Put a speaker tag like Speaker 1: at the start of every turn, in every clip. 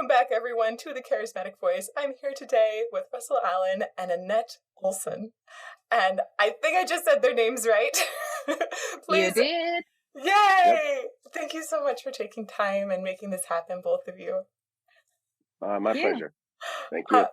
Speaker 1: Welcome back, everyone, to The Charismatic Voice. I'm here today with Russell Allen and Annette Olson. And I think I just said their names right.
Speaker 2: Please. You did.
Speaker 1: Yay! Yep. Thank you so much for taking time and making this happen, both of you.
Speaker 3: My pleasure. Thank you.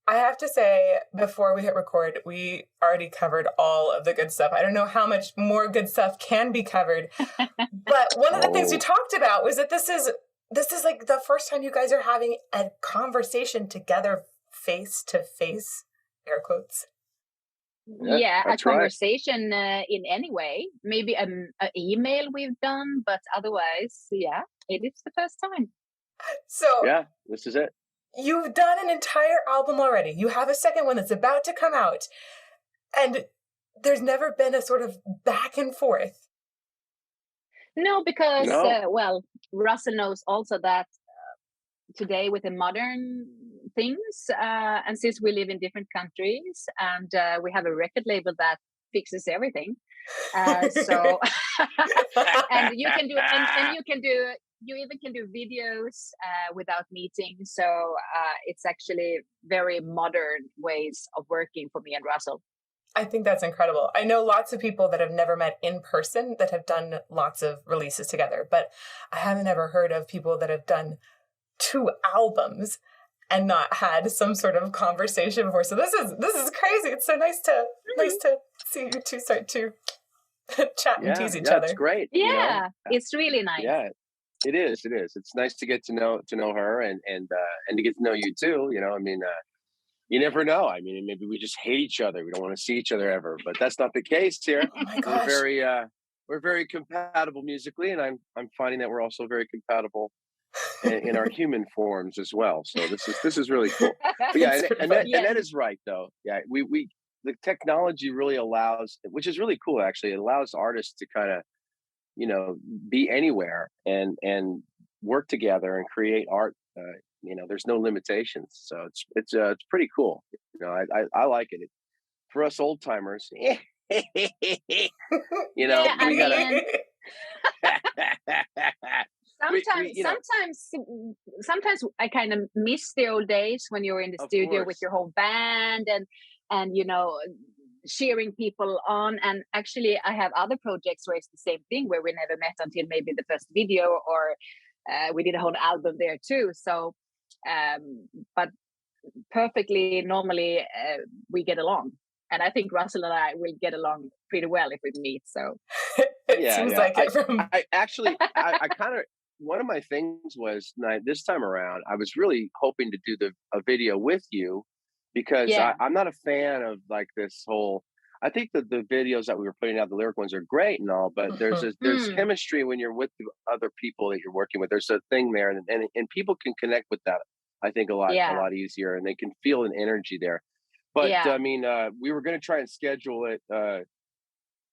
Speaker 1: I have to say, before we hit record, we already covered all of the good stuff. I don't know how much more good stuff can be covered. But one of the things we talked about was that this is like the first time you guys are having a conversation together, face to face, air quotes.
Speaker 2: Yeah, a conversation in any way. Maybe an email we've done, but otherwise, yeah, it is the first time.
Speaker 1: So
Speaker 3: yeah, this is it.
Speaker 1: You've done an entire album already. You have a second one that's about to come out. And there's never been a sort of back and forth.
Speaker 2: No, because, well, Russell knows also that today with the modern things, and since we live in different countries and we have a record label that fixes everything. So, and you can do, and you even can do videos without meeting. So it's actually very modern ways of working for me and Russell.
Speaker 1: I think that's incredible. I know lots of people that have never met in person that have done lots of releases together, but I haven't ever heard of people that have done 2 albums and not had some sort of conversation before. So this is crazy. It's so nice to see you two start to chat and tease each other.
Speaker 3: It's great.
Speaker 2: Yeah, it's really nice.
Speaker 3: Yeah, it is. It's nice to get to know her and to get to know you too. You know, I mean, you never know. I mean, maybe we just hate each other. We don't want to see each other ever, but that's not the case here.
Speaker 1: Oh my gosh.
Speaker 3: We're very compatible musically, and I'm finding that we're also very compatible in our human forms as well. So this is really cool. But yeah, Annette is right though. Yeah, we the technology really allows, which is really cool actually. It allows artists to kind of, you know, be anywhere and work together and create art. You know, there's no limitations, so it's pretty cool. You know, I like it. For us old timers, you know,
Speaker 2: yeah,
Speaker 3: we gotta.
Speaker 2: Sometimes I kind of miss the old days when you were in the studio with your whole band and you know, cheering people on. And actually, I have other projects where it's the same thing, where we never met until maybe the first video, or we did a whole album there too. So, but perfectly normally we get along, and I think Russell and I will get along pretty well if we meet. So
Speaker 1: it seems like it.
Speaker 3: I kind of, one of my things was this time around, I was really hoping to do a video with you, because I'm not a fan of like this whole. I think that the videos that we were putting out, the lyric ones, are great and all, but there's chemistry when you're with the other people that you're working with. There's a thing there, and people can connect with that, I think, a lot easier, and they can feel an energy there. But I mean, we were going to try and schedule it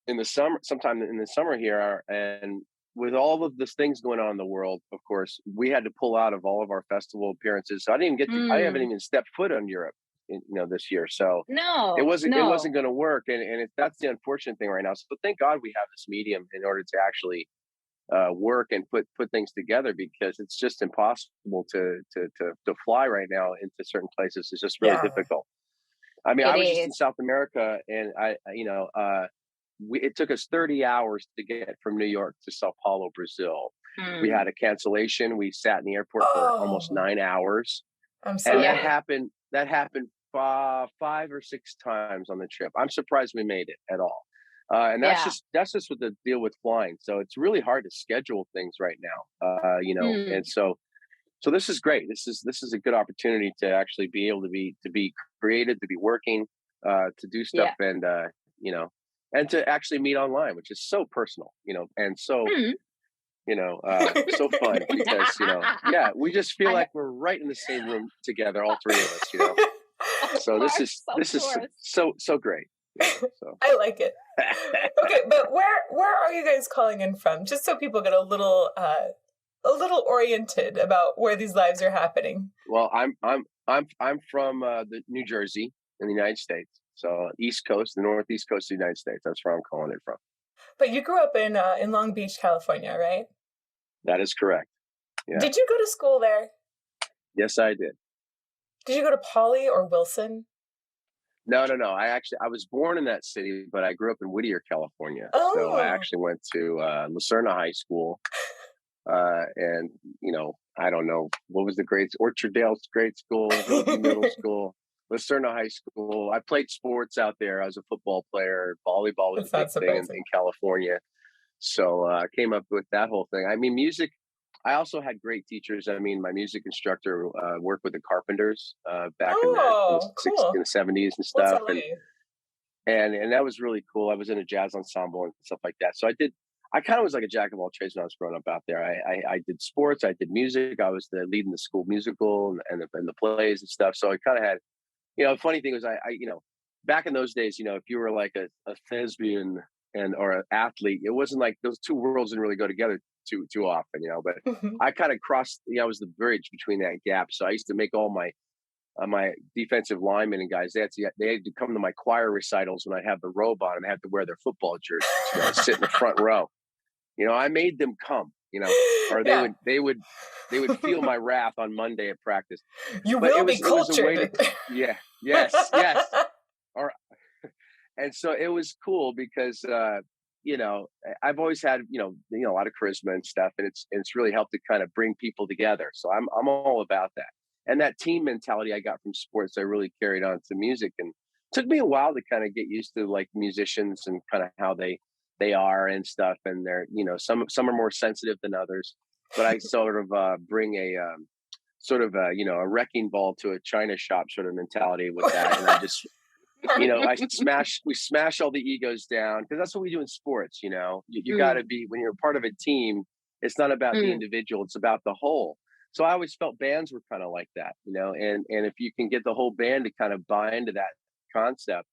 Speaker 3: in the summer, sometime in the summer here, and with all of these things going on in the world, of course, we had to pull out of all of our festival appearances. So I didn't even get to. I haven't even stepped foot on Europe, this year. So it wasn't going to work, and that's the unfortunate thing right now. So thank God we have this medium in order to actually work and put things together, because it's just impossible to fly right now into certain places. It's just really difficult. I mean, I was just in South America, and it took us 30 hours to get from New York to Sao Paulo, Brazil. We had a cancellation. We sat in the airport for almost 9 hours.
Speaker 1: I'm sorry.
Speaker 3: And that happened 5 or 6 times on the trip. I'm surprised we made it at all. And that's just with the deal with flying. So it's really hard to schedule things right now. And so this is great. This is a good opportunity to actually be able to be creative, to be working, to do stuff, and and to actually meet online, which is so personal, and so so fun, because we just feel like we're right in the same room together, all 3 of us. So this is so great. So
Speaker 1: I like it. Okay, but where are you guys calling in from? Just so people get a little oriented about where these lives are happening.
Speaker 3: Well, I'm from the New Jersey in the United States. So East Coast, the Northeast coast of the United States. That's where I'm calling it from.
Speaker 1: But you grew up in Long Beach, California, right?
Speaker 3: That is correct. Yeah.
Speaker 1: Did you go to school there?
Speaker 3: Yes, I did.
Speaker 1: Did you go to Pauley or Wilson?
Speaker 3: No. I was born in that city, but I grew up in Whittier, California.
Speaker 1: Oh.
Speaker 3: So I actually went to Lucerna High School. And, I don't know, what was the grade? Orchard-Dale's grade school, middle school, Lucerna High School. I played sports out there. I was a football player. Volleyball was a big thing in California. So I came up with that whole thing. I mean, music, I also had great teachers. I mean, my music instructor worked with the Carpenters back in the 60s and 70s and stuff. And that was really cool. I was in a jazz ensemble and stuff like that. So I kind of was like a jack of all trades when I was growing up out there. I did sports, I did music. I was the lead in the school musical and the plays and stuff. So I kind of had, the funny thing was I back in those days, if you were like a thespian or an athlete, it wasn't like those two worlds didn't really go together too often, but I kind of crossed, I was the bridge between that gap. So I used to make all my defensive linemen and guys, they had to come to my choir recitals when I'd have the robe on and I had to wear their football jerseys, sit in the front row. I made them come, or they would feel my wrath on Monday at practice.
Speaker 1: You will be cultured.
Speaker 3: Yes. Or, and so it was cool because, I've always had, a lot of charisma and stuff, and it's really helped to kind of bring people together. So I'm all about that. And that team mentality I got from sports, I really carried on to music, and it took me a while to kind of get used to like musicians and kind of how they are and stuff. And they're, some are more sensitive than others, but I sort of bring a a wrecking ball to a china shop sort of mentality with that. And I just, we smash all the egos down, because that's what we do in sports. You got to be, when you're part of a team, it's not about the individual, it's about the whole. So I always felt bands were kind of like that, and if you can get the whole band to kind of buy into that concept,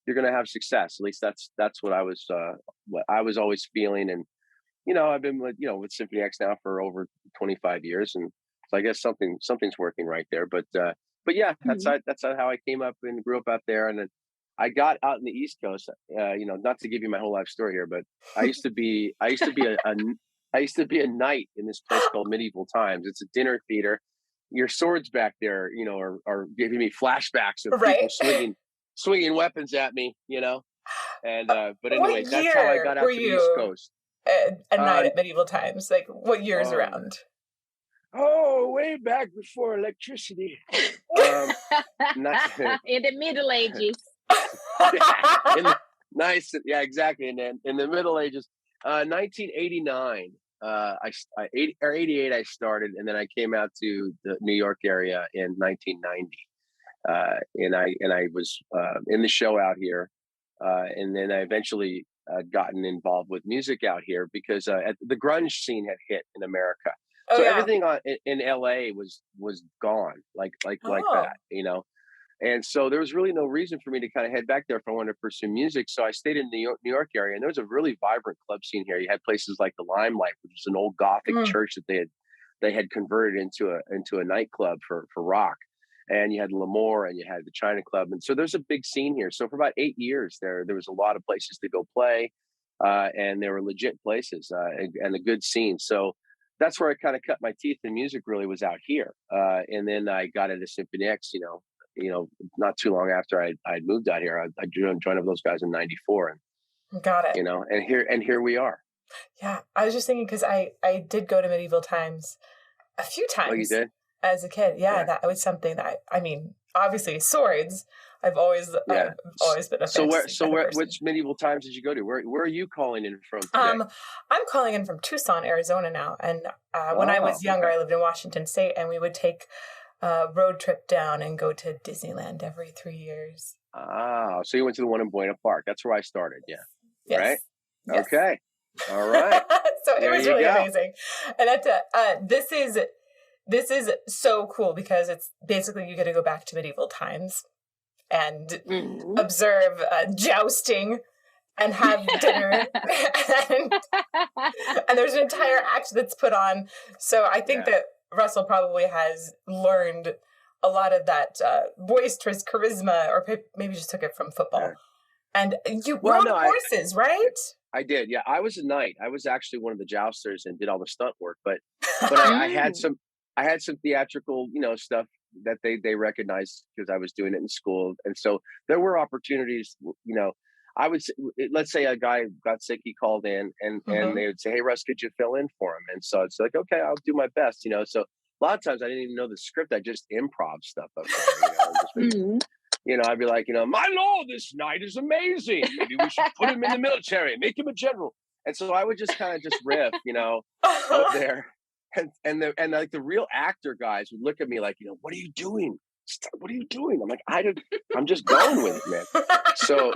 Speaker 3: you're going to have success. At least that's what I was always feeling. And, I've been with Symphony X now for over 25 years. And so I guess something's working right there. But yeah, that's how I came up and grew up out there. And then I got out in the East Coast, not to give you my whole life story here, but I used to be a knight in this place called Medieval Times. It's a dinner theater. Your swords back there, are giving me flashbacks of people swinging weapons at me, and but anyway, that's how I got out to the East Coast.
Speaker 1: A night at Medieval Times, like what years around?
Speaker 3: Oh, way back before electricity.
Speaker 2: In the Middle Ages.
Speaker 3: Exactly. And then in the Middle Ages, 1989. 88 I started, and then I came out to the New York area in 1990. And I was in the show out here, and then I eventually gotten involved with music out here because the grunge scene had hit in America. Everything in LA was gone, like that, And so there was really no reason for me to kind of head back there if I wanted to pursue music. So I stayed in the New York area, and there was a really vibrant club scene here. You had places like the Limelight, which was an old Gothic church that they had converted into a nightclub for rock. And you had L'Amour, and you had the China Club. And so there's a big scene here. So for about 8 years there was a lot of places to go play, and there were legit places and a good scene. So that's where I kind of cut my teeth in music, really, was out here. And then I got into Symphony X, not too long after I'd moved out here. I joined up with those guys in '94. And
Speaker 1: got it.
Speaker 3: And here we are.
Speaker 1: Yeah, I was just thinking, because I did go to Medieval Times a few times.
Speaker 3: Oh, you did?
Speaker 1: As a kid, yeah, that was something that I mean, obviously swords. I've always been a fan.
Speaker 3: So which Medieval Times did you go to? Where are you calling in from today?
Speaker 1: I'm calling in from Tucson, Arizona now. And when I was younger, I lived in Washington State, and we would take a road trip down and go to Disneyland every 3 years.
Speaker 3: So you went to the one in Buena Park. That's where I started. Yeah.
Speaker 1: Yes.
Speaker 3: Right.
Speaker 1: Yes.
Speaker 3: Okay. All right.
Speaker 1: So it was really amazing. And this is so cool, because it's basically you get to go back to medieval times and observe jousting and have dinner. and there's an entire act that's put on. So I think that Russell probably has learned a lot of that boisterous charisma, or maybe just took it from football. Yeah. And you were on the horses, right?
Speaker 3: I did. Yeah, I was a knight. I was actually one of the jousters and did all the stunt work. But I had some. I had some theatrical, stuff that they recognized because I was doing it in school. And so there were opportunities, I would say, let's say a guy got sick, he called in and they would say, hey, Russ, could you fill in for him? And so it's like, okay, I'll do my best, So a lot of times I didn't even know the script. I just improv stuff up there, I'd be like, my lord, this knight is amazing. Maybe we should put him in the military, make him a general. And so I would just kind of just riff, up there. And like the real actor guys would look at me like, what are you doing? What are you doing? I'm like, I'm just going with it, man. So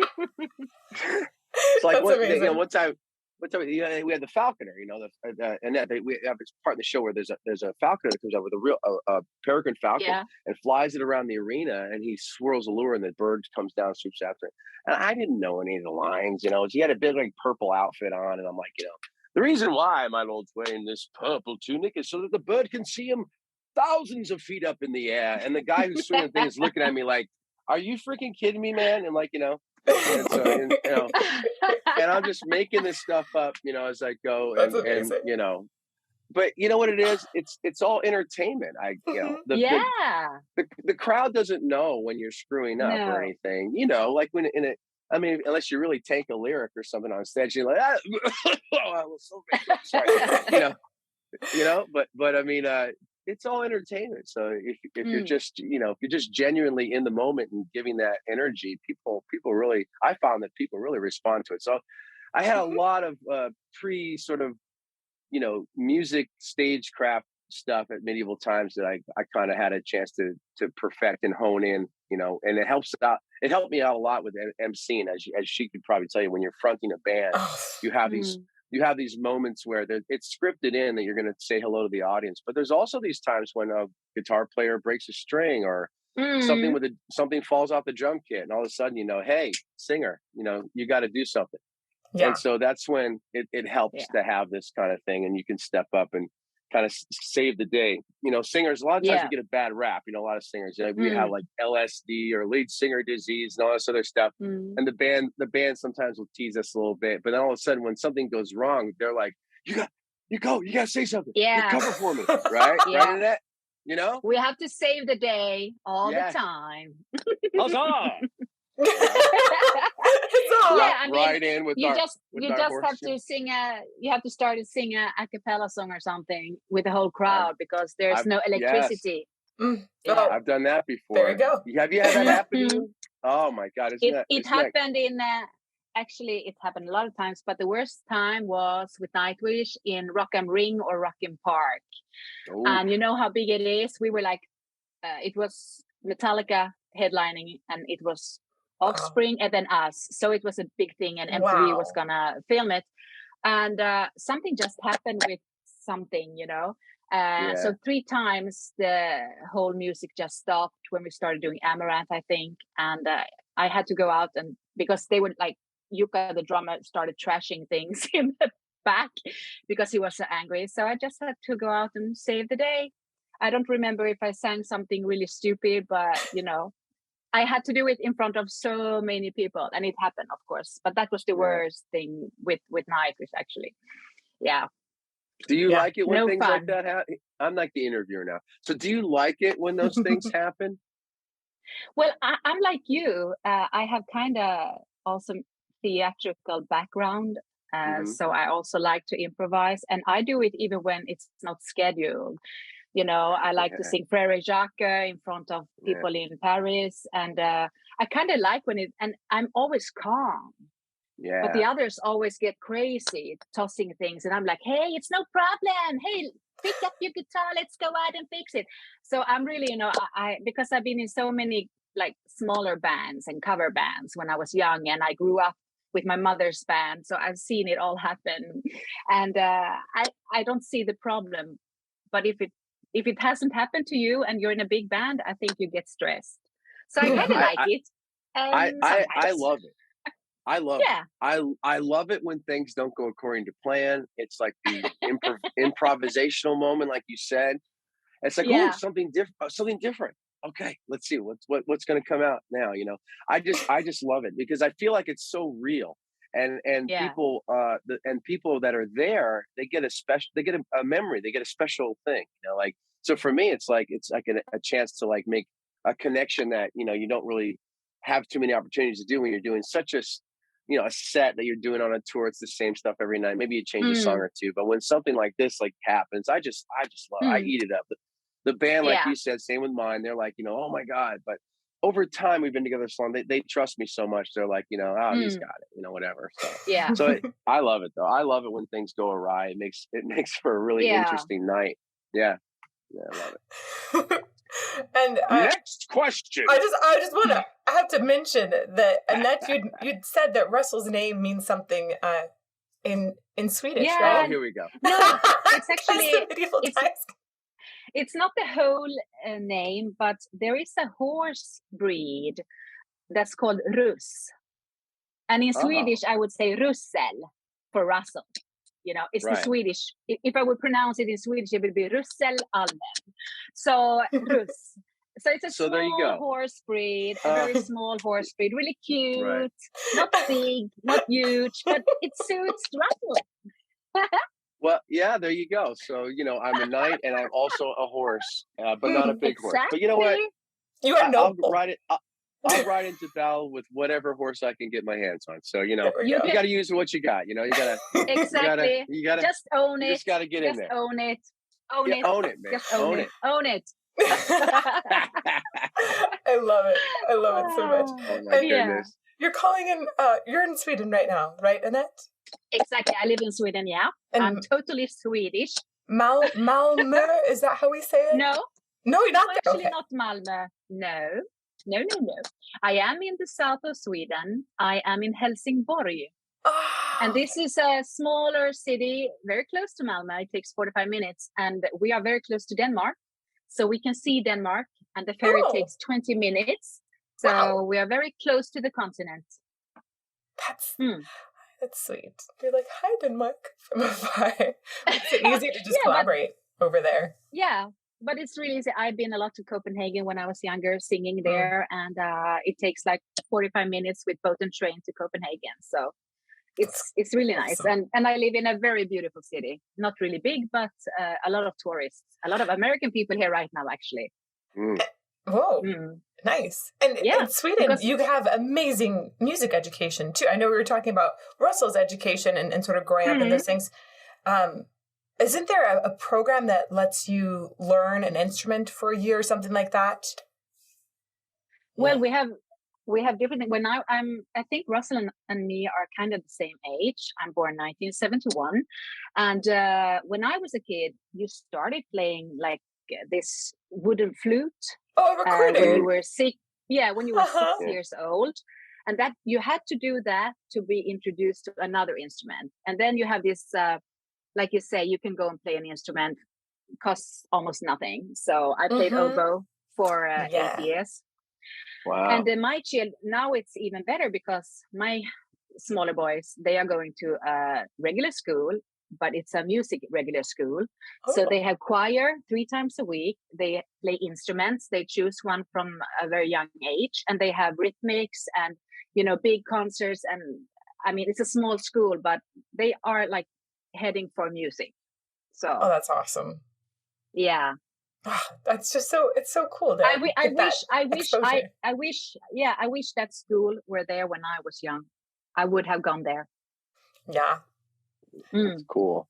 Speaker 3: it's like one time we had the falconer, Annette, we have this part in the show where there's a falconer that comes out with a real peregrine falcon and flies it around the arena, and he swirls a lure and the bird comes down and swoops after it. And I didn't know any of the lines, he had a big like purple outfit on, and I'm like, the reason why my lord's wearing this purple tunic is so that the bird can see him thousands of feet up in the air. And the guy who's swinging the thing is looking at me like, are you freaking kidding me, man? And like, and I'm just making this stuff up, as I go. And but you know what it is? It's all entertainment. The crowd doesn't know when you're screwing up or anything, like when unless you really tank a lyric or something on stage, you're like, I was so sorry, but I mean, it's all entertainment. So if you're just, if you're just genuinely in the moment and giving that energy, people really, I found that people really respond to it. So I had a lot of pre sort of, music stagecraft stuff at medieval times that I kind of had a chance to perfect and hone in, and it helps out. It helped me out a lot with emceeing, as she could probably tell you. When you're fronting a band, you have these moments where it's scripted in that you're going to say hello to the audience, but there's also these times when a guitar player breaks a string or something falls off the drum kit, and all of a sudden, hey, singer, you got to do something. Yeah. And so that's when it helps to have this kind of thing, and you can step up and kind of save the day. Singers, a lot of times we get a bad rap. A lot of singers, we have like LSD or lead singer disease and all this other stuff. And the band sometimes will tease us a little bit, but then all of a sudden when something goes wrong, they're like, you got to say something. Yeah. Cover for me. Right? Right, Annette?
Speaker 2: We have to save the day all the time.
Speaker 3: Huzzah! Right in with
Speaker 2: you just have to sing you have to start to sing a cappella song or something with the whole crowd because there's no electricity.
Speaker 3: I've done that before.
Speaker 1: There you go.
Speaker 3: Have you had that happen to you? Oh my God.
Speaker 2: It happened actually it happened a lot of times, but the worst time was with Nightwish in Rock am Ring or Rock im Park. Ooh. And you know how big it is? We were like it was Metallica headlining, and it was Offspring and then us, so it was a big thing, and MTV was gonna film it, and something just happened with something, so 3 times the whole music just stopped when we started doing Amaranth, I think, and I had to go out, and because they would like Yuka the drummer started trashing things in the back because he was so angry, so I just had to go out and save the day. I don't remember if I sang something really stupid, but I had to do it in front of so many people, and it happened, of course. But that was the worst thing with Nightwish, actually. Yeah.
Speaker 3: Do you like it when things like that happen? I'm like the interviewer now. So do you like it when those things happen?
Speaker 2: Well, I'm like you. I have kind of also theatrical background. So I also like to improvise, and I do it even when it's not scheduled. I like to sing Frère Jacques in front of people in Paris. And I kind of like and I'm always calm. Yeah. But the others always get crazy, tossing things. And I'm like, hey, it's no problem. Hey, pick up your guitar. Let's go out and fix it. So I'm really, I because I've been in so many like smaller bands and cover bands when I was young, and I grew up with my mother's band. So I've seen it all happen. And I don't see the problem. But if it hasn't happened to you and you're in a big band, I think you get stressed. So I kind of like it.
Speaker 3: I love it. I love it. I love it when things don't go according to plan. It's like the improvisational moment, like you said. It's like, something different. Okay, let's see what's going to come out now. I just love it because I feel like it's so real. and people and people that are there, they get a memory, they get a special thing, like, so for me it's like a chance to like make a connection that you don't really have too many opportunities to do when you're doing such a set that you're doing on a tour. It's the same stuff every night. Maybe you change a song or two, but when something like this like happens, I just love I eat it up. The band, like you said, same with mine, they're like, oh my God. But over time, we've been together so long, they trust me so much. They're like, he's got it, whatever. So so I love it though. I love it when things go awry. It makes for a really interesting night. Yeah, I love it.
Speaker 1: And
Speaker 3: next question.
Speaker 1: I have to mention that Annette, you'd said that Russell's name means something in Swedish, right?
Speaker 3: Oh, here we go.
Speaker 2: No, it's actually it's not the whole name, but there is a horse breed that's called Russ, and in Swedish I would say Russell for Russell. It's the Swedish. If I would pronounce it in Swedish, it would be Russell Allen. So Russ. So it's a small horse breed, a very small horse breed, really cute, not big, not huge, but it suits Russell.
Speaker 3: Well, yeah, there you go. So, I'm a knight and I'm also a horse, but not a big horse. But you know what?
Speaker 1: You are
Speaker 3: I'll ride into battle with whatever horse I can get my hands on. So, you got to use what you got. You got to
Speaker 2: exactly.
Speaker 3: You got to
Speaker 2: just own it.
Speaker 3: You just got to get in there.
Speaker 2: Own it.
Speaker 3: Own it, man.
Speaker 2: Just own it. Own it.
Speaker 1: I love it. I love it so much.
Speaker 3: Oh my goodness.
Speaker 1: You're calling in. You're in Sweden right now, right, Annette?
Speaker 2: Exactly. I live in Sweden. Yeah, and I'm totally Swedish.
Speaker 1: Malmö, is that how we say it?
Speaker 2: No,
Speaker 1: you're not.
Speaker 2: Actually, not Malmö. No. I am in the south of Sweden. I am in Helsingborg. And this is a smaller city, very close to Malmö. It takes 45 minutes, and we are very close to Denmark, so we can see Denmark. And the ferry takes 20 minutes, so we are very close to the continent.
Speaker 1: That's sweet. You're like, hi, Denmark, from afar. It's easy to just collaborate over there.
Speaker 2: Yeah, but it's really easy. I've been a lot to Copenhagen when I was younger, singing there, and it takes like 45 minutes with boat and train to Copenhagen. So it's really nice. And I live in a very beautiful city. Not really big, but a lot of tourists. A lot of American people here right now, actually.
Speaker 1: Whoa. Nice. And in Sweden, you have amazing music education too. I know we were talking about Russell's education and sort of growing up in those things. Isn't there a program that lets you learn an instrument for a year or something like that?
Speaker 2: Well, we have different things. When I think Russell and me are kind of the same age. I'm born 1971. And when I was a kid, you started playing like this wooden flute.
Speaker 1: Oh, recording.
Speaker 2: When you were 6 years old. And that you had to do that to be introduced to another instrument. And then you have this, like you say, you can go and play an instrument, costs almost nothing. So I played oboe for 8 years.
Speaker 3: Wow.
Speaker 2: And my child, now it's even better because my smaller boys, they are going to a regular school, but it's a music regular school. So they have choir 3 times a week. They play instruments. They choose one from a very young age, and they have rhythmics and, big concerts. And I mean, it's a small school, but they are like heading for music. So.
Speaker 1: Oh, that's awesome.
Speaker 2: Yeah.
Speaker 1: Oh, that's just it's so cool.
Speaker 2: I wish that school were there when I was young. I would have gone there.
Speaker 1: Yeah.
Speaker 3: That's cool.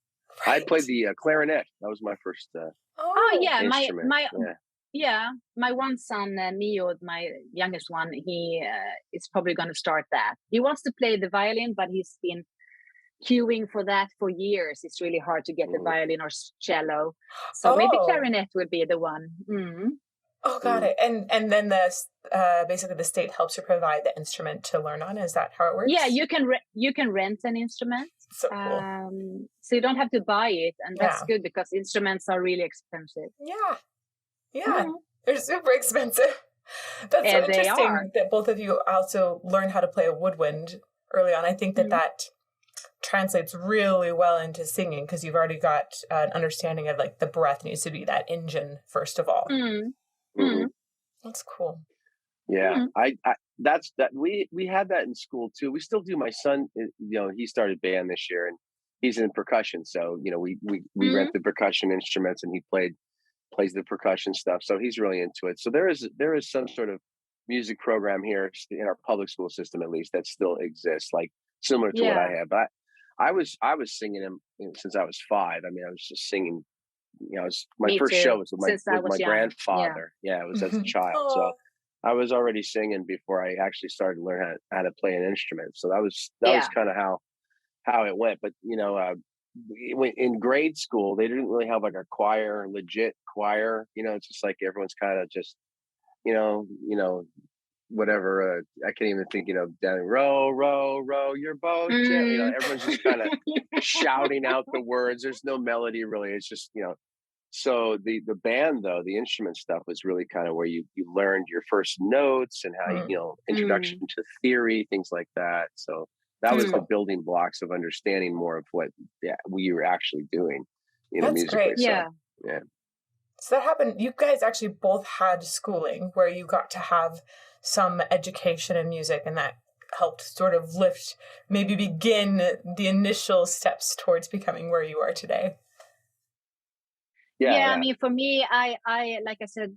Speaker 3: Right. I played the clarinet. That was my first instrument. My one son, Mio, my youngest one, he is probably going to start that. He wants to play the violin, but he's been queuing for that for years. It's really hard to get the violin or cello. So maybe clarinet would be the one.
Speaker 1: Oh, got it. And then basically the state helps you provide the instrument to learn on. Is that how it works?
Speaker 2: Yeah, you can rent an instrument.
Speaker 1: So cool.
Speaker 2: So you don't have to buy it, and that's good because instruments are really expensive.
Speaker 1: Yeah, they're super expensive. That's so interesting that both of you also learn how to play a woodwind early on. I think that translates really well into singing because you've already got an understanding of like the breath needs to be that engine first of all. That's cool.
Speaker 3: Yeah, we had that in school too. We still do. My son, he started band this year, and he's in percussion. So we rent the percussion instruments, and he plays the percussion stuff. So he's really into it. So there is some sort of music program here in our public school system, at least, that still exists, like similar to what I have. But I was singing him since I was 5. I mean, I was just singing. My first show was with my grandfather. Yeah, it was as a child. So I was already singing before I actually started to learn how to play an instrument. So that was kind of how it went. But in grade school, they didn't really have like a legit choir. It's just like everyone's kind of just, whatever. I can't even think, down row, row, row your boat. Everyone's just kind of shouting out the words. There's no melody really. It's just, So the band, though, the instrument stuff was really kind of where you learned your first notes and how, introduction to theory, things like that. So that was the building blocks of understanding more of what we were actually doing,
Speaker 1: That's
Speaker 3: musically.
Speaker 1: Great.
Speaker 3: So,
Speaker 2: yeah.
Speaker 1: So that happened. You guys actually both had schooling where you got to have some education in music, and that helped sort of begin the initial steps towards becoming where you are today.
Speaker 2: Yeah. I mean, for me, I like I said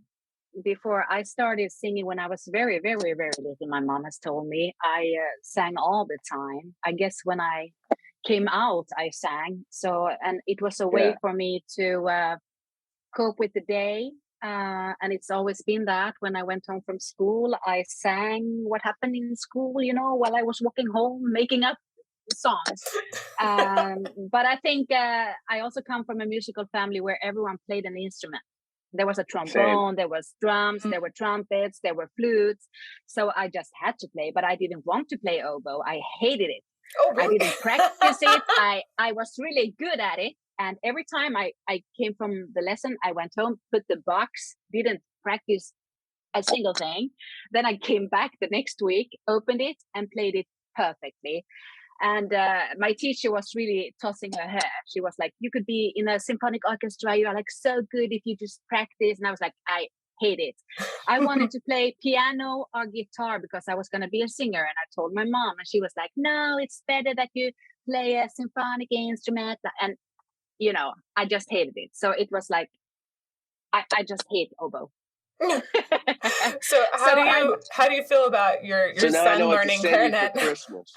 Speaker 2: before, I started singing when I was very, very, very little. My mom has told me I sang all the time. I guess when I came out, I sang. So, and it was a way for me to cope with the day. And it's always been that when I went home from school, I sang what happened in school, while I was walking home, making up songs. But I think I also come from a musical family where everyone played an instrument. There was a trombone, there was drums, there were trumpets, there were flutes. So I just had to play, but I didn't want to play oboe. I hated it.
Speaker 1: Oh, really?
Speaker 2: I didn't practice it. I was really good at it. And every time I came from the lesson, I went home, put the box, didn't practice a single thing. Then I came back the next week, opened it, and played it perfectly. And my teacher was really tossing her hair. She was like, you could be in a symphonic orchestra. You are like so good if you just practice. And I was like, I hate it. I wanted to play piano or guitar because I was going to be a singer. And I told my mom, and she was like, no, it's better that you play a symphonic instrument. And, I just hated it. So it was like, I just hate oboe.
Speaker 1: So how do you feel about your son learning clarinet?
Speaker 3: Christmas,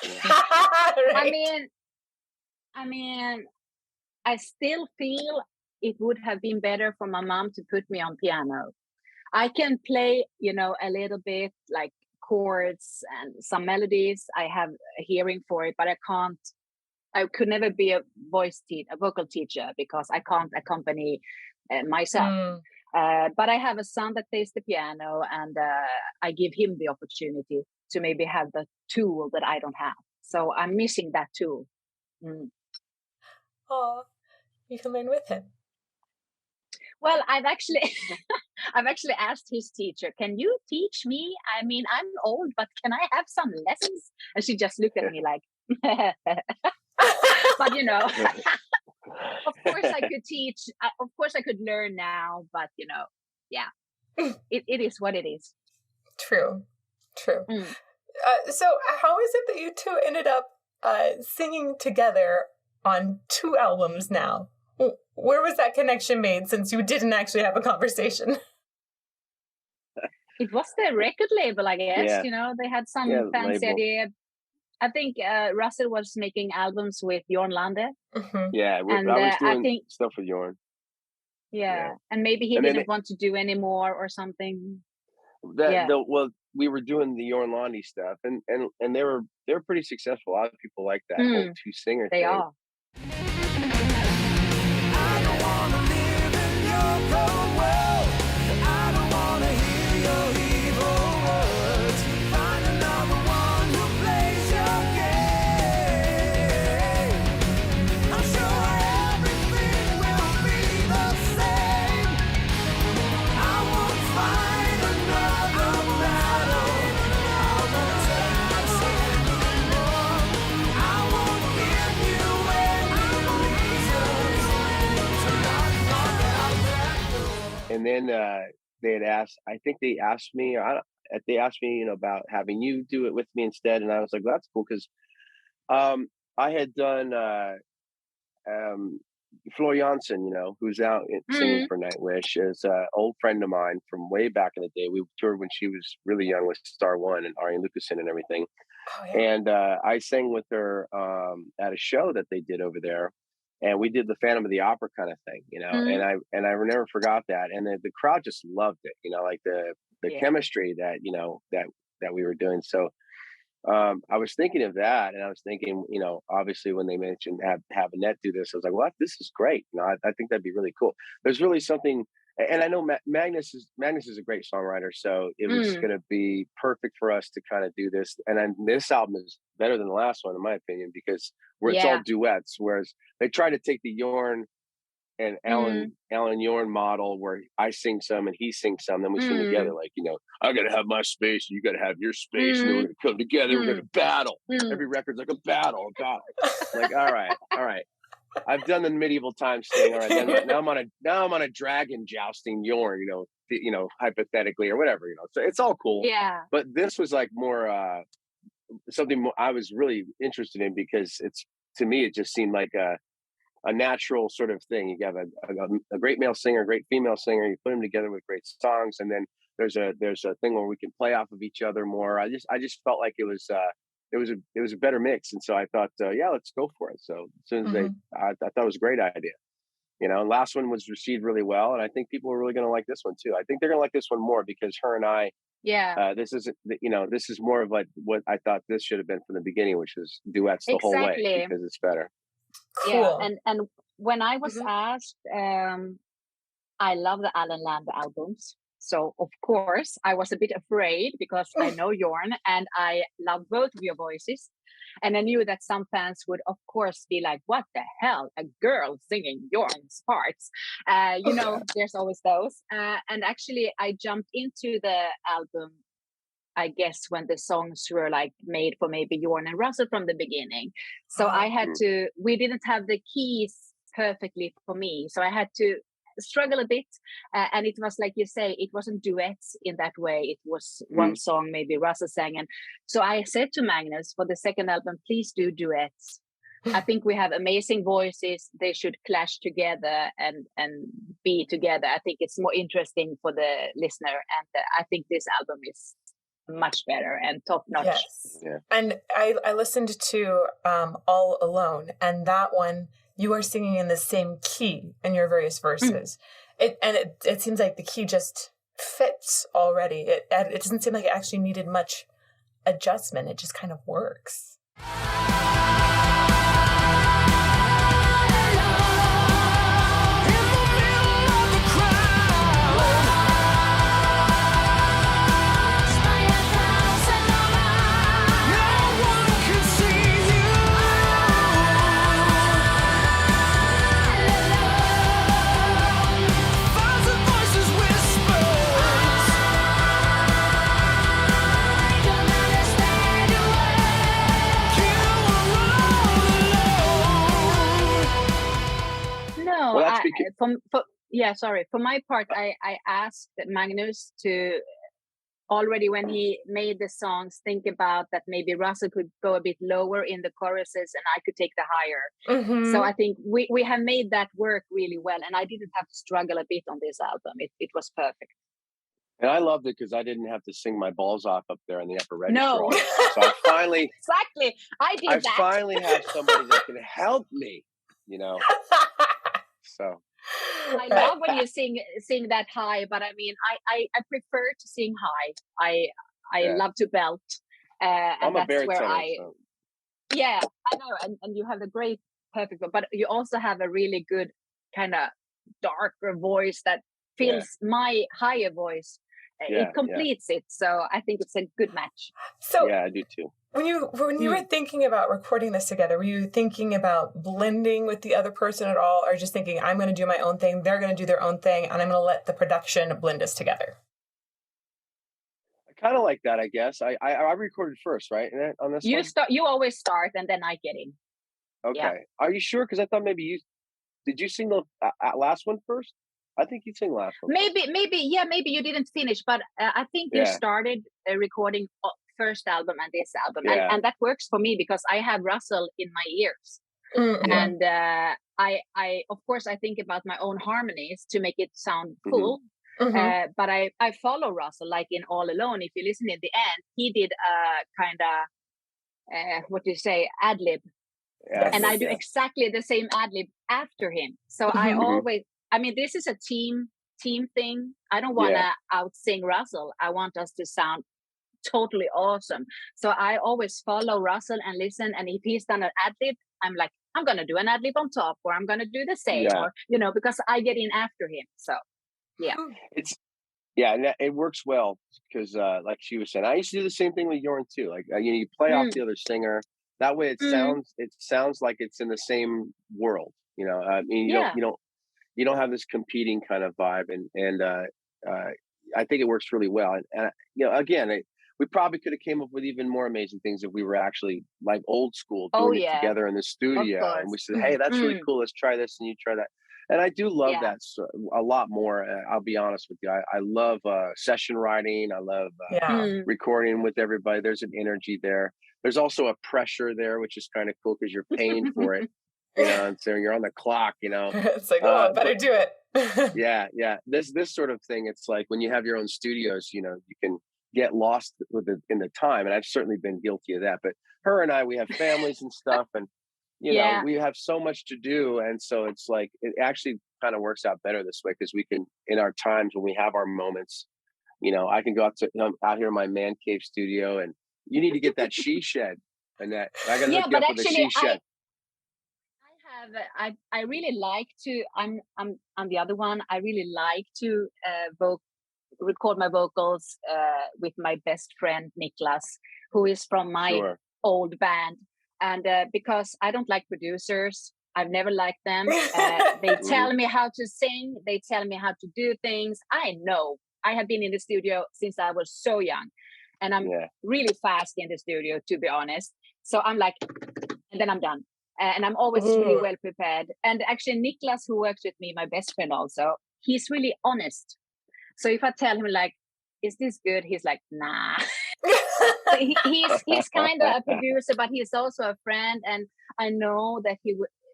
Speaker 1: Right.
Speaker 2: I mean, I still feel it would have been better for my mom to put me on piano. I can play, a little bit like chords and some melodies. I have a hearing for it, but I could never be a vocal teacher because I can't accompany myself. But I have a son that plays the piano, and I give him the opportunity to maybe have the tool that I don't have. So I'm missing that tool.
Speaker 1: Oh, you can learn with him.
Speaker 2: Well, I've actually asked his teacher, can you teach me? I mean, I'm old, but can I have some lessons? And she just looked at me like, but of course I could teach. Of course I could learn now, but it is what it is.
Speaker 1: True. So how is it that you two ended up singing together on 2 albums now? Where was that connection made, since you didn't actually have a conversation?
Speaker 2: It was the record label, I guess. They had some fancy idea. I think Russell was making albums with Jorn Lande.
Speaker 3: Mm-hmm. Yeah, I was doing stuff with Jorn.
Speaker 2: Yeah, and maybe he didn't want to do any more or something.
Speaker 3: Well, we were doing the Jorn Lande stuff, and they were pretty successful. A lot of people like that whole 2-singer thing.
Speaker 2: They are.
Speaker 4: I don't wanna live in your cold world. I don't wanna hear your evil words. Find another one who plays your game. I'm sure everything will be the same. I won't fight another battle. I'll not anymore. I won't give you any reasons to not walk out that door.
Speaker 3: And then they had asked. I think they asked me. they asked me, about having you do it with me instead, and I was like, well, that's cool because I had done Floor Jansen, who's out singing for Nightwish, is an old friend of mine from way back in the day. We toured when she was really young with Star One and Arjen Lucassen and everything. Oh, yeah. And I sang with her at a show that they did over there, and we did the Phantom of the Opera kind of thing, and I never forgot that, and the crowd just loved it, like the chemistry that that we were doing. So I was thinking of that, and I was thinking, obviously when they mentioned have Annette do this, I was like, well, this is great. I think that'd be really cool. There's really something, and I know Magnus is a great songwriter, so it was going to be perfect for us to kind of do this. And then this album is better than the last one, in my opinion, because it's all duets, whereas they try to take the Jorn and Alan Jorn model where I sing some and he sings some, then we sing together. Like, I got to have my space, and you got to have your space, and then we're going to come together. We're going to battle. Every record's like a battle. Like, all right. I've done the medieval times thing. All right, now I'm on a dragon jousting Jorn, hypothetically or whatever, So it's all cool. Yeah. But this was like more something more I was really interested in, because to me it just seemed like a natural sort of thing. You have a great male singer, a great female singer. You put them together with great songs, and then there's a thing where we can play off of each other more. I just felt like it was a better mix, and so I thought, let's go for it. So as soon as I thought it was a great idea. And last one was received really well, and I think people are really going to like this one too. I think they're going to like this one more because her and I. Yeah. This is more of like what I thought this should have been from the beginning, which was duets the whole way, because it's better.
Speaker 2: Cool. Yeah, and when I was asked, I love the Allen and Annette albums. So of course I was a bit afraid because I know Jorn and I love both of your voices. And I knew that some fans would of course be like, what the hell, a girl singing Jorn's parts? There's always those. And actually I jumped into the album, I guess, when the songs were like made for maybe Jorn and Russell from the beginning. So I had we didn't have the keys perfectly for me. So I had to struggle a bit. And it was like you say, it wasn't duets in that way. It was one song, maybe Russell sang. And so I said to Magnus for the second album, please do duets. I think we have amazing voices. They should clash together and be together. I think it's more interesting for the listener. And I think this album is much better and top notch.
Speaker 1: Yes. Yeah. And I listened to All Alone, and that one you are singing in the same key in your various verses. It seems like the key just fits already. It doesn't seem like it actually needed much adjustment. It just kind of works.
Speaker 2: For my part, I asked Magnus to already, when he made the songs, think about that maybe Russell could go a bit lower in the choruses and I could take the higher. So I think we have made that work really well, and I didn't have to struggle a bit on this album. It was perfect.
Speaker 3: And I loved it because I didn't have to sing my balls off up there in the upper register. No. So I finally I finally have somebody that can help me, So
Speaker 2: I love when you sing that high, but I mean, I prefer to sing high. I love to belt, and
Speaker 3: I'm
Speaker 2: that's
Speaker 3: where
Speaker 2: so. Yeah, I know, and you have a great, perfect, but you also have a really good kind of darker voice that feels my higher voice. It completes it, so I think it's a good match.
Speaker 1: So
Speaker 3: yeah, I do too.
Speaker 1: When you were thinking about recording this together, were you thinking about blending with the other person at all, or just thinking, I'm going to do my own thing, they're going to do their own thing, and I'm going to let the production blend us together?
Speaker 3: I kind of like that, I guess. I recorded first, right? On this
Speaker 2: you always start, and then I get in.
Speaker 3: Okay. Yeah. Are you sure? Because I thought maybe did you sing the last one first? I think you sing last one.
Speaker 2: Maybe you didn't finish, but I think you started recording first album and this album, and that works for me because I have Russell in my ears, and I of course I think about my own harmonies to make it sound cool. But I follow Russell, like in All Alone. If you listen in the end, he did a kind of what do you say, ad lib, and I do exactly the same ad lib after him. So I mean, this is a team thing. I don't want to out sing Russell. I want us to sound totally awesome. So I always follow Russell and listen. And if he's done an ad lib, I'm like, I'm gonna do an ad lib on top, or I'm gonna do the same, or because I get in after him. So. Yeah,
Speaker 3: and it works well because, like she was saying, I used to do the same thing with Jorn too. Like you play off the other singer. That way, it sounds like it's in the same world. I mean, you don't have this competing kind of vibe, and I think it works really well. And again, we probably could have came up with even more amazing things if we were actually like old school doing it together in the studio, and we said, hey, that's really cool. Let's try this, and you try that. And I do love that a lot more. I'll be honest with you. I love session writing. I love recording with everybody. There's an energy there. There's also a pressure there, which is kind of cool because you're paying for it. And so you're on the clock.
Speaker 1: It's like, I better do it.
Speaker 3: yeah. This sort of thing. It's like when you have your own studios. You can get lost in the time, and I've certainly been guilty of that. But her and I, we have families and stuff, and. We have so much to do. And so it's like, it actually kind of works out better this way because we can, in our times when we have our moments, I can go out here in my man cave studio, and you need to get that she shed, and that I got to hook you up with the she shed.
Speaker 2: I really like to, I'm the other one. I really like to record my vocals with my best friend, Niklas, who is from my old band. And because I don't like producers, I've never liked them. They tell me how to sing. They tell me how to do things. I know. I have been in the studio since I was so young. And I'm really fast in the studio, to be honest. So I'm like, and then I'm done. And I'm always really well prepared. And actually, Niklas, who works with me, my best friend also, he's really honest. So if I tell him, like, is this good? He's like, nah. He's kind of a producer, but he's also a friend, and I know that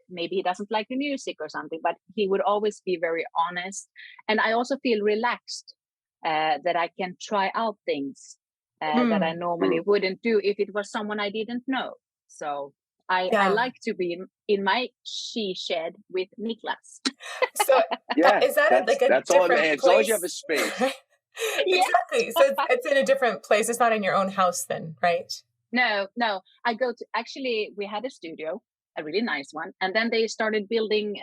Speaker 2: maybe he doesn't like the music or something, but he would always be very honest. And I also feel relaxed that I can try out things that I normally wouldn't do if it was someone I didn't know. So I like to be in my she shed with Niklas.
Speaker 1: So is that like a
Speaker 3: that's
Speaker 1: different
Speaker 3: all as long as you have a space.
Speaker 1: Exactly. So it's in a different place. It's not in your own house then, right?
Speaker 2: No. I go to, actually, we had a studio, a really nice one. And then they started building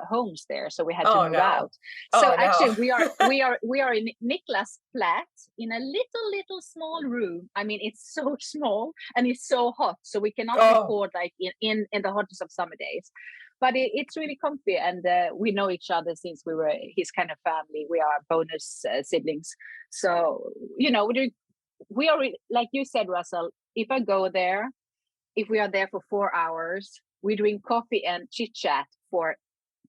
Speaker 2: homes there. So we had to move out. So actually we are in Niklas' flat in a little small room. I mean, it's so small and it's so hot. So we cannot record like in the hottest of summer days. But it's really comfy, and we know each other since we were his kind of family. We are bonus siblings. So, we are, like you said, Russell, if I go there, if we are there for 4 hours, we drink coffee and chit chat for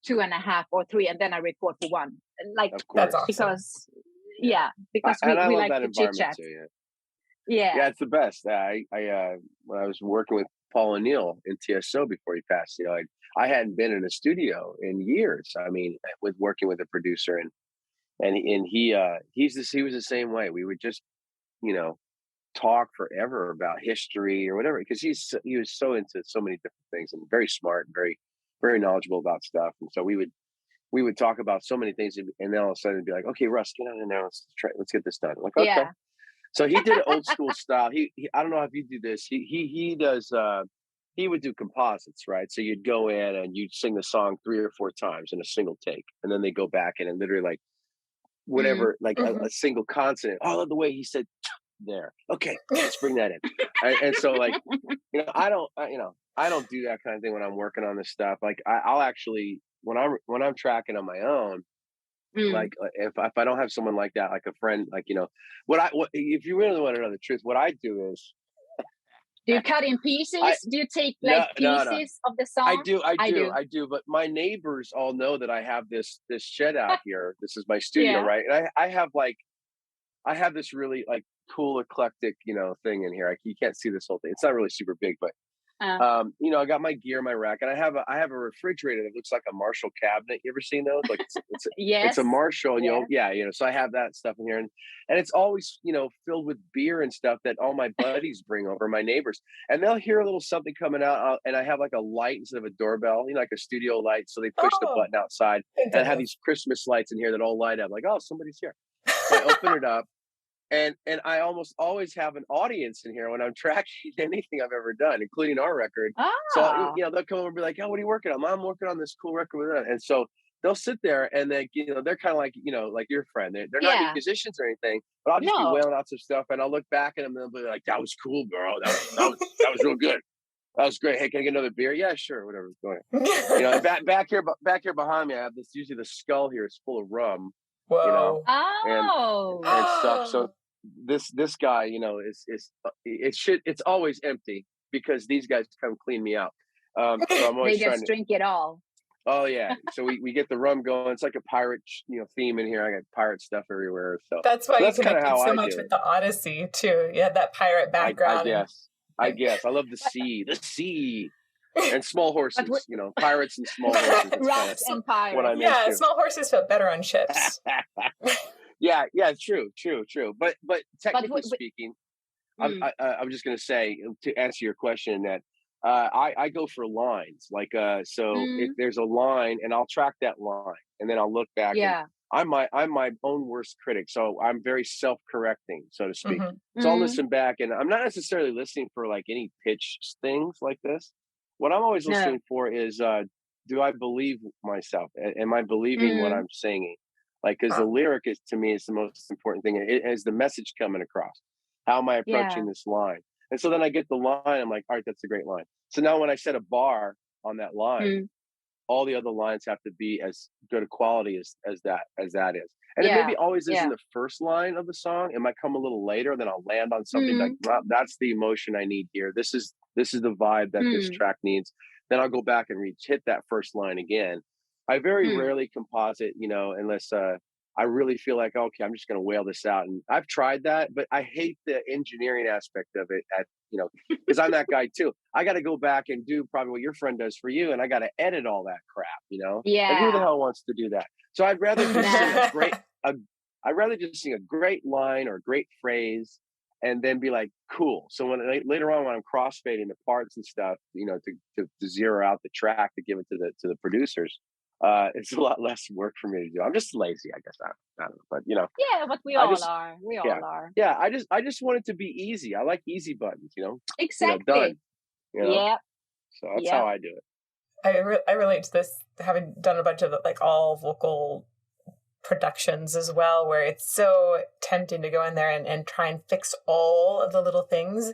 Speaker 2: 2.5 or 3, and then I record for 1. Like,
Speaker 1: that's awesome.
Speaker 2: Because we like to chit chat.
Speaker 3: Yeah, it's the best. I when I was working with Paul O'Neill in TSO before he passed, I hadn't been in a studio in years. I mean, with working with a producer, and he was the same way. We would just, talk forever about history or whatever, because he was so into so many different things and very smart and very, very knowledgeable about stuff. And so we would talk about so many things, and then all of a sudden it'd be like, okay, Russ, get on in there. Let's get this done. I'm like, okay. Yeah. So he did old school style. He I don't know if you do this. He does. He would do composites, right? So you'd go in and you'd sing the song 3 or 4 times in a single take, and then they go back in and literally like whatever, like a single consonant. Oh, I love the way he said there. Okay, let's bring that in. And so like, I don't do that kind of thing when I'm working on this stuff. Like I'll actually when I'm tracking on my own. Like if I don't have someone like that, like a friend, like what if you really want to know the truth, what I do is
Speaker 2: Do you cut in pieces? Do you take like pieces of the song?
Speaker 3: I do. But my neighbors all know that I have this shed out here. This is my studio, right? And I have this really like cool eclectic, thing in here. You can't see this whole thing. It's not really super big, but I got my gear, my rack, and I have a refrigerator that looks like a Marshall cabinet. You ever seen those? Like it's a Marshall, and so I have that stuff in here, and it's always filled with beer and stuff that all my buddies bring over, my neighbors, and they'll hear a little something coming out, and I have like a light instead of a doorbell, like a studio light, so they push the button outside, and I have these Christmas lights in here that all light up, like, oh, somebody's here. So I open it up. And I almost always have an audience in here when I'm tracking anything I've ever done, including our record. Oh. So, they'll come over and be like, oh, what are you working on? I'm working on this cool record with them. And so they'll sit there and they, they're kind of like, like your friend. They're not musicians or anything, but I'll just be wailing out some stuff and I'll look back at them and they'll be like, that was cool, bro. That was real good. That was great. Hey, can I get another beer? Yeah, sure. Whatever. Go ahead. back here behind me, I have this, usually the skull here is full of rum.
Speaker 1: Whoa.
Speaker 3: And stuff. So this guy, it's always empty because these guys come clean me out. So I'm always
Speaker 2: they just drink it all.
Speaker 3: Oh yeah. So we get the rum going. It's like a pirate, theme in here. I got pirate stuff everywhere. So
Speaker 1: that's why you connected so much with the Odyssey too. You had that pirate background.
Speaker 3: I guess. I love the sea. And small horses, pirates and small horses.
Speaker 2: Rats and pirates.
Speaker 3: What I meant too.
Speaker 1: Small horses fit better on ships.
Speaker 3: Yeah, true. But technically speaking, I'm just going to say, to answer your question, that I go for lines. Like, if there's a line, and I'll track that line, and then I'll look back. Yeah. I'm my own worst critic, so I'm very self-correcting, so to speak. So I'll listen back, and I'm not necessarily listening for like any pitch things like this. What I'm always listening for is, do I believe myself? Am I believing what I'm singing? Like, because the lyric is, to me, is the most important thing. It is the message coming across. How am I approaching this line? And so then I get the line. I'm like, all right, that's a great line. So now when I set a bar on that line, all the other lines have to be as good a quality as that is. And it maybe always isn't the first line of the song. It might come a little later. Then I'll land on something like, well, that's the emotion I need here. This is the vibe that this track needs. Then I'll go back and hit that first line again. I very rarely composite, unless I really feel like, okay, I'm just going to wail this out. And I've tried that, but I hate the engineering aspect of it because I'm that guy too. I got to go back and do probably what your friend does for you. And I got to edit all that crap,
Speaker 2: Yeah.
Speaker 3: Like, who the hell wants to do that? So I'd rather just sing a great line or a great phrase and then be like, cool. So later on, when I'm crossfading the parts and stuff, to zero out the track to give it to the producers, it's a lot less work for me to do. I'm just lazy, I guess. I don't know, but
Speaker 2: Yeah, but we all are. We all are.
Speaker 3: Yeah, I just want it to be easy. I like easy buttons,
Speaker 2: Exactly.
Speaker 3: Done.
Speaker 2: Yeah.
Speaker 3: So that's how I do it.
Speaker 1: I relate to this, having done a bunch of like all vocal productions as well, where it's so tempting to go in there and try and fix all of the little things.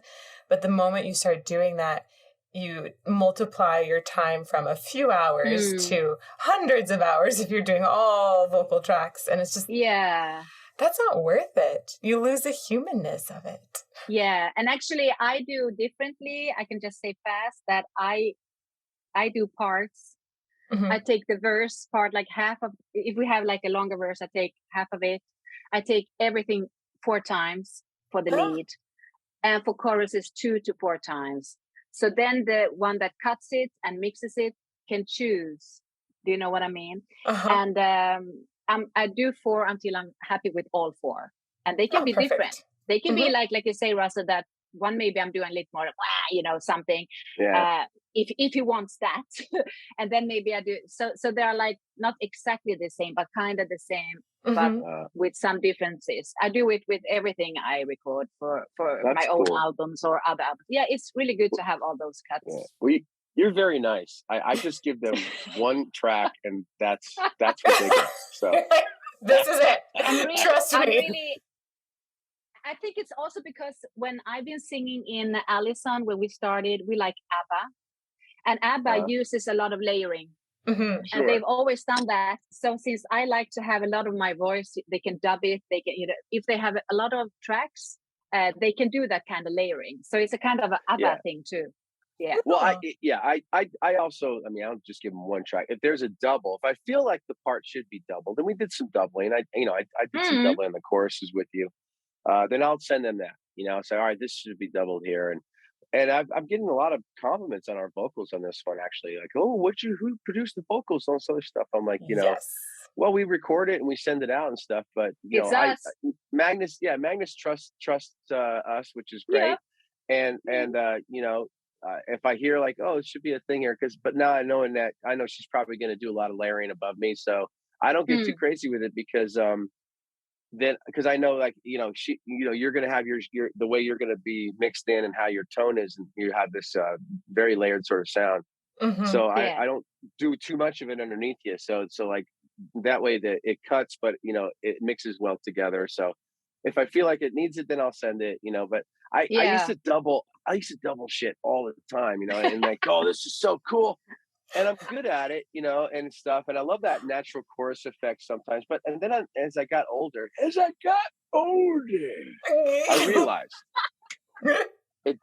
Speaker 1: But the moment you start doing that, you multiply your time from a few hours to hundreds of hours if you're doing all vocal tracks. And it's just, that's not worth it. You lose the humanness of it.
Speaker 2: Yeah. And actually I do differently. I can just say fast that I do parts. I take the verse part, like half of, if we have like a longer verse, I take half of it. I take everything 4 times for the lead, and for choruses 2 to 4 times. So then the one that cuts it and mixes it can choose. Do you know what I mean? And I do 4 until I'm happy with all 4. And they can be different. They can be like you say, Russell, that one maybe I'm doing a little more, something. Yeah. If he wants that. And then maybe I do. So they're like not exactly the same, but kind of the same, but with some differences. I do it with everything I record for my own albums or other albums. Yeah, it's really good to have all those cuts.
Speaker 3: Yeah. Well, you're very nice. I just give them one track and that's what they get. So
Speaker 1: this is it. Trust me.
Speaker 2: I think it's also because when I've been singing in Allison, when we started, we like ABBA. And ABBA uses a lot of layering. And they've always done that. So since I like to have a lot of my voice, they can dub it. They can, if they have a lot of tracks, they can do that kind of layering. So it's a kind of other thing too. Yeah.
Speaker 3: Well, I also, I mean, I'll just give them one track. If there's a double, if I feel like the part should be doubled, then we did some doubling. I did some doubling on the choruses with you. Then I'll send them that, say, all right, this should be doubled here. And I'm getting a lot of compliments on our vocals on this one, actually. Like, oh, who produced the vocals on this other stuff? I'm like, well, we record it and we send it out and stuff. But Magnus trusts us, which is great. Yeah. And if I hear like, oh, it should be a thing here, but now I know she's probably going to do a lot of layering above me, so I don't get too crazy with it because I know, like, you're going to have your the way you're going to be mixed in and how your tone is, and you have this very layered sort of sound. So I don't do too much of it underneath you. So like that way that it cuts, but it mixes well together. So if I feel like it needs it, then I'll send it, but I used to double shit all the time, and like, oh, this is so cool. And I'm good at it, and stuff. And I love that natural chorus effect sometimes. But then as I got older, I realized it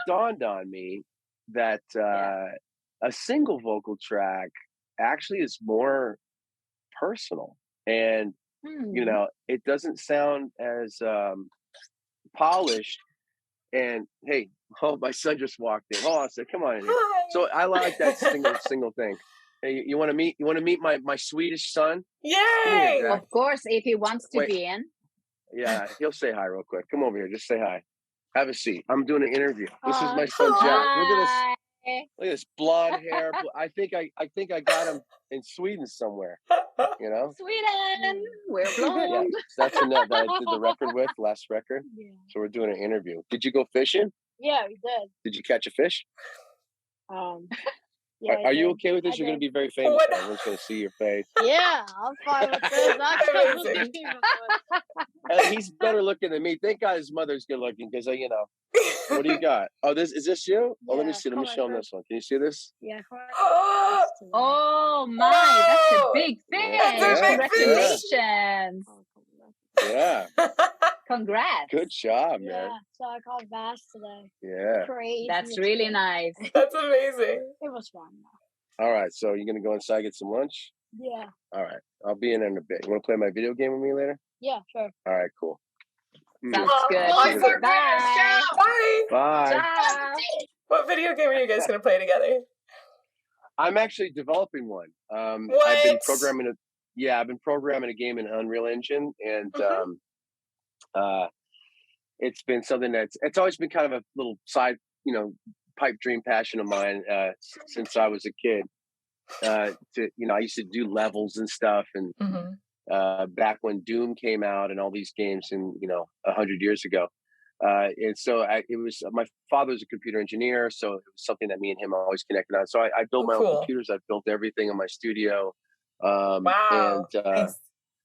Speaker 3: dawned on me that a single vocal track actually is more personal, and it doesn't sound as polished. And hey, my son just walked in. Oh, I said, come on in here. So I like that single thing. Hey, you want to meet my Swedish son?
Speaker 1: Yay!
Speaker 2: Of course, if he wants to be in.
Speaker 3: Yeah, he'll say hi real quick. Come over here, just say hi. Have a seat. I'm doing an interview. This is my son Jack. Look at this. Look at this blonde hair. I think I got him in Sweden somewhere.
Speaker 2: Sweden, we're blonde.
Speaker 3: Yeah, that's Annette that I did the record with, last record. Yeah. So we're doing an interview. Did you go fishing?
Speaker 5: Yeah, we did.
Speaker 3: Did you catch a fish?
Speaker 5: Yeah.
Speaker 3: Are you okay with this? You're going to be very famous. Everyone's going to see your face.
Speaker 5: Yeah, I'm fine with this.
Speaker 3: He's better looking than me. Thank God his mother's good looking because, what do you got? Oh, is this you? Oh, let me see. Let me show him this one. Can you see this?
Speaker 5: Yeah.
Speaker 2: Oh my, that's a big fish. Congratulations.
Speaker 3: Yeah.
Speaker 2: Congrats.
Speaker 3: Good job, man.
Speaker 5: Yeah, so I caught bass today.
Speaker 3: Yeah.
Speaker 5: Crazy.
Speaker 2: That's really nice.
Speaker 1: That's amazing.
Speaker 5: It was fun,
Speaker 3: though. All right, so you're going to go inside, get some lunch?
Speaker 5: Yeah.
Speaker 3: All right. I'll be in a bit. You want to play my video game with me later?
Speaker 5: Yeah, sure.
Speaker 3: All right, cool.
Speaker 2: Sounds good.
Speaker 1: Bye.
Speaker 3: Bye.
Speaker 2: Ciao.
Speaker 1: What video game are you guys going to play together?
Speaker 3: I'm actually developing one.
Speaker 1: What?
Speaker 3: I've been programming a game in Unreal Engine, and it's been something it's always been kind of a little side, pipe dream passion of mine since I was a kid. I used to do levels and stuff, and back when Doom came out and all these games, and 100 years ago. And so it was, my father was a computer engineer, so it was something that me and him always connected on. So I built my own computers. I built everything in my studio.
Speaker 1: Wow.
Speaker 3: And
Speaker 1: nice.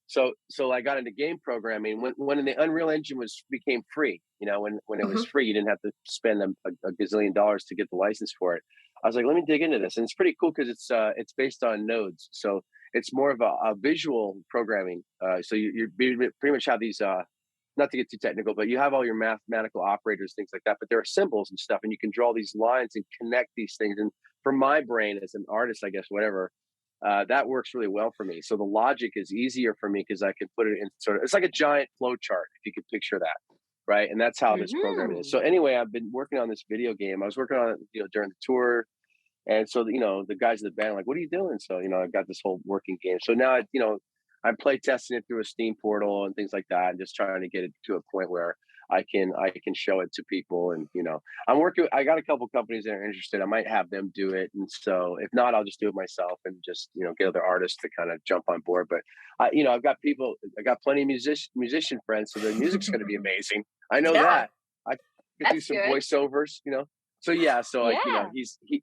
Speaker 3: So I got into game programming when the Unreal Engine became free. When it was free, you didn't have to spend a gazillion dollars to get the license for it. I was like, let me dig into this, and it's pretty cool because it's based on nodes, so it's more of a visual programming. So you pretty much have these. Not to get too technical, but you have all your mathematical operators, things like that, but there are symbols and stuff, and you can draw these lines and connect these things. And for my brain as an artist, I guess, whatever, that works really well for me. So the logic is easier for me because I can put it in it's like a giant flow chart, if you could picture that, right? And that's how this programming is. So anyway, I've been working on this video game. I was working on it, during the tour. And so, the guys in the band are like, what are you doing? So, I've got this whole working game. So now, I'm play testing it through a Steam portal and things like that, and just trying to get it to a point where I can show it to people. And I got a couple companies that are interested. I might have them do it, and so if not, I'll just do it myself and just get other artists to kind of jump on board. But I've got plenty of musician friends, so their music's going to be amazing. I know that I could do some voiceovers. So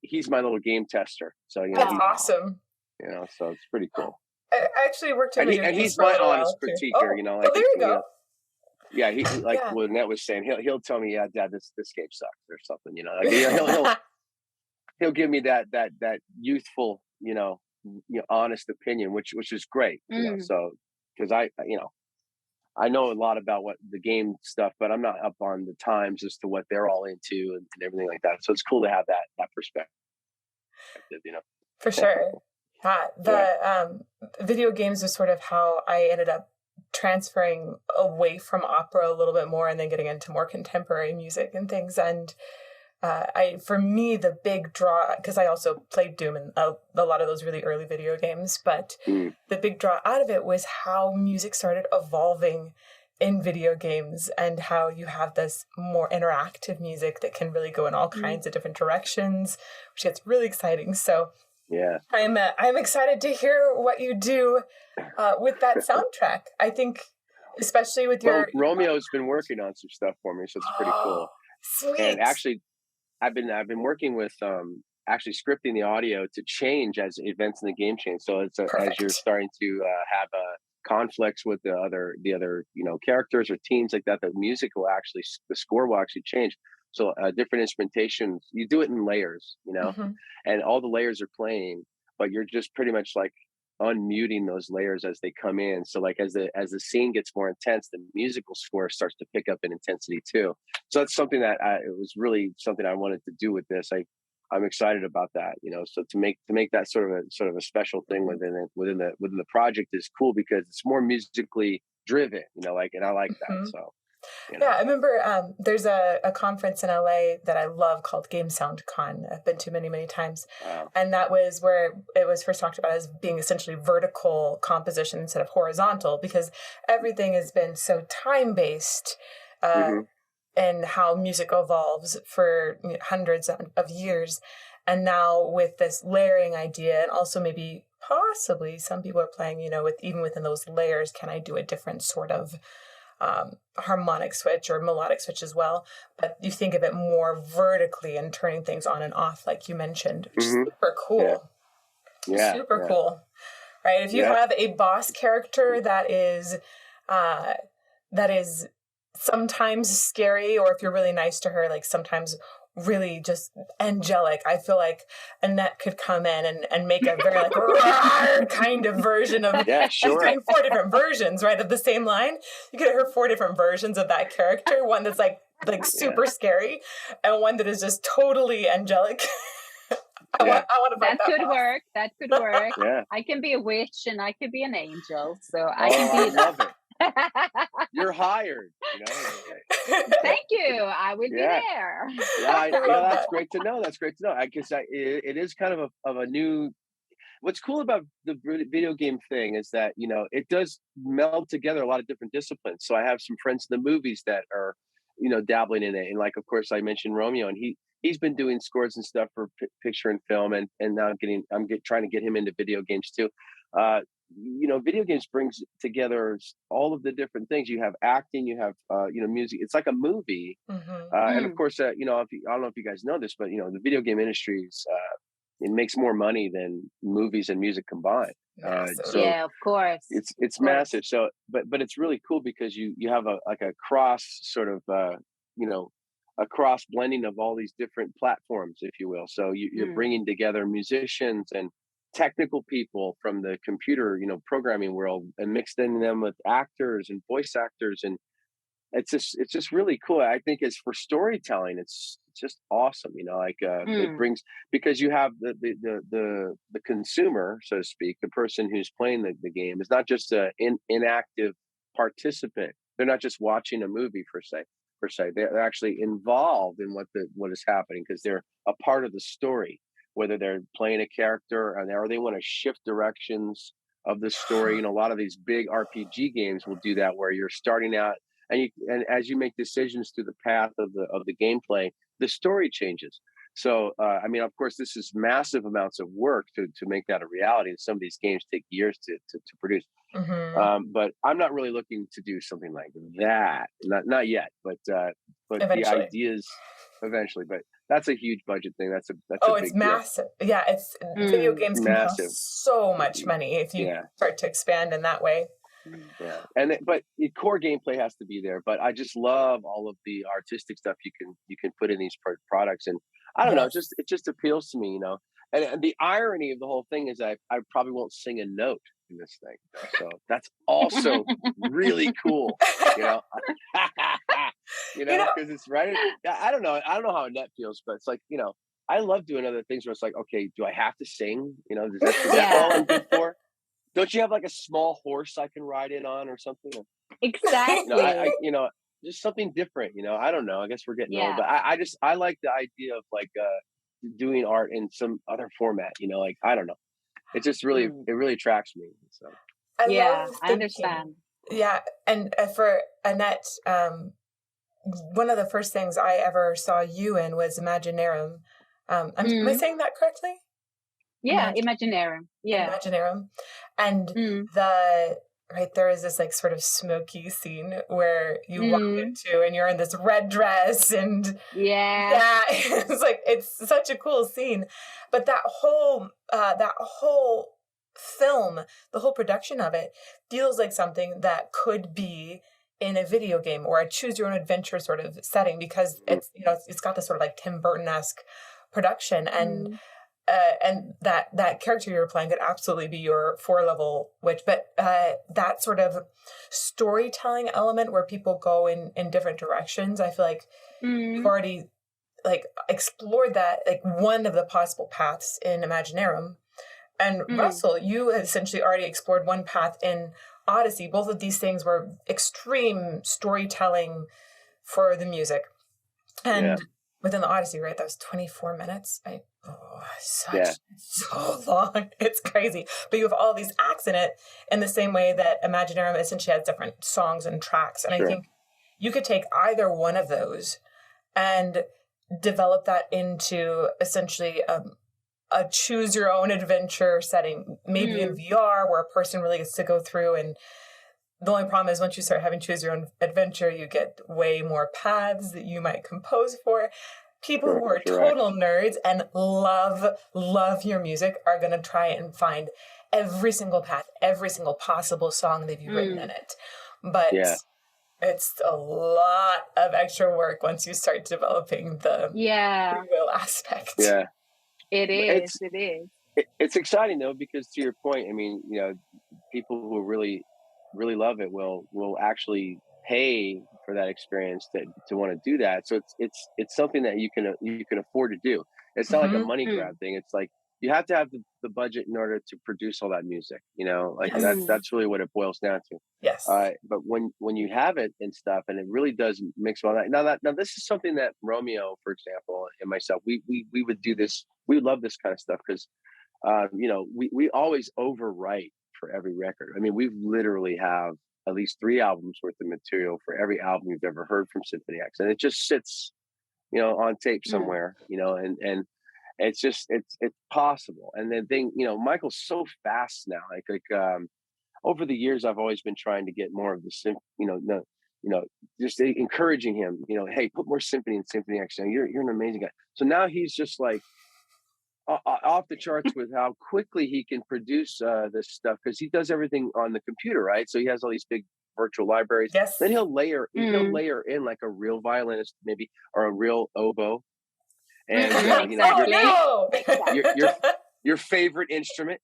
Speaker 3: he's my little game tester. So
Speaker 1: that's awesome.
Speaker 3: So it's pretty cool.
Speaker 1: I actually worked in
Speaker 3: and he's my honest critiquer,
Speaker 1: there you go.
Speaker 3: Yeah, he what Annette was saying. He'll tell me, yeah, Dad, this game sucks or something. He'll give me that youthful, honest opinion, which is great. So because I know a lot about what the game stuff, but I'm not up on the times as to what they're all into and everything like that. So it's cool to have that perspective, you know.
Speaker 1: For sure. Video games was sort of how I ended up transferring away from opera a little bit more and then getting into more contemporary music and things. And for me, the big draw, because I also played Doom and a lot of those really early video games, but the big draw out of it was how music started evolving in video games and how you have this more interactive music that can really go in all kinds of different directions, which gets really exciting. So yeah, I'm excited to hear what you do with that soundtrack. I think, especially with your
Speaker 3: Romeo's been working on some stuff for me, so it's pretty cool.
Speaker 1: Sweet.
Speaker 3: And actually, I've been working with actually scripting the audio to change as events in the game change. So it's as you're starting to have conflicts with the other characters or teams like that, the score will actually change. So different instrumentations, you do it in layers, and all the layers are playing, but you're just pretty much like unmuting those layers as they come in. So like as the scene gets more intense, the musical score starts to pick up in intensity too. So that's something that it was really something I wanted to do with this. I'm excited about that, so to make that sort of a special thing within the project is cool because it's more musically driven, and I like that. So
Speaker 1: yeah, I remember there's a conference in LA that I love called Game Sound Con. I've been to many, many times. Wow. And that was where it was first talked about as being essentially vertical composition instead of horizontal, because everything has been so time-based in how music evolves for hundreds of years. And now with this layering idea, and also maybe possibly some people are playing, even within those layers, can I do a different sort of harmonic switch or melodic switch as well, but you think of it more vertically and turning things on and off, like you mentioned, which is super cool. Super cool, right? If you have a boss character that is sometimes scary, or if you're really nice to her, like sometimes really just angelic, I feel like Annette could come in and make a very like rawr kind of version of doing 4 different versions, right, of the same line. You could hear 4 different versions of that character, one that's like super scary and one that is just totally angelic. I want to find
Speaker 2: that could work. I can be a witch and I could be an angel, so I can be
Speaker 3: love it. You're hired.
Speaker 2: Thank you. I will be there.
Speaker 3: That's great to know. I guess it is kind of a new. What's cool about the video game thing is that it does meld together a lot of different disciplines. So I have some friends in the movies that are dabbling in it, and like of course I mentioned Romeo, and he's been doing scores and stuff for picture and film, and now I'm trying to get him into video games too. Video games brings together all of the different things. You have acting, you have music. It's like a movie, and of course, I don't know if you guys know this, but the video game industry is it makes more money than movies and music combined.
Speaker 2: So of course,
Speaker 3: it's massive. So, but it's really cool because you have a cross sort of a cross blending of all these different platforms, if you will. So you're bringing together musicians and technical people from the computer, programming world, and mixing them with actors and voice actors, and it's just really cool. I think as for storytelling, it's just awesome. It brings, because you have the consumer, so to speak, the person who's playing the game is not just an inactive participant. They're not just watching a movie per se. They're actually involved in what is happening because they're a part of the story. Whether they're playing a character or they want to shift directions of the story. A lot of these big RPG games will do that, where you're starting out and as you make decisions through the path of the gameplay, the story changes. So, of course, this is massive amounts of work to make that a reality. And some of these games take years to produce. But I'm not really looking to do something like that. Not yet, but eventually. The ideas eventually, but that's a huge budget thing. That's a
Speaker 1: it's massive. Yeah, it's video games can cost so much money if you start to expand in that way.
Speaker 3: Yeah, but the core gameplay has to be there. But I just love all of the artistic stuff you can put in these products, and I don't know, it just appeals to me, And the irony of the whole thing is I probably won't sing a note in this thing. So that's also really cool, you know. Because it's right. I don't know how Annette feels, but it's like, you know, I love doing other things where it's like, okay, do I have to sing? You know, is that all I'm good for? Don't you have like a small horse I can ride in on or something?
Speaker 2: Exactly.
Speaker 3: You know, just something different. You know, I don't know. I guess we're getting old, but I like the idea of like doing art in some other format. You know, like I don't know. It just really it really attracts me. So
Speaker 2: I understand.
Speaker 1: Yeah, and for Annette, one of the first things I ever saw you in was Imaginarium. Am I saying that correctly?
Speaker 2: Yeah, Imaginarium. Yeah,
Speaker 1: Imaginarium, and there is this like sort of smoky scene where you walk into and you're in this red dress and it's like it's such a cool scene, but that whole film, the whole production of it feels like something that could be in a video game or a choose your own adventure sort of setting, because it's, you know, it's got this sort of like Tim Burton-esque production, and that character you're playing could absolutely be your 4-level witch. But that sort of storytelling element where people go in different directions, I feel like you've already like explored that, like one of the possible paths in Imaginarium. And Russell, you essentially already explored one path in Odyssey. Both of these things were extreme storytelling for the music. And within the Odyssey, right, that was 24 minutes. So long. It's crazy. But you have all these acts in it in the same way that Imaginarium essentially has different songs and tracks. And I think you could take either one of those and develop that into essentially a choose your own adventure setting, maybe in VR, where a person really gets to go through. And the only problem is once you start having choose your own adventure, you get way more paths that you might compose for. People who are total nerds and love your music are going to try and find every single path, every single possible song that you've written in it. But it's a lot of extra work once you start developing the real aspect.
Speaker 3: Yeah.
Speaker 2: It is.
Speaker 3: It's exciting though, because to your point, I mean, you know, people who really love it will actually pay for that experience to want to do that. So it's something that you can afford to do. It's not like a money grab thing. It's like you have to have the budget in order to produce all that music. You know, like that's really what it boils down to.
Speaker 1: Yes.
Speaker 3: But when you have it and stuff, and it really does mix well. Now this is something that Romeo, for example, and myself, we would do this. We love this kind of stuff because, you know, we always overwrite for every record. I mean, we literally have at least 3 albums worth of material for every album you've ever heard from Symphony X, and it just sits, you know, on tape somewhere, you know, and it's just it's possible. And then you know, Michael's so fast now. Like over the years, I've always been trying to get more of the just encouraging him. You know, hey, put more symphony in Symphony X. You know, you're an amazing guy. So now he's just like off the charts with how quickly he can produce this stuff, because he does everything on the computer, right? So he has all these big virtual libraries.
Speaker 1: Yes.
Speaker 3: Then he'll layer in like a real violinist, maybe, or a real oboe, and you know, your favorite instrument,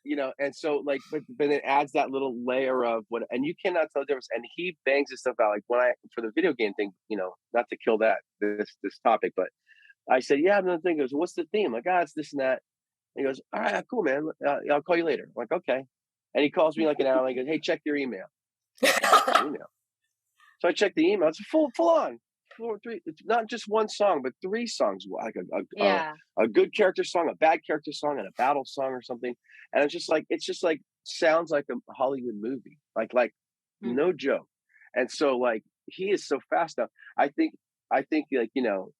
Speaker 3: you know, and so like, but it adds that little layer of what, and you cannot tell the difference. And he bangs this stuff out. Like for the video game thing, you know, not to kill this topic, but I said, yeah, another thing. He goes, what's the theme? I'm like, it's this and that. And he goes, all right, cool, man. I'll call you later. I'm like, okay. And he calls me like an hour. And he goes, hey, check your email. So I checked the email. It's full on. 3, not just one song, but 3 songs. Like a good character song, a bad character song, and a battle song or something. And it's just like sounds like a Hollywood movie. Like no joke. And so like he is so fast now. I think like, you know,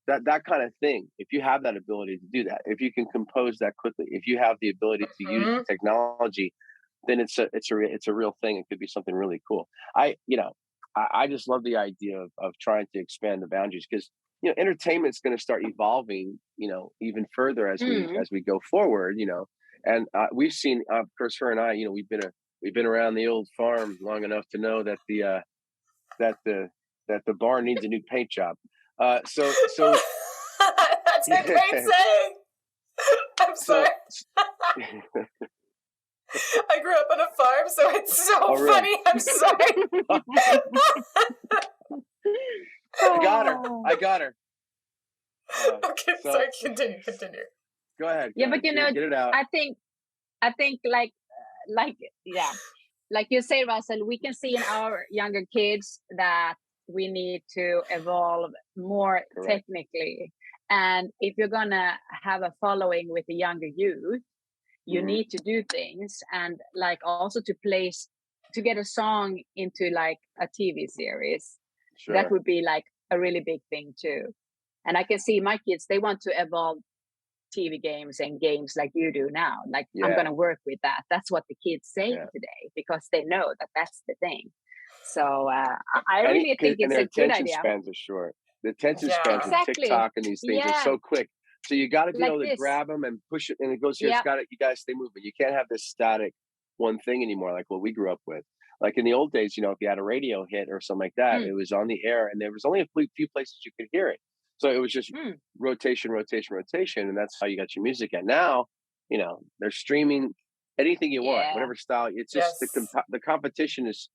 Speaker 3: that kind of thing, if you have that ability to do that, if you can compose that quickly, if you have the ability to use technology, then it's a real thing. It could be something really cool. I just love the idea of trying to expand the boundaries, because, you know, entertainment's going to start evolving, you know, even further as we go forward, you know. And we've seen, of course, her and I, you know, we've been around the old farm long enough to know that the barn needs a new paint job. So
Speaker 1: that's a great saying. I'm sorry. I grew up on a farm, so it's so funny. I'm sorry.
Speaker 3: I got her.
Speaker 1: Okay, sorry. Continue.
Speaker 3: Go ahead.
Speaker 2: Yeah, but
Speaker 3: get it out.
Speaker 2: I think like you say, Russell, we can see in our younger kids that we need to evolve more technically. And if you're gonna have a following with the younger youth, you need to do things, and like also to get a song into like a TV series. Sure. That would be like a really big thing too. And I can see my kids, they want to evolve TV games and games like you do now. Like, I'm going to work with that. That's what the kids say today, because they know that that's the thing. So I really think it's a good idea.
Speaker 3: Attention spans are short. The attention spans of TikTok and these things are so quick. So you got to be able to grab them and push it, and it goes here. It's got it. You guys stay moving. You can't have this static one thing anymore, like what we grew up with. Like in the old days, if you had a radio hit or something like that, it was on the air, and there was only a few places you could hear it. So it was just rotation, and that's how you got your music. And now, they're streaming anything you want, whatever style. It's just the competition is,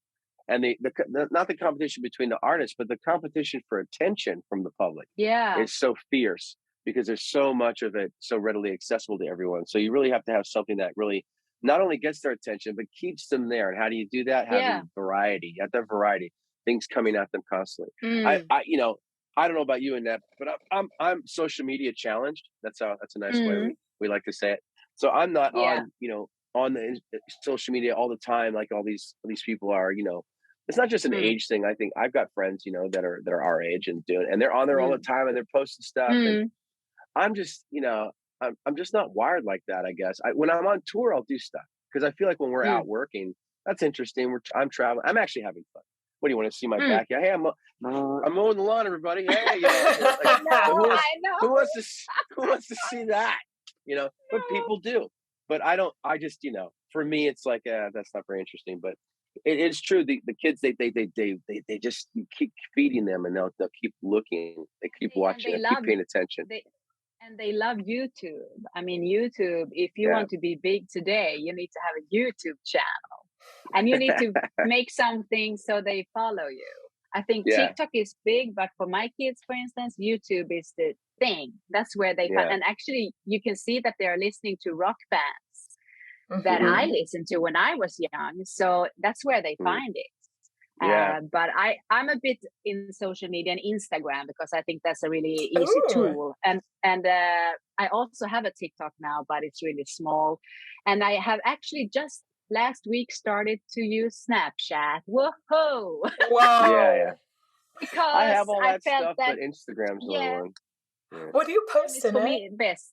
Speaker 3: and the not the competition between the artists, but the competition for attention from the public. Is so fierce because there's so much of it so readily accessible to everyone. So you really have to have something that really not only gets their attention, but keeps them there. And how do you do that? Having variety. You have to have variety, things coming at them constantly. I don't know about you, Annette, but I'm social media challenged. That's a nice way we like to say it. So I'm not on the social media all the time like all these people are. It's not just an age thing. I think I've got friends that are our age and they're on there all the time and they're posting stuff. And I'm just I'm just not wired like that. I guess when I'm on tour, I'll do stuff because I feel like when we're out working, that's interesting. I'm traveling. I'm actually having fun. What do you want to see my backyard? Hey, I'm mowing the lawn, everybody. Hey, who wants to see that? But people do. But I don't. I just for me, it's like that's not very interesting. But it's true. The kids they just keep feeding them, and they'll keep looking. They keep watching. They keep paying attention.
Speaker 2: They love YouTube. I mean, YouTube. If you want to be big today, you need to have a YouTube channel. And you need to make something so they follow you. I think TikTok is big, but for my kids, for instance, YouTube is the thing. That's where they find. And actually, you can see that they are listening to rock bands that I listened to when I was young. So that's where they find it. But I'm a bit in social media and Instagram because I think that's a really easy tool. And I also have a TikTok now, but it's really small. And I have actually just last week started to use Snapchat. Whoa!
Speaker 3: Wow!
Speaker 2: Because
Speaker 3: I have all that stuff, but Instagram's the one.
Speaker 1: What do you post in
Speaker 2: for me best?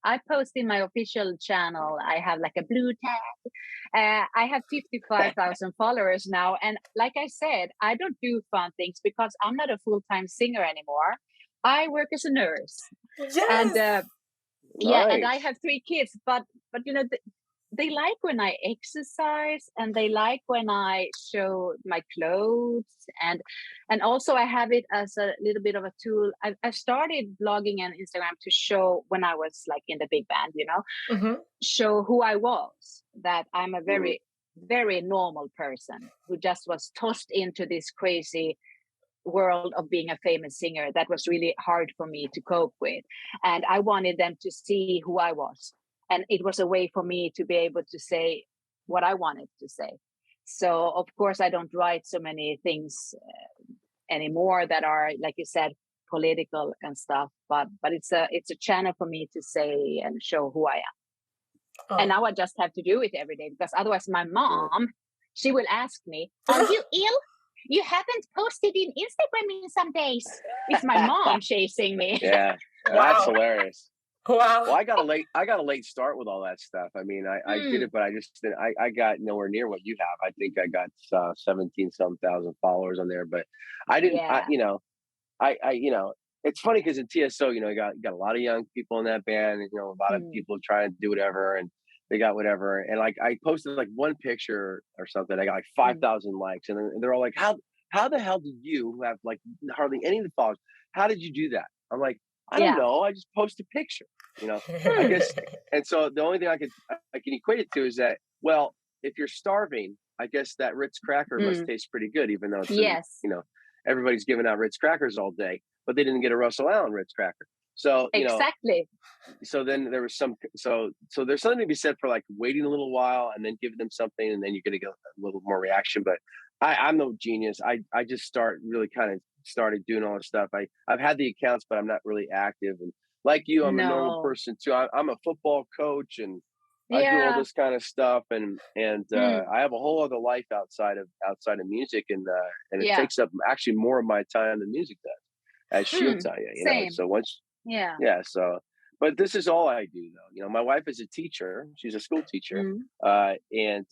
Speaker 2: I post in my official channel. I have like a blue tag. I have 55,000 followers now, and like I said, I don't do fun things because I'm not a full-time singer anymore. I work as a nurse.
Speaker 1: Yes.
Speaker 2: And and I have 3 kids, but they like when I exercise, and they like when I show my clothes, and also I have it as a little bit of a tool. I started blogging on Instagram to show when I was like in the big band, show who I was, that I'm a very, very normal person who just was tossed into this crazy world of being a famous singer that was really hard for me to cope with. And I wanted them to see who I was. And it was a way for me to be able to say what I wanted to say. So, of course, I don't write so many things anymore that are, like you said, political and stuff. But it's a channel for me to say and show who I am. Oh. And now I just have to do it every day because otherwise my mom, she will ask me, "Are you ill? You haven't posted in Instagram in some days." It's my mom chasing me.
Speaker 3: Yeah, that's hilarious.
Speaker 1: Wow.
Speaker 3: Well, I got a late start with all that stuff. I mean, I did it, but I got nowhere near what you have. I think I got 17-some thousand followers on there, but I didn't. It's funny because in TSO, you got a lot of young people in that band, and a lot of people trying to do whatever, and they got whatever. And like I posted like one picture or something, I got like 5,000 likes, and they're all like, "How the hell did you who have like hardly any of the followers? How did you do that?" I'm like, I don't know. I just post a picture, I guess. And so the only thing I can equate it to is that, well, if you're starving, I guess that Ritz cracker must taste pretty good, even though it's, everybody's giving out Ritz crackers all day, but they didn't get a Russell Allen Ritz cracker. So,
Speaker 2: exactly.
Speaker 3: So then there was so there's something to be said for like waiting a little while and then giving them something, and then you're going to get a little more reaction. But I'm no genius. I just started doing all this stuff. I've had the accounts, but I'm not really active. And like you, I'm a normal person too. I'm a football coach, and I do all this kind of stuff, and I have a whole other life outside of music, and it takes up actually more of my time than music does, as she'll tell you.
Speaker 2: Same.
Speaker 3: So once, so. But this is all I do, though. My wife is a teacher; she's a school teacher, and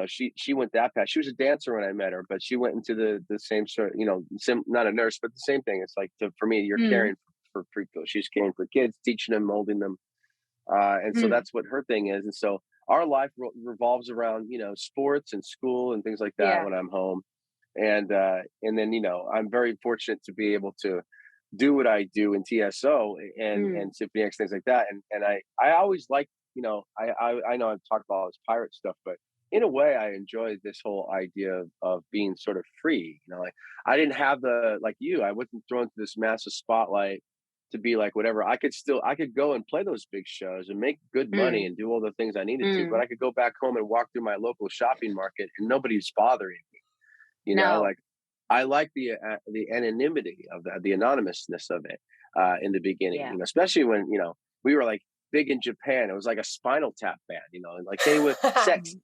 Speaker 3: she went that path. She was a dancer when I met her, but she went into the same sort. Not a nurse, but the same thing. It's like for me, you're caring for people. She's caring for kids, teaching them, molding them. And so that's what her thing is. And so our life revolves around, sports and school and things like that when I'm home. And then, I'm very fortunate to be able to do what I do in TSO and Symphony X, things like that. And I always like, I know I've talked about all this pirate stuff, but in a way I enjoy this whole idea of being sort of free. Like I didn't have like you, I wasn't thrown to this massive spotlight to be like whatever. I could go and play those big shows and make good money and do all the things I needed to, but I could go back home and walk through my local shopping market and nobody's bothering me. Like I like the anonymity of the anonymousness of it in the beginning, especially when, we were like big in Japan. It was like a Spinal Tap band, and like they were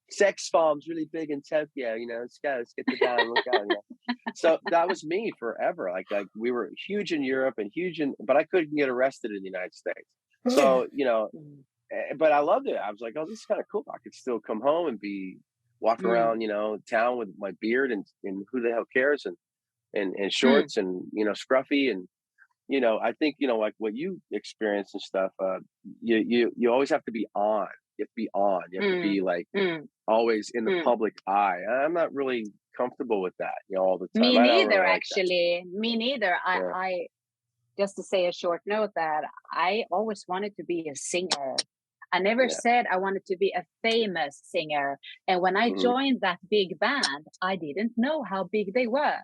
Speaker 3: sex bombs really big in Tokyo, let's get the down, look out. So that was me forever. Like we were huge in Europe and but I couldn't get arrested in the United States. So, but I loved it. I was like, oh, this is kind of cool. I could still come home and be walking around, town with my beard and who the hell cares, and shorts and, scruffy. And, I think, like what you experience and stuff, you always have to be on. You have to be on. You have to be like always in the public eye. I'm not really comfortable with that, all the time.
Speaker 2: Me neither, actually. Me neither. I just to say a short note that I always wanted to be a singer. I never said I wanted to be a famous singer. And when I joined that big band, I didn't know how big they were.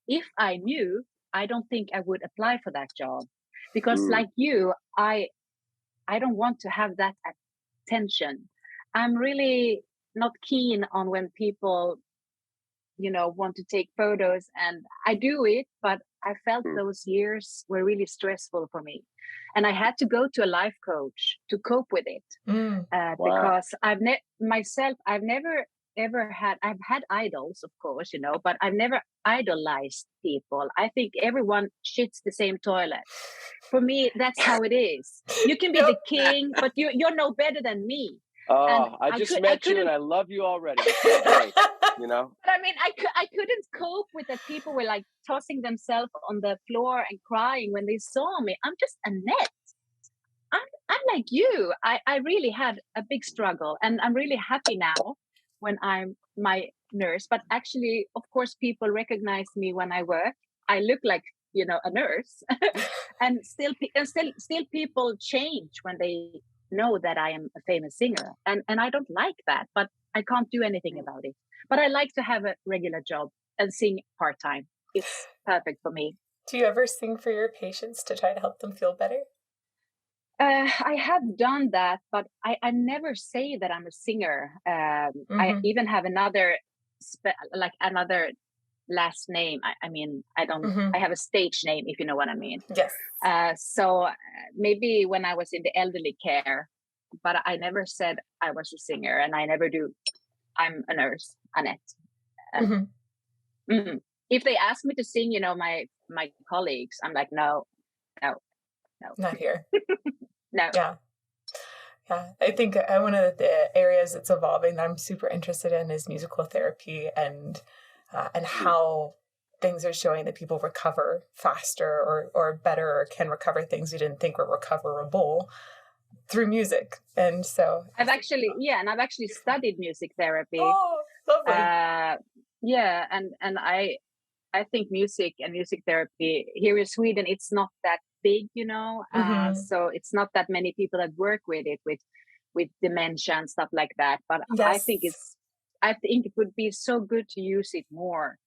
Speaker 2: If I knew, I don't think I would apply for that job, because like you, I don't want to have that attention. I'm really not keen on when people, want to take photos, and I do it, but I felt those years were really stressful for me. And I had to go to a life coach to cope with it because I've had idols, of course, but I've never idolized people. I think everyone shits the same toilet. For me, that's how it is. You can be the king, but you're no better than me.
Speaker 3: Oh, I just met you and I love you already. Great,
Speaker 2: But I mean, I couldn't cope with that people were like tossing themselves on the floor and crying when they saw me. I'm just Annette. I'm like you. I really had a big struggle, and I'm really happy now when I'm my nurse. But actually, of course, people recognize me when I work. I look like, a nurse, and still people change when they know that I am a famous singer, and I don't like that, but I can't do anything about it. But I like to have a regular job and sing part-time. It's perfect for me.
Speaker 1: Do you ever sing for your patients to try to help them feel better?
Speaker 2: I have done that, but I never say that I'm a singer. I even have another last name. I mean, I don't. I have a stage name, if you know what I mean.
Speaker 1: Yes.
Speaker 2: So maybe when I was in the elderly care, but I never said I was a singer, and I never do. I'm a nurse, Annette. If they ask me to sing, my colleagues, I'm like, no,
Speaker 1: not here.
Speaker 2: No.
Speaker 1: Yeah. I think one of the areas that's evolving that I'm super interested in is musical therapy, and how things are showing that people recover faster or better, or can recover things you didn't think were recoverable through music. And so
Speaker 2: I've actually studied music therapy.
Speaker 1: Oh, lovely.
Speaker 2: And I think music and music therapy here in Sweden, it's not that big, you know. So it's not that many people that work with it with dementia and stuff like that. But
Speaker 1: Yes.
Speaker 2: I think it would be so good to use it more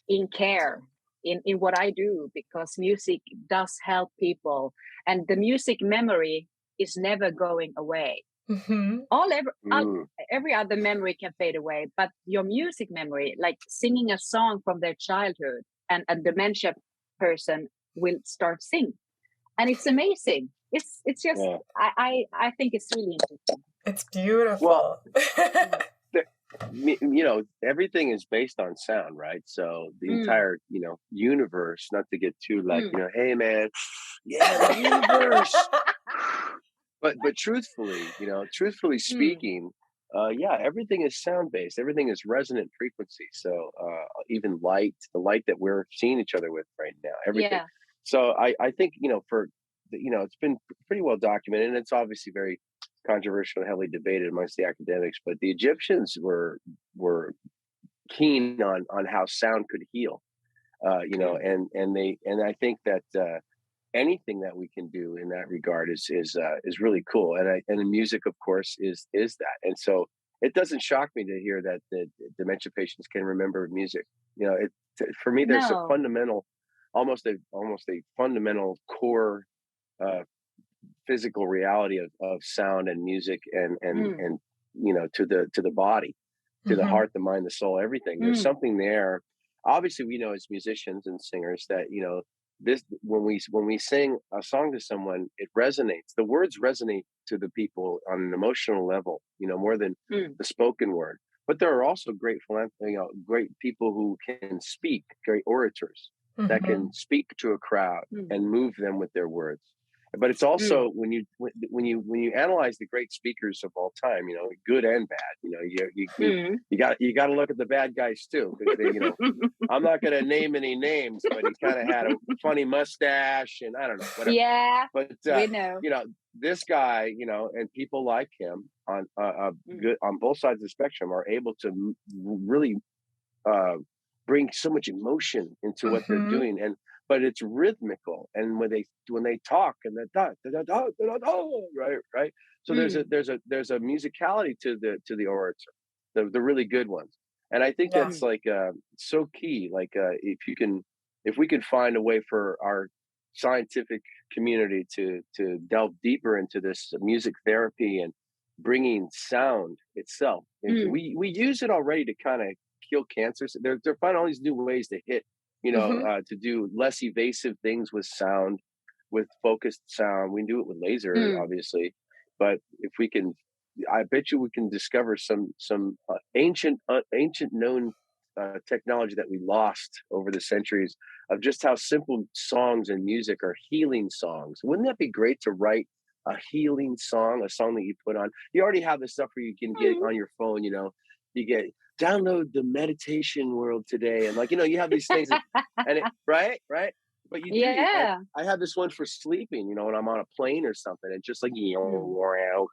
Speaker 2: in care in what I do, because music does help people, and the music memory is never going away. Every other memory can fade away, but your music memory, like singing a song from their childhood, and a dementia person will start singing, and it's amazing. It's just I think it's really interesting.
Speaker 1: It's beautiful.
Speaker 3: Well, you know, everything is based on sound, right? So the entire, you know, universe, not to get too like, you know, hey man, yeah, the universe. But truthfully speaking, everything is sound based. Everything is resonant frequency. So even the light that we're seeing each other with right now, everything. Yeah. So I think, you know, it's been pretty well documented, and it's obviously very controversial and heavily debated amongst the academics, but the Egyptians were keen on how sound could heal, you know, and I think that anything that we can do in that regard is really cool, and the music, of course, is that. And so it doesn't shock me to hear that the dementia patients can remember music. You know, for me, there's a fundamental, almost a fundamental core physical reality of sound and music and you know, to the body, to the heart, the mind, the soul, everything. There's something there. Obviously, we know as musicians and singers that, you know, this when we sing a song to someone, it resonates. The words resonate to the people on an emotional level, you know, more than the spoken word. But there are also great people who can speak, great orators that can speak to a crowd and move them with their words. But it's also when you analyze the great speakers of all time, you know, good and bad, you know, you got to look at the bad guys too. You know, I'm not going to name any names, but he kind of had a funny mustache, and I don't know, whatever. Yeah, but we know. You know, this guy, you know, and people like him on both sides of the spectrum are able to really bring so much emotion into what they're doing, but it's rhythmical, and when they talk and right. So there's a musicality to the orator, the really good ones, and I think that's like so key. Like if we can find a way for our scientific community to delve deeper into this music therapy and bringing sound itself, we use it already to kind of kill cancers. They're finding all these new ways to hit. You know, to do less evasive things with sound, with focused sound. We do it with laser, obviously, but if we can, I bet you we can discover some ancient known technology that we lost over the centuries of just how simple songs and music are healing songs. Wouldn't that be great to write a healing song, a song that you put on? You already have the stuff where you can get on your phone, you know, download the meditation world today, and like, you know, you have these things and right, but you do. I have this one for sleeping, you know, when I'm on a plane or something, and just like, you know,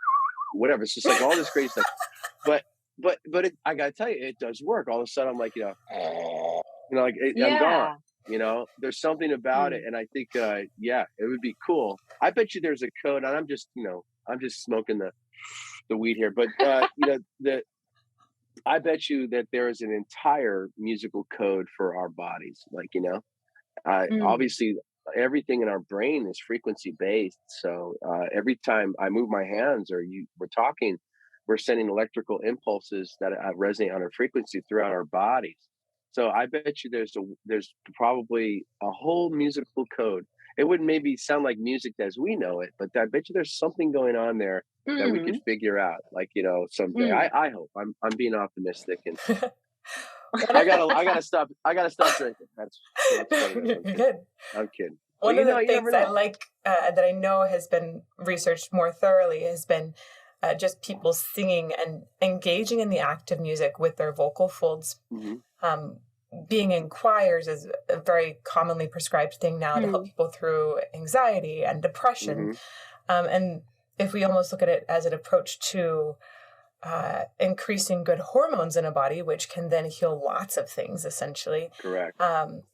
Speaker 3: whatever, it's just like all this crazy stuff, but I gotta tell you, it does work. All of a sudden I'm like, you know, like I'm gone, you know. There's something about it, and I think it would be cool. I bet you there's a code, and I'm just smoking the weed here, but you know, I bet you that there is an entire musical code for our bodies. Like, you know, obviously everything in our brain is frequency based. So every time I move my hands or we're talking, we're sending electrical impulses that resonate on a frequency throughout our bodies. So I bet you there's probably a whole musical code. It wouldn't maybe sound like music as we know it, but I bet you there's something going on there that we could figure out, like, you know, someday. I hope. I'm being optimistic, and I gotta stop drinking. That's
Speaker 1: You're good.
Speaker 3: I'm kidding.
Speaker 1: One of the things I like that I know has been researched more thoroughly has been just people singing and engaging in the act of music with their vocal folds. Being in choirs is a very commonly prescribed thing now to help people through anxiety and depression. And if we almost look at it as an approach to increasing good hormones in a body, which can then heal lots of things, essentially.
Speaker 3: Correct.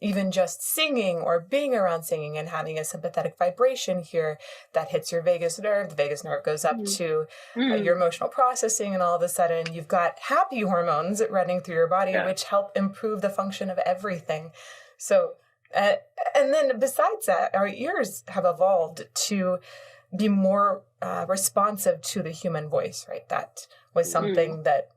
Speaker 1: Even just singing or being around singing and having a sympathetic vibration here that hits your vagus nerve. The vagus nerve goes up to your emotional processing, and all of a sudden you've got happy hormones running through your body, which help improve the function of everything. So, and then besides that, our ears have evolved to be more responsive to the human voice, right? That was something that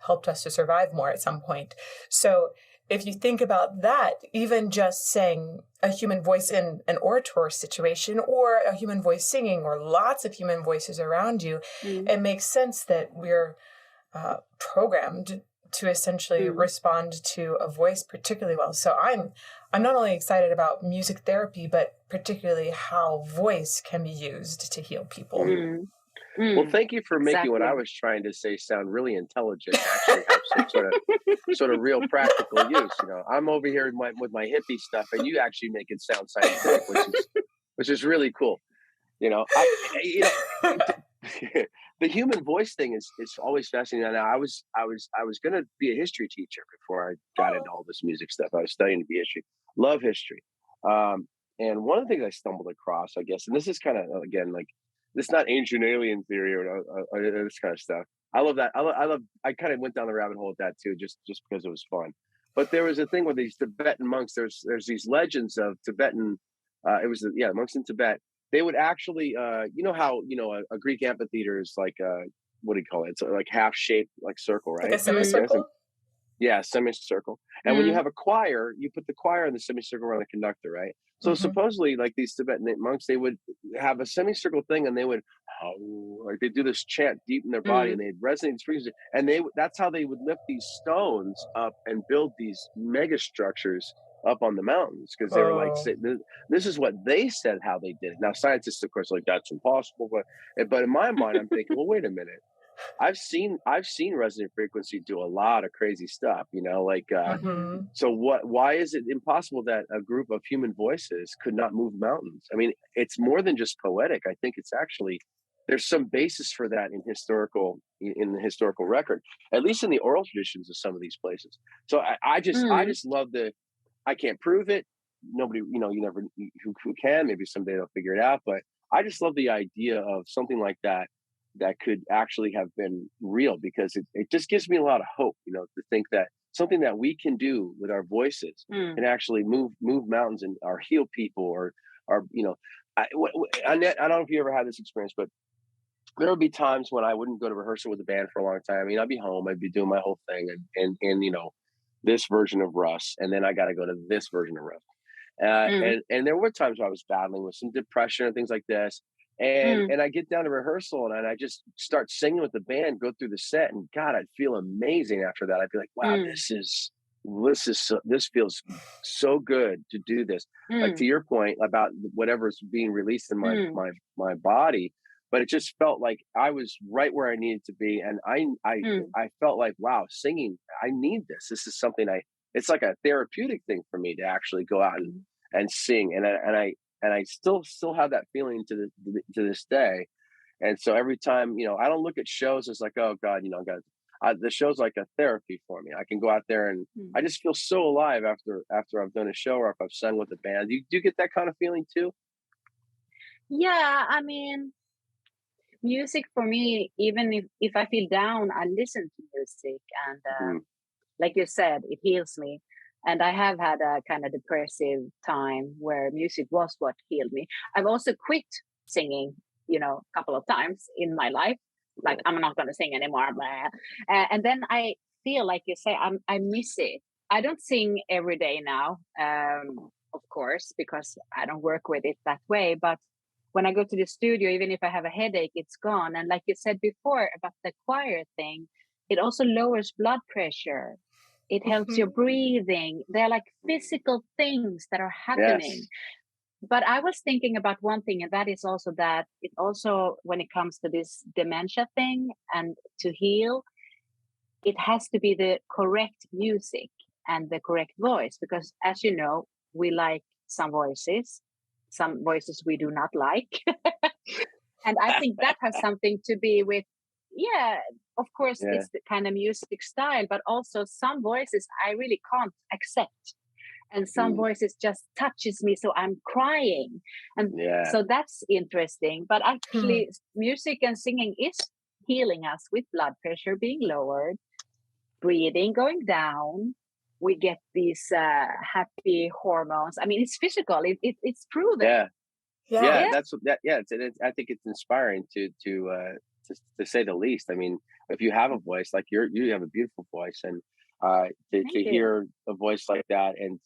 Speaker 1: helped us to survive more at some point. So if you think about that, even just saying a human voice in an orator situation, or a human voice singing, or lots of human voices around you, it makes sense that we're programmed to essentially respond to a voice particularly well. So I'm not only excited about music therapy, but particularly how voice can be used to heal people.
Speaker 3: Well, thank you for making what I was trying to say sound really intelligent. Actually, have some sort of real practical use. You know, I'm over here with my hippie stuff, and you actually make it sound scientific, which is really cool. You know, the human voice thing is always fascinating. Now, I was going to be a history teacher before I got into all this music stuff. I was studying to be history. Love history. And one of the things I stumbled across, I guess, and this is kind of, again, like, it's not ancient alien theory or this kind of stuff. I love that. I kind of went down the rabbit hole with that too, just because it was fun. But there was a thing with these Tibetan monks. There's these legends of Tibetan. Monks in Tibet. They would actually, you know how a Greek amphitheater is like what do you call it? It's like half shaped, like circle, right?
Speaker 1: Like a semicircle.
Speaker 3: Yeah, semicircle. And when you have a choir, you put the choir in the semicircle around the conductor, right? So supposedly, like these Tibetan monks, they would have a semicircle thing, and they would like they do this chant deep in their body, and they'd resonate these frequencies, and that's how they would lift these stones up and build these mega structures up on the mountains, because they were like, this is what they said how they did it. Now scientists, of course, are like, that's impossible, but in my mind, I'm thinking, well, wait a minute. I've seen resonant frequency do a lot of crazy stuff, you know, like, so why is it impossible that a group of human voices could not move mountains? I mean, it's more than just poetic. I think it's actually, there's some basis for that in the historical record, at least in the oral traditions of some of these places. So I just love I can't prove it. Nobody, you know, you never, who can, maybe someday they'll figure it out. But I just love the idea of something like that could actually have been real, because it just gives me a lot of hope, you know, to think that something that we can do with our voices can actually move mountains or heal people, or you know, Annette, I don't know if you ever had this experience, but there would be times when I wouldn't go to rehearsal with the band for a long time. I mean, I'd be home, I'd be doing my whole thing, and you know, this version of Russ, and then I got to go to this version of Russ. And there were times where I was battling with some depression and things like this. And I get down to rehearsal, and I just start singing with the band, go through the set, and God, I'd feel amazing after that. I'd be like, wow, this feels so good to do this. Like, to your point about whatever's being released in my body, but it just felt like I was right where I needed to be. And I felt like, wow, singing, I need this. This is something it's like a therapeutic thing for me to actually go out and sing. And I still have that feeling to this day. And so every time, you know, I don't look at shows as like, oh God, you know, the show's like a therapy for me. I can go out there and I just feel so alive after I've done a show, or if I've sung with a band. Do you get that kind of feeling too?
Speaker 2: Yeah, I mean, music for me, even if I feel down, I listen to music, and like you said, it heals me. And I have had a kind of depressive time where music was what healed me. I've also quit singing, you know, a couple of times in my life. Like, I'm not going to sing anymore. And then I feel, like you say, I miss it. I don't sing every day now, of course, because I don't work with it that way. But when I go to the studio, even if I have a headache, it's gone. And like you said before about the choir thing, it also lowers blood pressure. It helps your breathing. They're like physical things that are happening. Yes. But I was thinking about one thing, and that is also that it also, when it comes to this dementia thing and to heal, it has to be the correct music and the correct voice. Because as you know, we like some voices we do not like. And I think that has something to be with, of course, it's the kind of music style, but also some voices I really can't accept. And some voices just touches me, so I'm crying. And so that's interesting. But actually, music and singing is healing us with blood pressure being lowered, breathing going down. We get these happy hormones. I mean, it's physical. It's proven.
Speaker 3: Yeah. That's what. I think it's inspiring to say the least. I mean, if you have a voice like you have a beautiful voice, and to hear a voice like that, and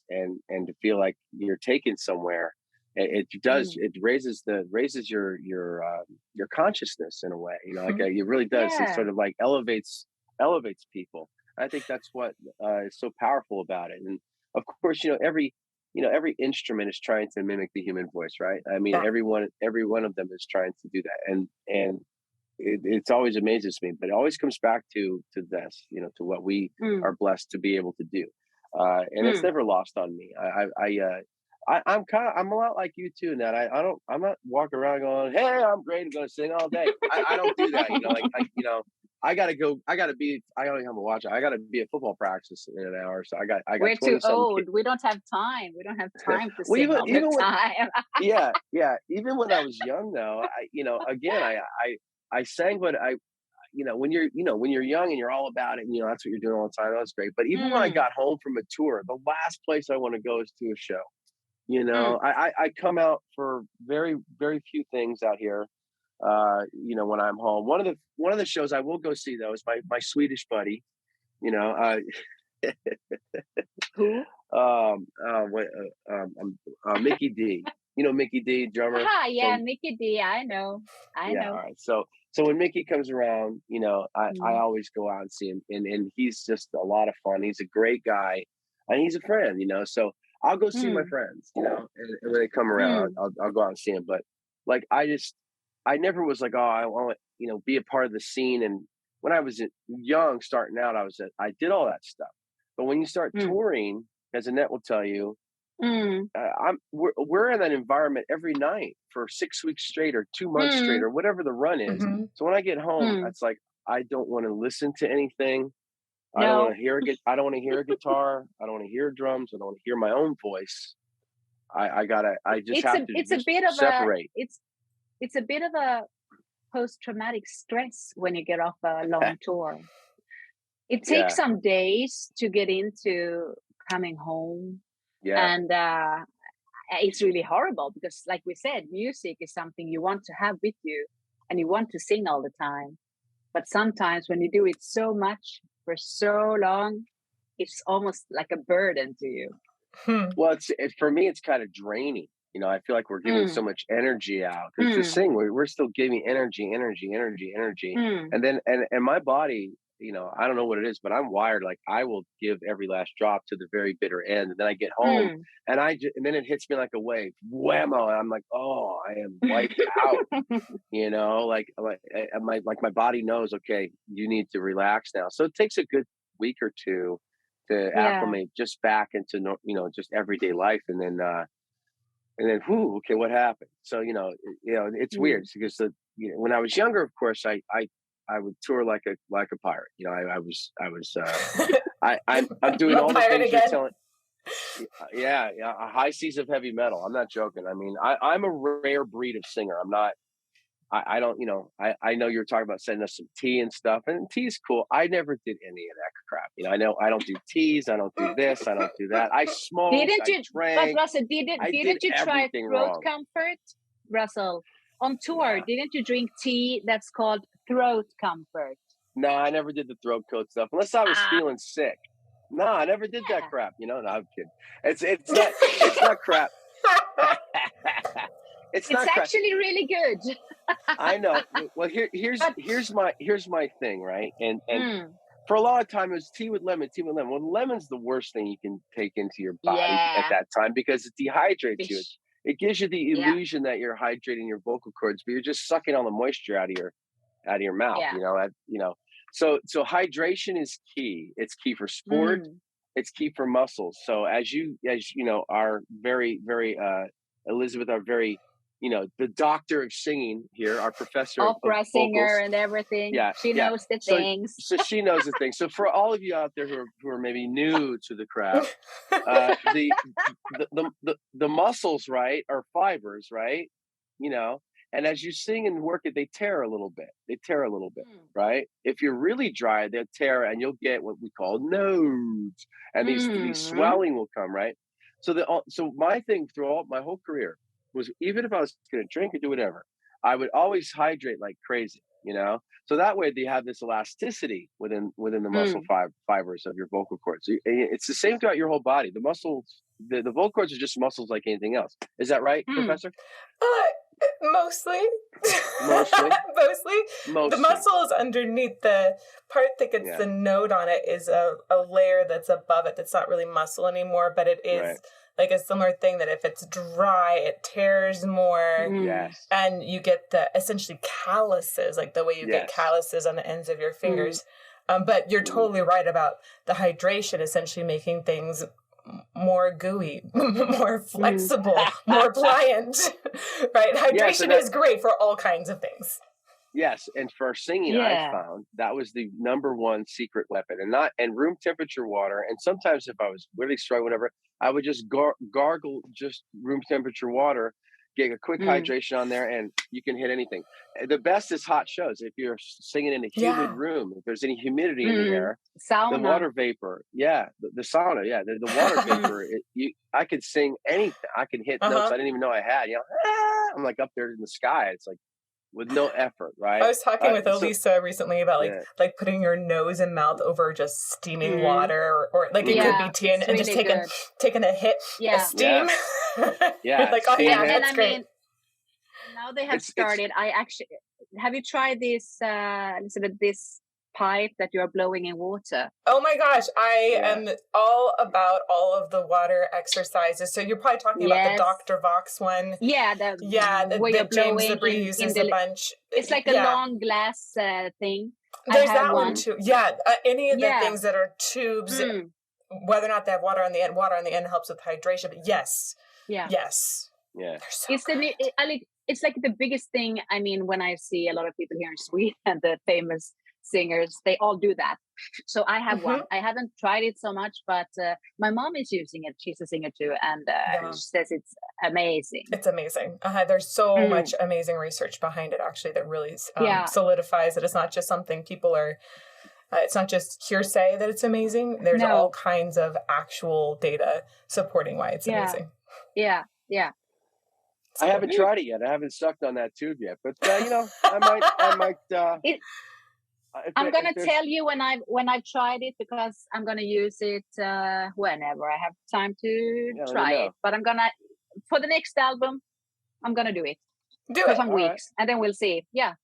Speaker 3: to feel like you're taken somewhere, it does. It raises your consciousness in a way. You know, like it really does. It sort of like elevates people. I think that's what is so powerful about it. And of course, every instrument is trying to mimic the human voice, right? I mean, every one of them is trying to do that, and it's always amazes me. But it always comes back to this, to what we are blessed to be able to do, and it's never lost on me. I'm a lot like you too, in that I'm not walking around going, "Hey, I'm great, I'm going to sing all day." I don't do that, I gotta go. I don't even have a watch. I gotta be at football practice in an hour. So I got.
Speaker 2: We're too old. We don't have time. We don't have time to sing all the time.
Speaker 3: Even when I was young, though, I sang, but when you're young and you're all about it, and that's what you're doing all the time. That's great. But even when I got home from a tour, the last place I want to go is to a show. I come out for very, very few things out here. When I'm home, one of the shows I will go see though is my Swedish buddy,
Speaker 2: who?
Speaker 3: Mickey D. Mickey D, drummer.
Speaker 2: Mickey D. I know.
Speaker 3: All right. So when Mickey comes around, I always go out and see him, and he's just a lot of fun. He's a great guy, and he's a friend, So I'll go see my friends, and when they come around, I'll go out and see him. But like, I never was like, oh, I want to, be a part of the scene. And when I was young, starting out, I did all that stuff. But when you start touring, as Annette will tell you, we're in that environment every night for 6 weeks straight or 2 months straight or whatever the run is. So when I get home, it's like, I don't want to listen to anything. No. I don't want to hear a guitar. I don't want to hear drums. I don't want to hear my own voice. I just have to separate.
Speaker 2: It's a bit of a post-traumatic stress when you get off a long tour. It takes some days to get into coming home. And it's really horrible because, like we said, music is something you want to have with you and you want to sing all the time. But sometimes when you do it so much for so long, it's almost like a burden to you.
Speaker 3: Well, for me, it's kind of draining. I feel like we're giving so much energy out because to sing, we're still giving energy. And then, and my body, I don't know what it is, but I'm wired. Like I will give every last drop to the very bitter end. And then I get home and then it hits me like a wave, whammo. And I'm like, oh, I am wiped out, like my body knows, okay, you need to relax now. So it takes a good week or two to acclimate just back into, just everyday life. And then, okay, what happened? So, it's weird because when I was younger, of course, I would tour like a pirate. I'm doing all the things you're telling. Yeah, a high seas of heavy metal. I'm not joking. I mean, I'm a rare breed of singer. I'm not. I don't. I know you're talking about sending us some tea and stuff, and tea is cool. I never did any of that crap. I know I don't do teas. I don't do this. I don't do that. I smoke.
Speaker 2: Didn't you?
Speaker 3: Drank,
Speaker 2: but Russell, didn't you try throat comfort, Russell? On tour, didn't you drink tea that's called throat comfort?
Speaker 3: No, I never did the throat coat stuff unless I was feeling sick. No, I never did that crap. No, I'm kidding. It's not crap. It's
Speaker 2: actually really good.
Speaker 3: I know. Well, here's my thing, right? And for a lot of time it was tea with lemon. Well, lemon's the worst thing you can take into your body at that time because it dehydrates you. It gives you the illusion that you're hydrating your vocal cords, but you're just sucking all the moisture out of your mouth. So hydration is key. It's key for sport. It's key for muscles. So as you are very, very Elizabeth are very the doctor of singing here, our professor
Speaker 2: opera
Speaker 3: of
Speaker 2: singer
Speaker 3: vocals.
Speaker 2: and everything.
Speaker 3: Yeah,
Speaker 2: she knows the things.
Speaker 3: So she knows the things. So for all of you out there who are maybe new to the craft, the muscles, right, are fibers, right? And as you sing and work it, they tear a little bit. Right? If you're really dry, they'll tear, and you'll get what we call nodes, and these swelling will come, right? So my thing throughout my whole career was, even if I was going to drink or do whatever, I would always hydrate like crazy, so that way they have this elasticity within the muscle fibers of your vocal cords. It's the same throughout your whole body. The muscles, the vocal cords are just muscles like anything else. Is that right, Professor?
Speaker 1: Mostly. The muscles underneath, the part that gets the node on it is a layer that's above it that's not really muscle anymore, but it is like a similar thing, that if it's dry, it tears more.
Speaker 3: Yes.
Speaker 1: And you get the essentially calluses, like the way you get calluses on the ends of your fingers. But you're totally right about the hydration essentially making things more gooey, more flexible, more pliant, right? Hydration is great for all kinds of things.
Speaker 3: Yes, and for singing, I found that was the number one secret weapon, and room temperature water. And sometimes if I was really struggling, whatever, I would just gargle just room temperature water, get a quick hydration on there, and you can hit anything. The best is hot shows. If you're singing in a humid room, if there's any humidity in the air,
Speaker 2: sauna.
Speaker 3: The water vapor, the sauna, the water vapor. I could sing anything. I could hit notes I didn't even know I had. I'm like up there in the sky. It's like with no effort, right?
Speaker 1: I was talking with Elisa recently about like putting your nose and mouth over just steaming water, or like it could be tea, and just taking a hit of steam. Like, oh yeah, that's great.
Speaker 2: Now they have started. Have you tried this, Elizabeth, this pipe that you're blowing in water?
Speaker 1: Oh my gosh, I am all about all of the water exercises. So you're probably talking about the Dr. Vox one.
Speaker 2: The
Speaker 1: James Labrie uses a bunch.
Speaker 2: It's like a long glass thing.
Speaker 1: There's that one too. Any of the things that are tubes, whether or not they have water on the end helps with hydration. But yes.
Speaker 2: It's like the biggest thing. I mean, when I see a lot of people here in Sweden, the famous singers, they all do that. So I have one. I haven't tried it so much, but my mom is using it. She's a singer too, and she says it's amazing.
Speaker 1: It's amazing. There's so much amazing research behind it, actually, that really solidifies that it's not just something people are. It's not just hearsay that it's amazing. There's all kinds of actual data supporting why it's amazing.
Speaker 2: Yeah.
Speaker 3: I haven't tried it yet. I haven't sucked on that tube yet, but I might.
Speaker 2: I'm gonna tell you when I've tried it, because I'm gonna use it whenever I have time to try it. But I'm gonna, for the next album, I'm gonna do it for some weeks, and then we'll see. Yeah.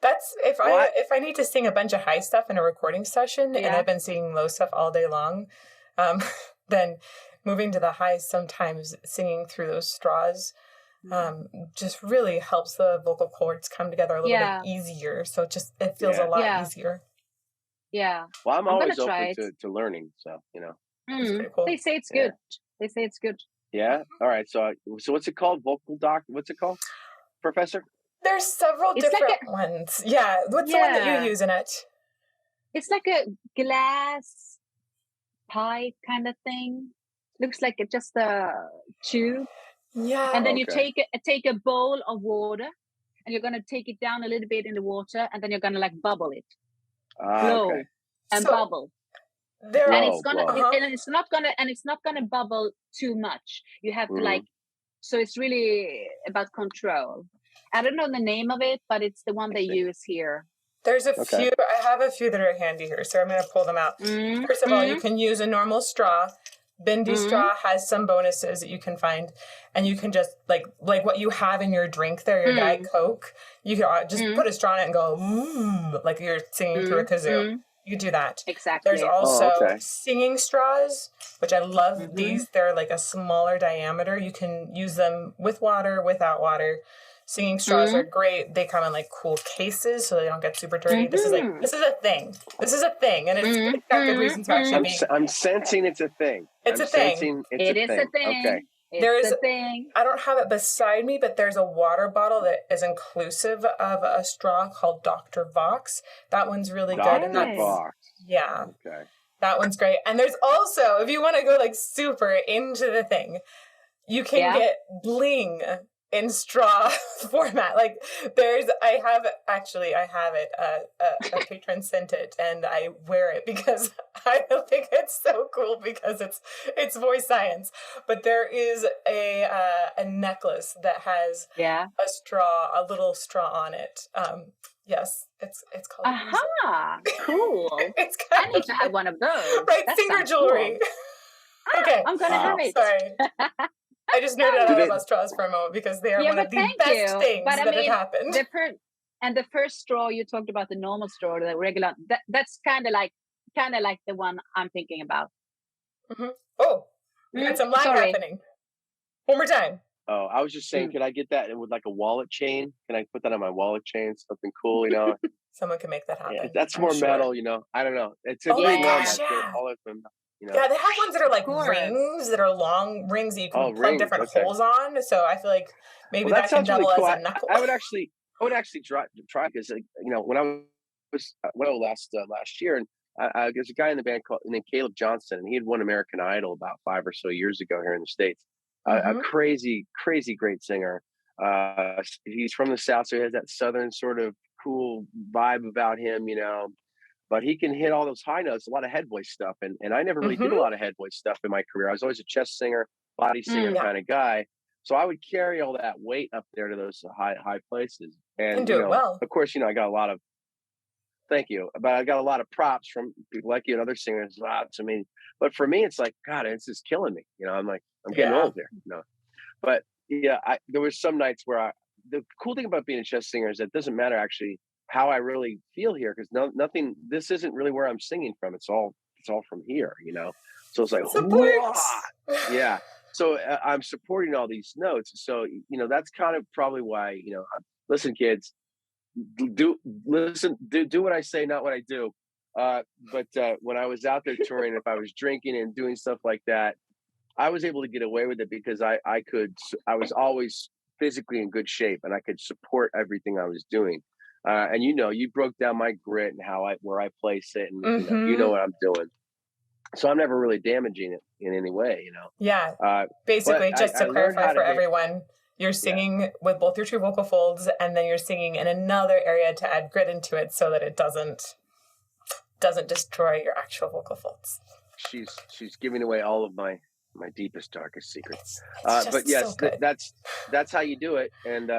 Speaker 1: That's if I need to sing a bunch of high stuff in a recording session, and I've been singing low stuff all day long, then moving to the highs, sometimes singing through those straws just really helps the vocal cords come together a little bit easier. So it feels a lot easier.
Speaker 2: Yeah.
Speaker 3: Well, I'm always open to learning, so
Speaker 1: it's pretty cool.
Speaker 2: They say it's good. They say it's good.
Speaker 3: Yeah. All right. So what's it called? Vocal doc? What's it called, Professor?
Speaker 1: There's several different ones. Yeah. What's the one that you use, Annette?
Speaker 2: It's like a glass pipe kind of thing. Looks like just a tube.
Speaker 1: Yeah.
Speaker 2: And then you take a bowl of water, and you're gonna take it down a little bit in the water, and then you're gonna like bubble it, blow and bubble. And it's gonna and it's not gonna bubble too much. You have to so it's really about control. I don't know the name of it, but it's the one they use here.
Speaker 1: There's a few. I have a few that are handy here, so I'm going to pull them out. First of all, you can use a normal straw. Bendy straw has some bonuses that you can find, and you can just like what you have in your drink there, your Diet Coke. You can just put a straw in it and go like you're singing through a kazoo. You can do that.
Speaker 2: Exactly.
Speaker 1: There's also singing straws, which I love. These, they're like a smaller diameter. You can use them with water, without water. Singing straws are great. They come in like cool cases, so they don't get super dirty. This is a thing. This is a thing, and it's got good reasons to actually be.
Speaker 3: I'm sensing it's a thing.
Speaker 1: It's a thing.
Speaker 2: It is a thing.
Speaker 3: Okay.
Speaker 2: It's a thing.
Speaker 1: I don't have it beside me, but there's a water bottle that is inclusive of a straw called Dr. Vox. That one's really good. And that's,
Speaker 3: Vox.
Speaker 1: Yeah.
Speaker 3: Okay.
Speaker 1: That one's great. And there's also, if you want to go like super into the thing, you can get bling in straw format. Like I have it, a patron sent it, and I wear it because I think it's so cool because it's voice science. But there is a necklace that has a little straw on it. Yes, it's called.
Speaker 2: Aha, cool.
Speaker 1: It's
Speaker 2: I need to have one of those.
Speaker 1: Right,
Speaker 2: That
Speaker 1: singer jewelry.
Speaker 2: Cool.
Speaker 1: Okay,
Speaker 2: I'm gonna have it.
Speaker 1: Sorry. I just nerded out about straws for a moment because they are one of the best things that have happened.
Speaker 2: The first straw you talked about, the normal straw, the regular, that's kind of like the one I'm thinking about.
Speaker 1: Mm-hmm. Oh, we had some lag happening. One more time.
Speaker 3: Oh, I was just saying, could I get that with like a wallet chain? Can I put that on my wallet chain? Something cool, you know?
Speaker 1: Someone can make that happen.
Speaker 3: Yeah, that's more metal, you know? I don't know. It's a big one. All of them. You know?
Speaker 1: Yeah, they have ones that are like rings, that are long rings that you can plug different holes on. So I feel like maybe that can double really cool. As a knuckle.
Speaker 3: I would actually try because you know when I was last year, and there's a guy in the band named Caleb Johnson, and he had won American Idol about 5 or so years ago here in the States. A crazy great singer. He's from the South, so he has that Southern sort of cool vibe about him, you know. But he can hit all those high notes, a lot of head voice stuff. And I never really did a lot of head voice stuff in my career. I was always a chest singer, body singer kind of guy. So I would carry all that weight up there to those high places. And
Speaker 1: do it well.
Speaker 3: Of course, you know, I got a lot of, thank you, but I got a lot of props from people like you and other singers. I mean, but for me, it's like, God, it's just killing me. You know, I'm like, I'm getting old here. You know, but yeah, there was some nights where the cool thing about being a chest singer is that it doesn't matter actually how I really feel here, because nothing. This isn't really where I'm singing from. It's all from here, you know. So it's like, yeah. So I'm supporting all these notes. So you know, that's kind of probably why, you know, listen, kids, do what I say, not what I do. But when I was out there touring, if I was drinking and doing stuff like that, I was able to get away with it because I was always physically in good shape and I could support everything I was doing. And you know, you broke down my grit and where I place it, and you know what I'm doing. So I'm never really damaging it in any way, you know.
Speaker 1: Yeah. Basically, just to clarify for everyone, you're singing with both your true vocal folds, and then you're singing in another area to add grit into it, so that it doesn't destroy your actual vocal folds.
Speaker 3: She's giving away all of my deepest, darkest secrets.
Speaker 1: It's
Speaker 3: but yes,
Speaker 1: so
Speaker 3: that's how you do it, and.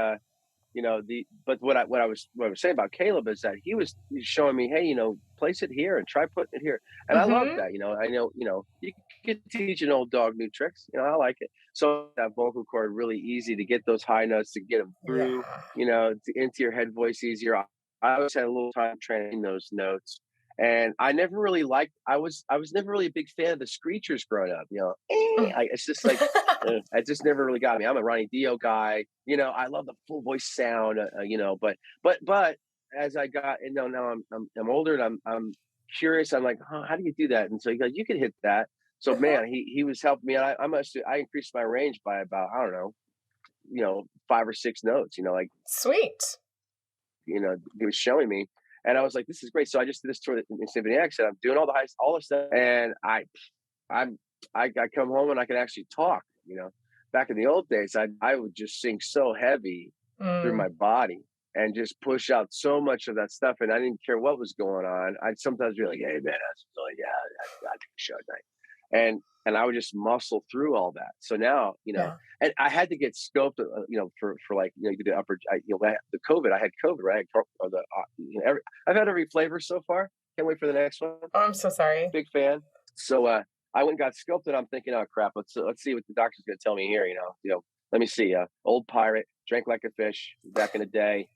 Speaker 3: You know, but what I was saying about Caleb is that he's showing me, hey, you know, place it here and try putting it here. And I love that, you know. I know, you know, you can teach an old dog new tricks, you know, I like it. So that vocal cord really easy to get those high notes, to get them through, you know, into your head voice easier. I always had a little time training those notes. And I never really I was never really a big fan of the screechers growing up, you know. It's just like, it just never really got me. I'm a Ronnie Dio guy, you know. I love the full voice sound, you know. But as I got, you know, now I'm older and I'm curious. I'm like, how do you do that? And so he goes, you can hit that. So man, he was helping me. I increased my range by about, I don't know, you know, 5 or 6 notes. You know, like
Speaker 1: sweet.
Speaker 3: You know, he was showing me. And I was like, this is great. So I just did this tour in Symphony X, and I'm doing all the stuff. And I come home and I can actually talk, you know. Back in the old days, I would just sing so heavy through my body and just push out so much of that stuff. And I didn't care what was going on. I'd sometimes be like, hey man, I take a show tonight. And I would just muscle through all that. So now, you know, and I had to get scoped, you know, for like, you know, you do the upper, you know, the COVID. I had COVID, right? I've had every flavor so far. Can't wait for the next one.
Speaker 1: Oh, I'm so sorry.
Speaker 3: Big fan. So I went and got scoped, and I'm thinking, oh crap, let's see what the doctor's going to tell me here. You know, let me see. Old pirate, drank like a fish back in the day,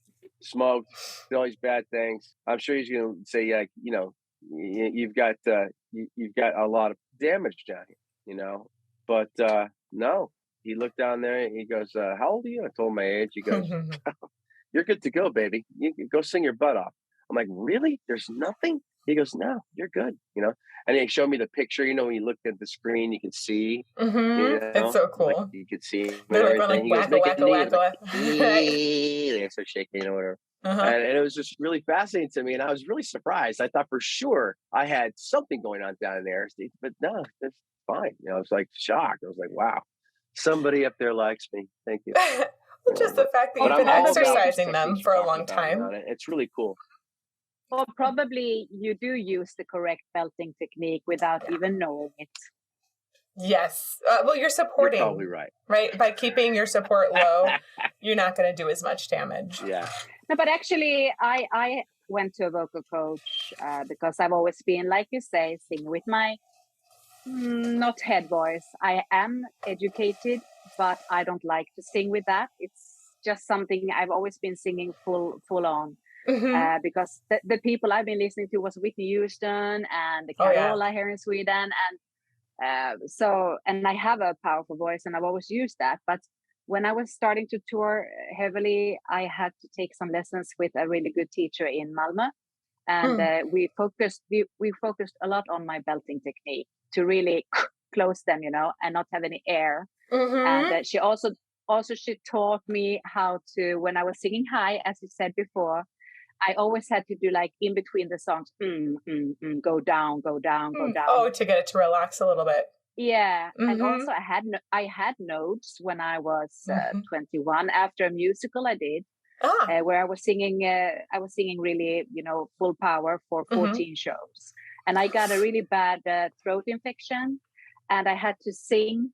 Speaker 3: smoked, did all these bad things. I'm sure he's going to say, yeah, you know, you've got a lot of damage down here, you know. But no, he looked down there and he goes, how old are you? I told him my age. He goes, you're good to go, baby. You can go sing your butt off. I'm like, really? There's nothing? He goes, no, you're good, you know. And he showed me the picture, you know, when you looked at the screen, you could see, you know,
Speaker 1: It's so cool.
Speaker 3: like you could see
Speaker 1: They're like
Speaker 3: everything.
Speaker 1: going like wacka, wacka, wacka.
Speaker 3: They start shaking or whatever. And it was just really fascinating to me. And I was really surprised. I thought for sure I had something going on down there, but no, that's fine. You know, I was like shocked. I was like, wow, somebody up there likes me. Thank you.
Speaker 1: Well, just the fact that you've been exercising them for a long time.
Speaker 3: It's really cool.
Speaker 2: Or probably you do use the correct belting technique without even knowing it.
Speaker 1: Yes. Well, you're supporting.
Speaker 3: You're probably right.
Speaker 1: Right? By keeping your support low, you're not going to do as much damage.
Speaker 3: Yeah.
Speaker 2: No, but actually, I went to a vocal coach because I've always been, like you say, singing with my not head voice. I am educated, but I don't like to sing with that. It's just something I've always been singing full on. Because the people I've been listening to was Whitney Houston and the Carola here in Sweden, and and I have a powerful voice, and I've always used that. But when I was starting to tour heavily, I had to take some lessons with a really good teacher in Malmö, and we focused a lot on my belting technique to really close them, you know, and not have any air. And she also she taught me how to, when I was singing high, as you said before, I always had to do like in between the songs, go down, go down, go down.
Speaker 1: Oh, to get it to relax a little bit.
Speaker 2: Yeah, and also I had notes when I was 21 after a musical I did, where I was singing really, you know, full power for 14 shows, and I got a really bad throat infection, and I had to sing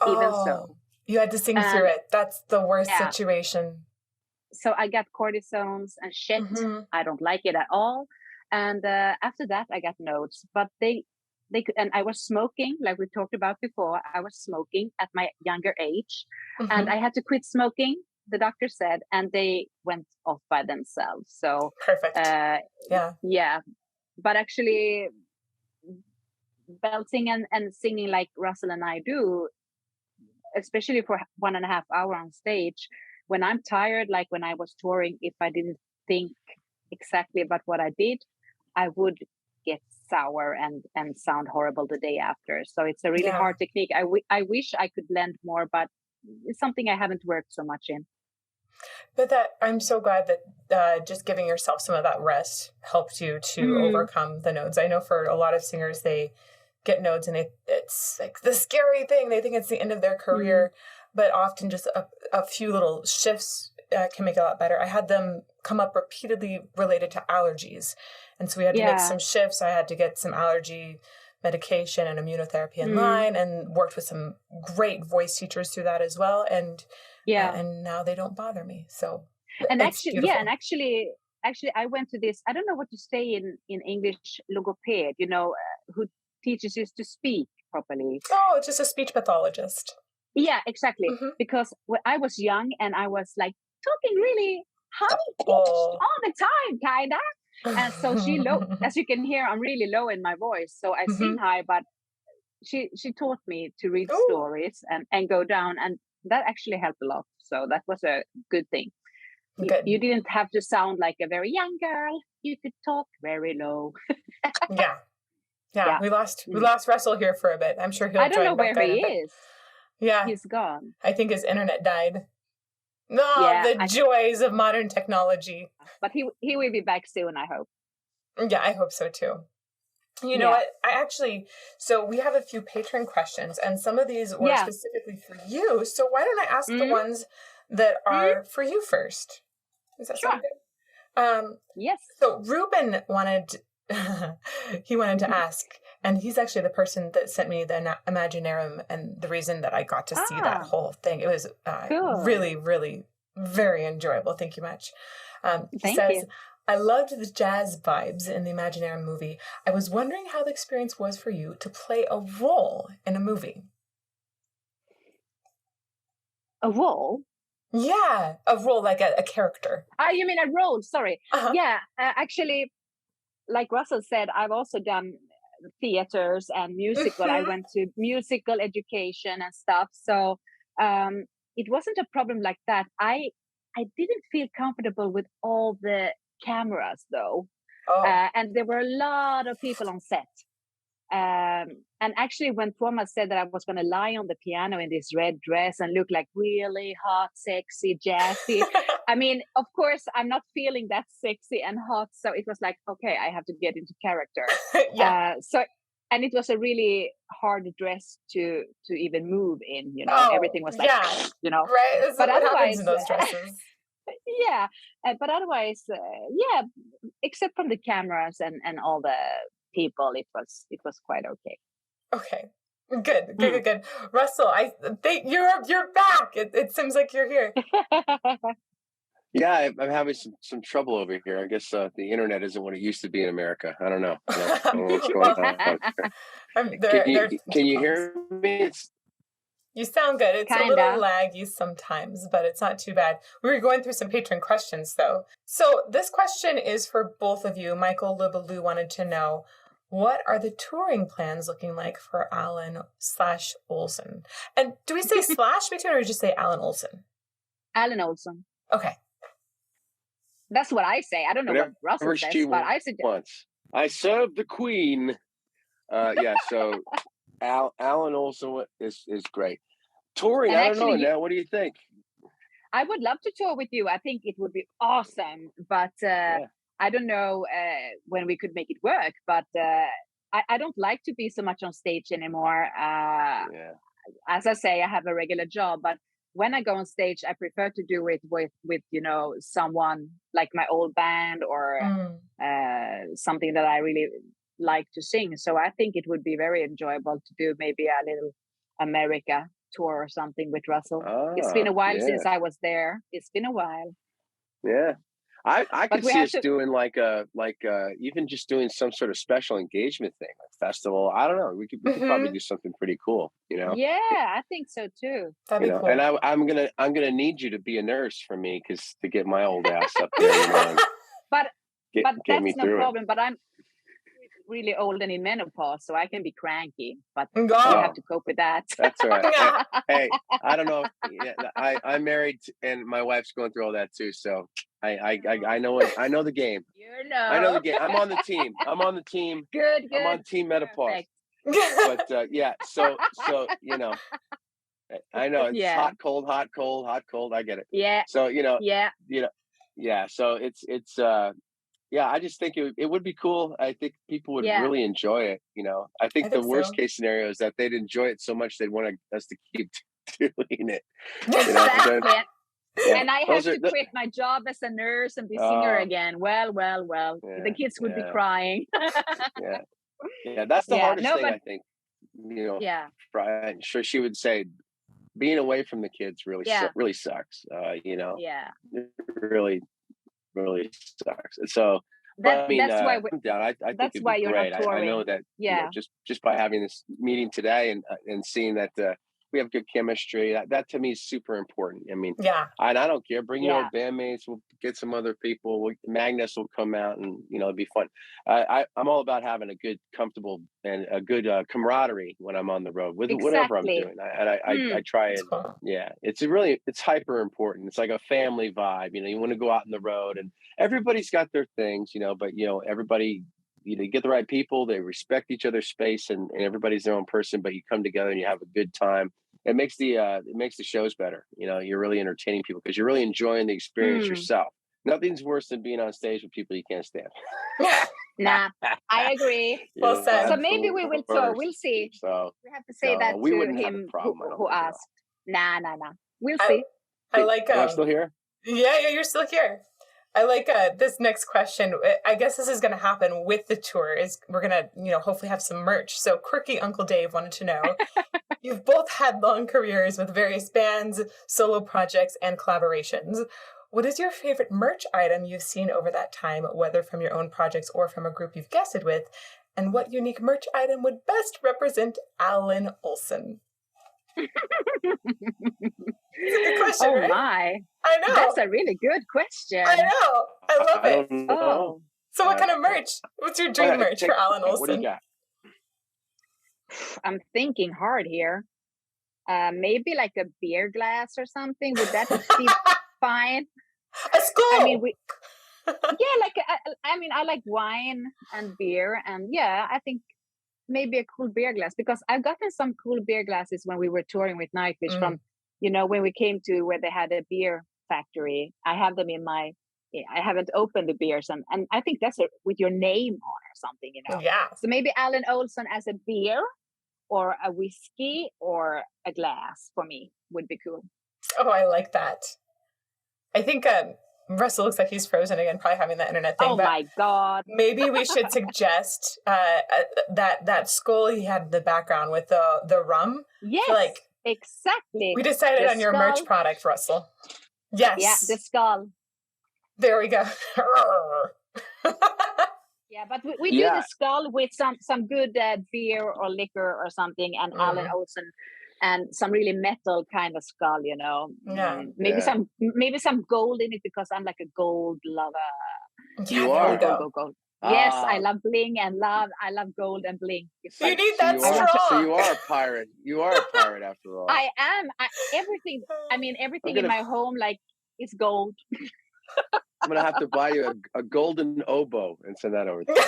Speaker 2: even so.
Speaker 1: You had to sing through it. That's the worst situation.
Speaker 2: So I got cortisones and shit. I don't like it at all. And after that, I got notes. But they could, and I was smoking, like we talked about before. I was smoking at my younger age, and I had to quit smoking. The doctor said, and they went off by themselves. So
Speaker 1: perfect.
Speaker 2: Yeah. But actually, belting and singing like Russell and I do, especially for 1.5 hours on stage. When I'm tired, like when I was touring, if I didn't think exactly about what I did, I would get sour and sound horrible the day after. So it's a really hard technique. I wish I could blend more, but it's something I haven't worked so much in.
Speaker 1: But I'm so glad that just giving yourself some of that rest helped you to overcome the nodes. I know for a lot of singers, they get nodes and it's like the scary thing. They think it's the end of their career. But often just a few little shifts can make it a lot better. I had them come up repeatedly related to allergies. And so we had to make some shifts. I had to get some allergy medication and immunotherapy in line, and worked with some great voice teachers through that as well. And and now they don't bother me. So actually, I went to this, I don't know what to say in English, logoped, you know, who teaches you to speak properly. Oh, it's just a speech pathologist.
Speaker 2: Yeah, exactly. Because when I was young and I was like talking really high pitched all the time, kinda. And so she low, as you can hear, I'm really low in my voice. So I sing high, but she taught me to read stories and go down, and that actually helped a lot. So that was a good thing. You didn't have to sound like a very young girl. You could talk very low.
Speaker 1: Yeah. We lost Russell here for a bit. I'm sure he'll.
Speaker 2: I don't know where he is.
Speaker 1: Yeah.
Speaker 2: He's gone.
Speaker 1: I think his internet died. The joys of modern technology.
Speaker 2: But he will be back soon, I hope.
Speaker 1: Yeah, I hope so too. You know what? So we have a few patron questions, and some of these were specifically for you. So why don't I ask the ones that are for you first? Is that sound good?
Speaker 2: Yes.
Speaker 1: So Ruben wanted to ask, and he's actually the person that sent me the Imaginarium, and the reason that I got to see that whole thing. It was really, really very enjoyable. Thank you much. He says, I loved the jazz vibes in the Imaginarium movie. I was wondering how the experience was for you to play a role in a movie.
Speaker 2: A role?
Speaker 1: Yeah, a role, like a character.
Speaker 2: You mean a role? Sorry. Yeah, actually, like Russell said, I've also done theaters and musical. I went to musical education and stuff. So it wasn't a problem like that. I didn't feel comfortable with all the cameras though. And there were a lot of people on set. And actually, when Thomas said that I was going to lie on the piano in this red dress and look like really hot, sexy, jazzy, I mean, of course, I'm not feeling that sexy and hot. So it was like, okay, I have to get into character. And it was a really hard dress to even move in, you know, everything was like, you know,
Speaker 1: right. That's
Speaker 2: but
Speaker 1: what
Speaker 2: otherwise,
Speaker 1: happens in those dresses.
Speaker 2: But otherwise, except from the cameras and all the people, it was quite okay.
Speaker 1: Okay, good. Russell, I think you're back. It seems like you're here.
Speaker 3: Yeah, I'm having some trouble over here. I guess the internet isn't what it used to be in America. I don't know. I don't know what's going on. Can you hear me?
Speaker 1: You sound good. It's
Speaker 2: Kinda.
Speaker 1: a little laggy sometimes, but it's not too bad. We were going through some patron questions, though. So this question is for both of you. Michael Lubaloo wanted to know, what are the touring plans looking like for Allen/Olson? And do we say slash between, or just say Allen Olson?
Speaker 2: Allen Olson.
Speaker 1: Okay.
Speaker 2: That's what I say. I don't know what Russell says, but I suggest.
Speaker 3: Once. I serve the queen. So Allen Olson is great. Touring,
Speaker 2: And
Speaker 3: I don't know,
Speaker 2: actually,
Speaker 3: Annette, what do you think?
Speaker 2: I would love to tour with you. I think it would be awesome, but I don't know when we could make it work. But I don't like to be so much on stage anymore. As I say, I have a regular job, but when I go on stage, I prefer to do it with you know, someone like my old band or something that I really like to sing. So I think it would be very enjoyable to do maybe a little America tour or something with Russell. It's been a while since I was there. It's been a while.
Speaker 3: Yeah. I could see us doing like even just doing some sort of special engagement thing, like festival. I don't know. We could probably do something pretty cool, you know?
Speaker 2: Yeah, I think so too.
Speaker 1: That'd be cool.
Speaker 3: And I'm gonna need you to be a nurse for me, because to get my old ass up there, you know,
Speaker 2: but that's no problem.
Speaker 3: It.
Speaker 2: But I'm really old and in menopause, so I can be cranky, but
Speaker 1: Oh.
Speaker 2: I have to cope with that.
Speaker 3: That's all right. Hey, I don't know. I'm married, and my wife's going through all that too. So I know it. I know the game.
Speaker 2: You know.
Speaker 3: I know the game. I'm on the team.
Speaker 2: Good.
Speaker 3: I'm on team menopause.
Speaker 2: Perfect.
Speaker 3: But so you know, I know it's hot, cold. I get it.
Speaker 2: Yeah.
Speaker 3: So you know.
Speaker 2: Yeah.
Speaker 3: So it's I just think it would be cool. I think people would really enjoy it. You know, I think the worst case scenario is that they'd enjoy it so much they'd want us to keep doing it.
Speaker 2: Exactly. And I have to quit my job as a nurse and be singer again. Well. The kids would be crying.
Speaker 3: That's the hardest thing, I think. You know, I'm sure she would say, being away from the kids really sucks. You know, it really sucks. So, I mean, that's why I think
Speaker 2: that's why you're
Speaker 3: great.
Speaker 2: not touring.
Speaker 3: I know that. You know, just by having this meeting today and seeing that we have good chemistry, that to me is super important. I mean, I don't care. Bring your old bandmates. We'll get some other people. Magnus will come out, and you know, it'll be fun. I'm all about having a good, comfortable, and a good camaraderie when I'm on the road with whatever I'm doing. I try and it's hyper important. It's like a family vibe. You know, you want to go out on the road, and everybody's got their things, you know, but you know, everybody. You know, you get the right people, they respect each other's space, and everybody's their own person, but you come together and you have a good time. It makes the shows better. You know, you're really entertaining people because you're really enjoying the experience yourself. Nothing's worse than being on stage with people you can't stand.
Speaker 2: Nah, I agree.
Speaker 1: Well said.
Speaker 2: So maybe we will tour. We'll see.
Speaker 3: So
Speaker 2: we have to say that to him who asked. Nah. We'll see.
Speaker 1: I like.
Speaker 3: Am I still here?
Speaker 1: Yeah, you're still here. I like this next question. I guess this is going to happen with the tour. Is we're going to, you know, hopefully have some merch. So Quirky Uncle Dave wanted to know, you've both had long careers with various bands, solo projects, and collaborations. What is your favorite merch item you've seen over that time, whether from your own projects or from a group you've guested with? And what unique merch item would best represent Allen Olson? It's a good question, right?
Speaker 2: My.
Speaker 1: I know.
Speaker 2: That's a really good question.
Speaker 1: I know. I love it.
Speaker 2: Oh.
Speaker 1: So what kind of merch? What's your dream merch for Allen Olson?
Speaker 3: What do you got?
Speaker 2: I'm thinking hard here. Maybe like a beer glass or something. Would that be fine?
Speaker 1: A skull.
Speaker 2: I mean, Yeah, like I mean, I like wine and beer, and yeah, I think maybe a cool beer glass, because I've gotten some cool beer glasses when we were touring with Nightwish from, when we came to where they had a beer factory. I have them in my. I haven't opened the beers, and I think that's with your name on or something,
Speaker 1: Yeah.
Speaker 2: So maybe Allen Olson as a beer, or a whiskey, or a glass for me would be cool.
Speaker 1: Oh, I like that. I think Russell looks like he's frozen again, probably having that internet thing.
Speaker 2: Oh my God.
Speaker 1: Maybe we should suggest that skull he had in the background with the rum.
Speaker 2: Yes, exactly.
Speaker 1: We decided on your merch product, Russell. Yes.
Speaker 2: Yeah, the skull.
Speaker 1: There we go.
Speaker 2: Yeah, but we do the skull with some good beer or liquor or something, and Allen Olson, and some really metal kind of skull,
Speaker 1: Yeah.
Speaker 2: Maybe some gold in it, because I'm like a gold lover.
Speaker 3: You are
Speaker 2: gold. Yes, I love bling and I love gold and bling.
Speaker 1: You need that straw.
Speaker 3: So you are a pirate. You are a pirate after all.
Speaker 2: I am. Everything in my home is gold.
Speaker 3: I'm gonna have to buy you a golden oboe and send that over to you.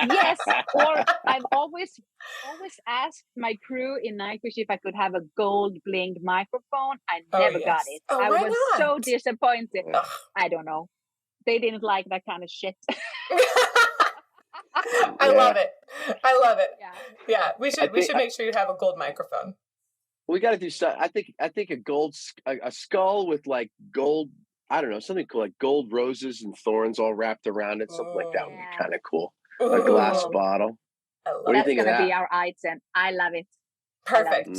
Speaker 2: Yes, or I've always asked my crew in Nightwish if I could have a gold blinged microphone. I never got it.
Speaker 1: Oh,
Speaker 2: I was
Speaker 1: not?
Speaker 2: so disappointed.
Speaker 1: Ugh.
Speaker 2: I don't know. They didn't like that kind of shit.
Speaker 1: I love it. Yeah, we should make sure you have a gold microphone.
Speaker 3: We got to do stuff. I think a skull with like gold. I don't know, something cool, like gold roses and thorns all wrapped around it. Something like that would be kind of cool. A glass bottle. What do you think of that?
Speaker 2: That's going to be our item. I love it.
Speaker 1: Perfect.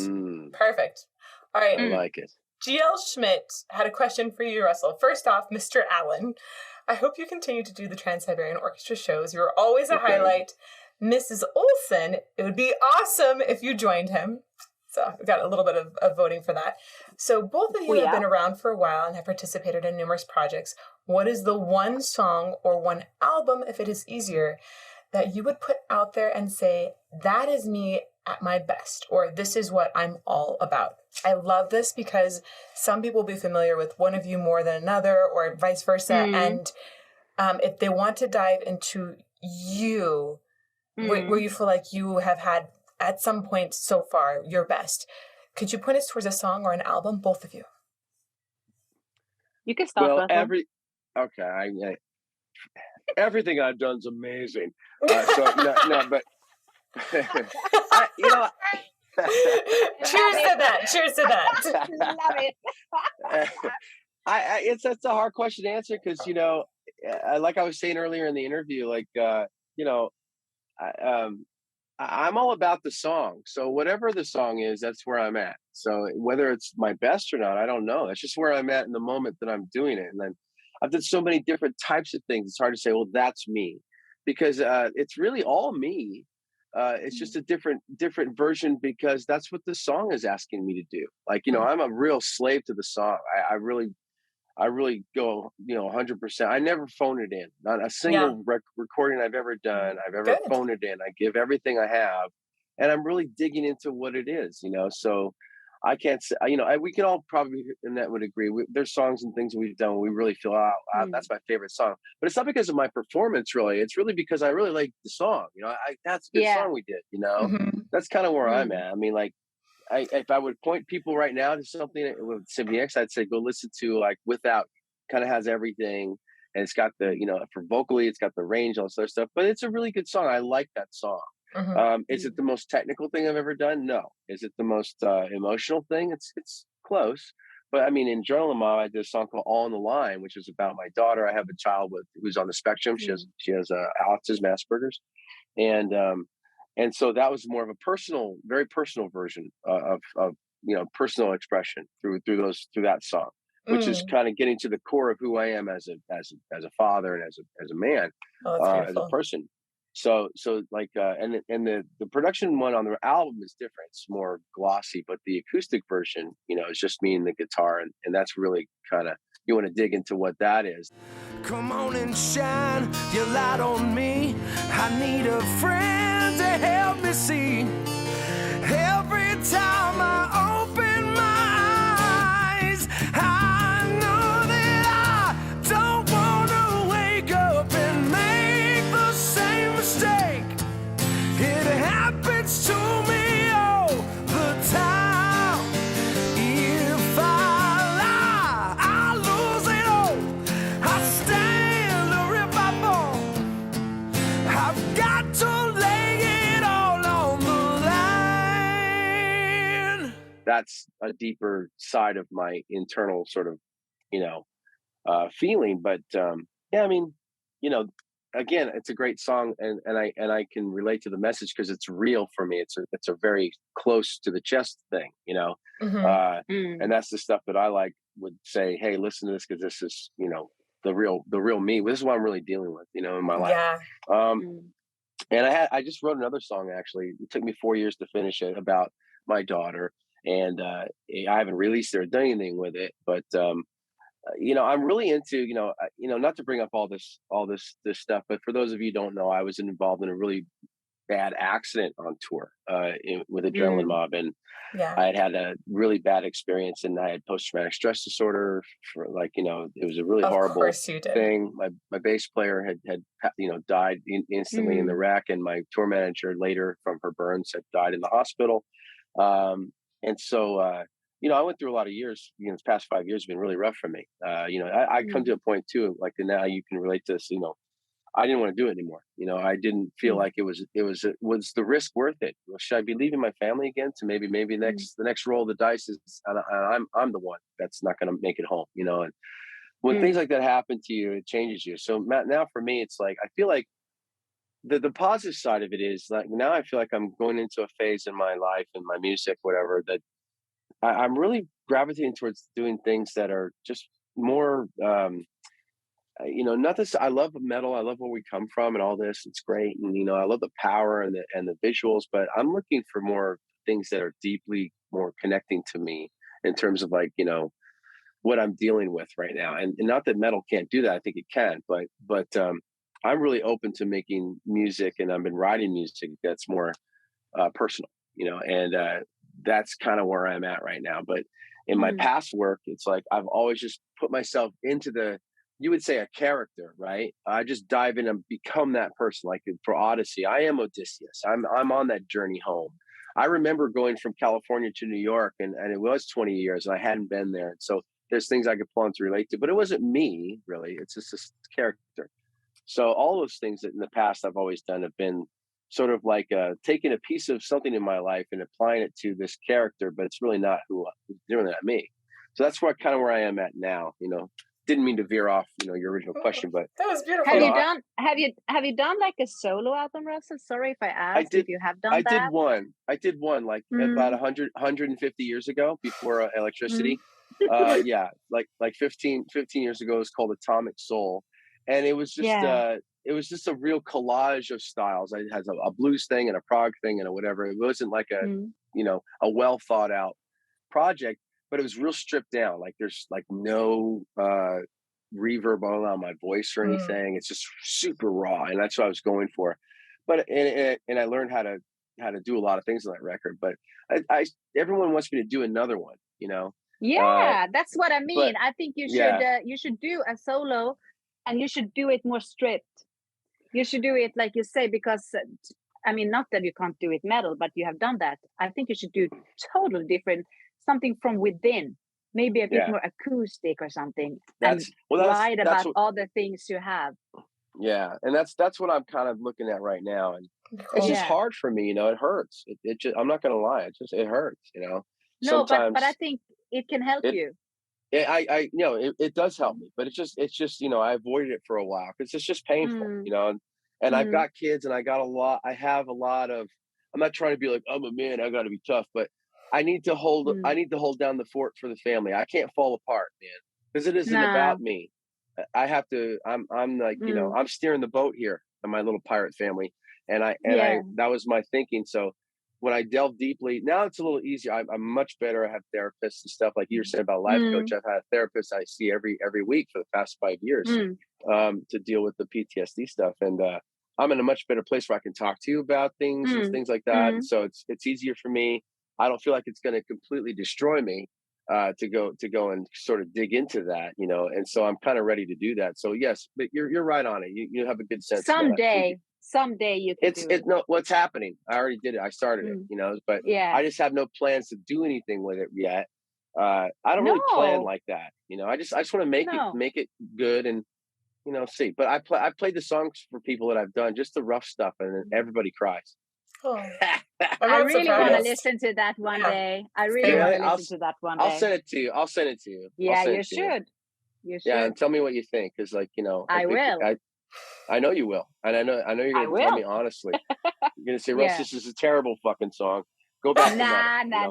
Speaker 1: Perfect. All right.
Speaker 3: I like it.
Speaker 1: GL Schmidt had a question for you, Russell. First off, Mr. Allen, I hope you continue to do the Trans-Siberian Orchestra shows. You are always a highlight. Mrs. Olson, it would be awesome if you joined him. So we got a little bit of voting for that. So both of you have been around for a while and have participated in numerous projects. What is the one song or one album, if it is easier, that you would put out there and say, that is me at my best, or this is what I'm all about? I love this because some people will be familiar with one of you more than another, or vice versa. And if they want to dive into you, where you feel like you have had at some point so far your best, could you point us towards a song or an album, both of you?
Speaker 2: You can start.
Speaker 3: Everything I've done is amazing. But
Speaker 1: cheers to that.
Speaker 2: Love it.
Speaker 3: That's a hard question to answer, because like I was saying earlier in the interview, I'm all about the song. So whatever the song is, that's where I'm at. So whether it's my best or not, I don't know. That's just where I'm at in the moment that I'm doing it. And then I've done so many different types of things. It's hard to say, well, that's me, because it's really all me. It's just a different version, because that's what the song is asking me to do. Like, I'm a real slave to the song. I really go, 100%. I never phone it in. Not a single recording I've ever done, I've ever phoned it in. I give everything I have, and I'm really digging into what it is, So I can't say, we can all probably, and that would agree. There's songs and things we've done where we really feel, that's my favorite song. But it's not because of my performance, really. It's really because I really like the song. That's a good song we did. That's kind of where I'm at. I mean, like, if I would point people right now to something with Symphony X, I'd say go listen to Without. Kind of has everything, and it's got the for vocally, it's got the range, all this other stuff. But it's a really good song. I like that song. Is it the most technical thing I've ever done? No. Is it the most emotional thing? It's close. But I mean, in Journal I did a song called "All on the Line," which is about my daughter. I have a child who's on the spectrum. She has autism, Asperger's, and so that was more of a very personal version of personal expression through that song, which is kind of getting to the core of who I am as a father and as a man, as a person. So and the production one on the album is different. It's more glossy, but the acoustic version, is just me and the guitar, and that's really kind of, you want to dig into what that is.
Speaker 4: Come on and shine your light on me. I need a friend to help me see. Every time I open my eyes, I know that I don't want to
Speaker 3: that's a deeper side of my internal sort of, feeling. But yeah, I mean, again, it's a great song, and I can relate to the message because it's real for me. It's a very close to the chest thing, and that's the stuff that I would say, hey, listen to this because this is, the real me. This is what I'm really dealing with, in my life.
Speaker 1: Yeah.
Speaker 3: And I just wrote another song, actually. It took me 4 years to finish it, about my daughter, and I haven't released it or done anything with it, but I'm really into, not to bring up all this stuff, but for those of you who don't know, I was involved in a really bad accident on tour with Adrenaline Mob, and I had a really bad experience, and I had post-traumatic stress disorder for it was a really horrible thing. My bass player had died instantly in the wreck, and my tour manager later from her burns had died in the hospital. And so, I went through a lot of years, this past 5 years have been really rough for me. I come to a point too, now you can relate to this, I didn't want to do it anymore. I didn't feel like was the risk worth it? Should I be leaving my family again to maybe the next roll of the dice is, and I'm the one that's not going to make it home, and when things like that happen to you, it changes you. So now for me, it's I feel like the positive side of it is now I feel like I'm going into a phase in my life and my music, whatever, that I'm really gravitating towards doing things that are just more, not this. I love metal. I love where we come from and all this. It's great. And, I love the power and the visuals, but I'm looking for more things that are deeply more connecting to me in terms of what I'm dealing with right now. And not that metal can't do that. I think it can, but I'm really open to making music, and I've been writing music that's more personal, and that's kind of where I'm at right now. But in my past work, it's I've always just put myself into you would say a character, right? I just dive in and become that person. Like for Odyssey, I am Odysseus. I'm on that journey home. I remember going from California to New York, and it was 20 years, and I hadn't been there. So there's things I could pull on to relate to, but it wasn't me really. It's just this character. So all those things that in the past I've always done have been sort of taking a piece of something in my life and applying it to this character, but it's really not who's doing that me. So that's where I am at now. Didn't mean to veer off, your original question, but
Speaker 1: that was beautiful.
Speaker 2: Have you done a solo album, Russell? Sorry if I asked if you have done that.
Speaker 3: I did one about 150 years ago, before electricity. 15 years ago. It was called Atomic Soul, and it was just a real collage of styles. It has a blues thing and a prog thing and a whatever. It wasn't a well thought out project, but it was real stripped down. There's no reverb on my voice or anything. It's just super raw, and that's what I was going for. But and I learned how to do a lot of things on that record. But everyone wants me to do another one,
Speaker 2: Yeah, that's what I mean. I think you should do a solo, and you should do it more stripped. You should do it like you say, because not that you can't do it metal, but you have done that. I think you should do totally different, something from within, maybe a bit more acoustic or something, write about all the things you have.
Speaker 3: Yeah, and that's what I'm kind of looking at right now, and it's just hard for me. It hurts. It just, I'm not going to lie, it hurts.
Speaker 2: No,
Speaker 3: sometimes,
Speaker 2: but I think it can help you.
Speaker 3: It does help me, but it's just I avoided it for a while because it's just painful, and I've got kids, and I have a lot of, I'm not trying to be I'm a man, I got to be tough, but I need to hold down the fort for the family. I can't fall apart, man, because it isn't about me. I have to, I'm I'm steering the boat here in my little pirate family. And that was my thinking. So when I delve deeply, now it's a little easier. I'm much better. I have therapists and stuff, like you were saying about life coach. I've had a therapist I see every week for the past 5 years to deal with the PTSD stuff. And I'm in a much better place where I can talk to you about things and things like that. And so it's easier for me. I don't feel like it's going to completely destroy me to go and sort of dig into that, and so I'm kind of ready to do that. So yes, but you're right on it. You have a good sense.
Speaker 2: Someday you can do it.
Speaker 3: No, what's happening? I already did it. I started it, but I just have no plans to do anything with it yet. I don't really plan like that. I just want to make it good and see. But I played the songs for people that I've done, just the rough stuff, and everybody cries.
Speaker 1: Oh,
Speaker 2: I really want to listen to that one day. I really want to listen to that one day.
Speaker 3: I'll send it to you.
Speaker 2: Yeah, you should. You should.
Speaker 3: Yeah, and tell me what you think, because
Speaker 2: I will.
Speaker 3: I know you will, and I know you're going to tell me honestly. You're going to say, Russ, this is a terrible fucking song. Go back to that.
Speaker 2: Nah.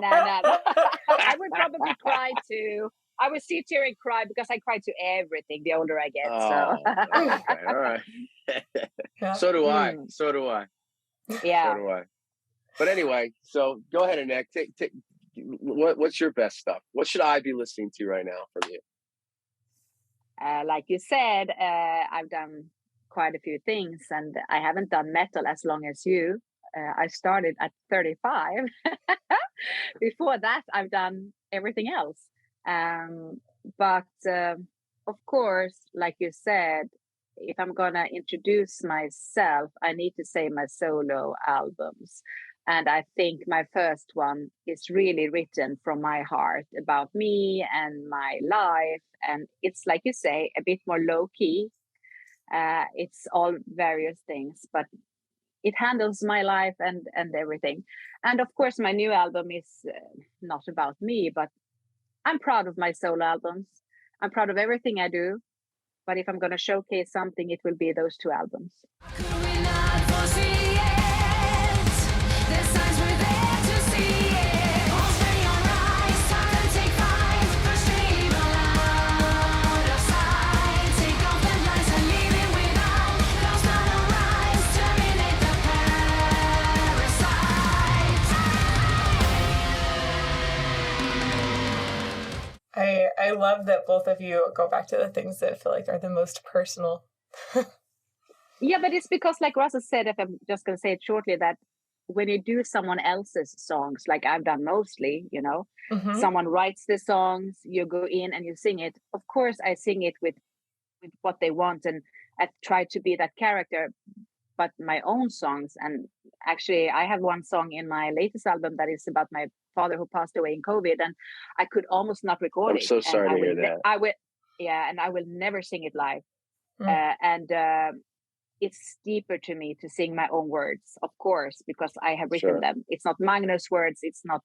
Speaker 2: I would probably cry too. I would sit here and cry because I cry to everything the older I get.
Speaker 3: Okay, all right. So do I.
Speaker 2: Yeah.
Speaker 3: So do I. But anyway, so go ahead, Annette. Take what's your best stuff? What should I be listening to right now from you?
Speaker 2: Like you said, I've done quite a few things, and I haven't done metal as long as you. I started at 35. Before that, I've done everything else. But of course, like you said, if I'm gonna introduce myself, I need to say my solo albums. And I think my first one is really written from my heart about me and my life. And it's, like you say, a bit more low key. It's all various things, but it handles my life and everything. And of course, my new album is not about me, but I'm proud of my solo albums. I'm proud of everything I do. But if I'm going to showcase something, it will be those two albums.
Speaker 1: I love that both of you go back to the things that I feel like are the most personal.
Speaker 2: Yeah, but it's because, like Russell said, if I'm just going to say it shortly, that when you do someone else's songs, like I've done mostly, someone writes the songs, you go in and you sing it. Of course, I sing it with what they want, and I try to be that character. But my own songs, and actually I have one song in my latest album that is about my father who passed away in COVID, and I could almost not record it.
Speaker 3: I'm so sorry to hear that.
Speaker 2: And I will never sing it live. It's deeper to me to sing my own words, of course, because I have written them. It's not Magnus' words, it's not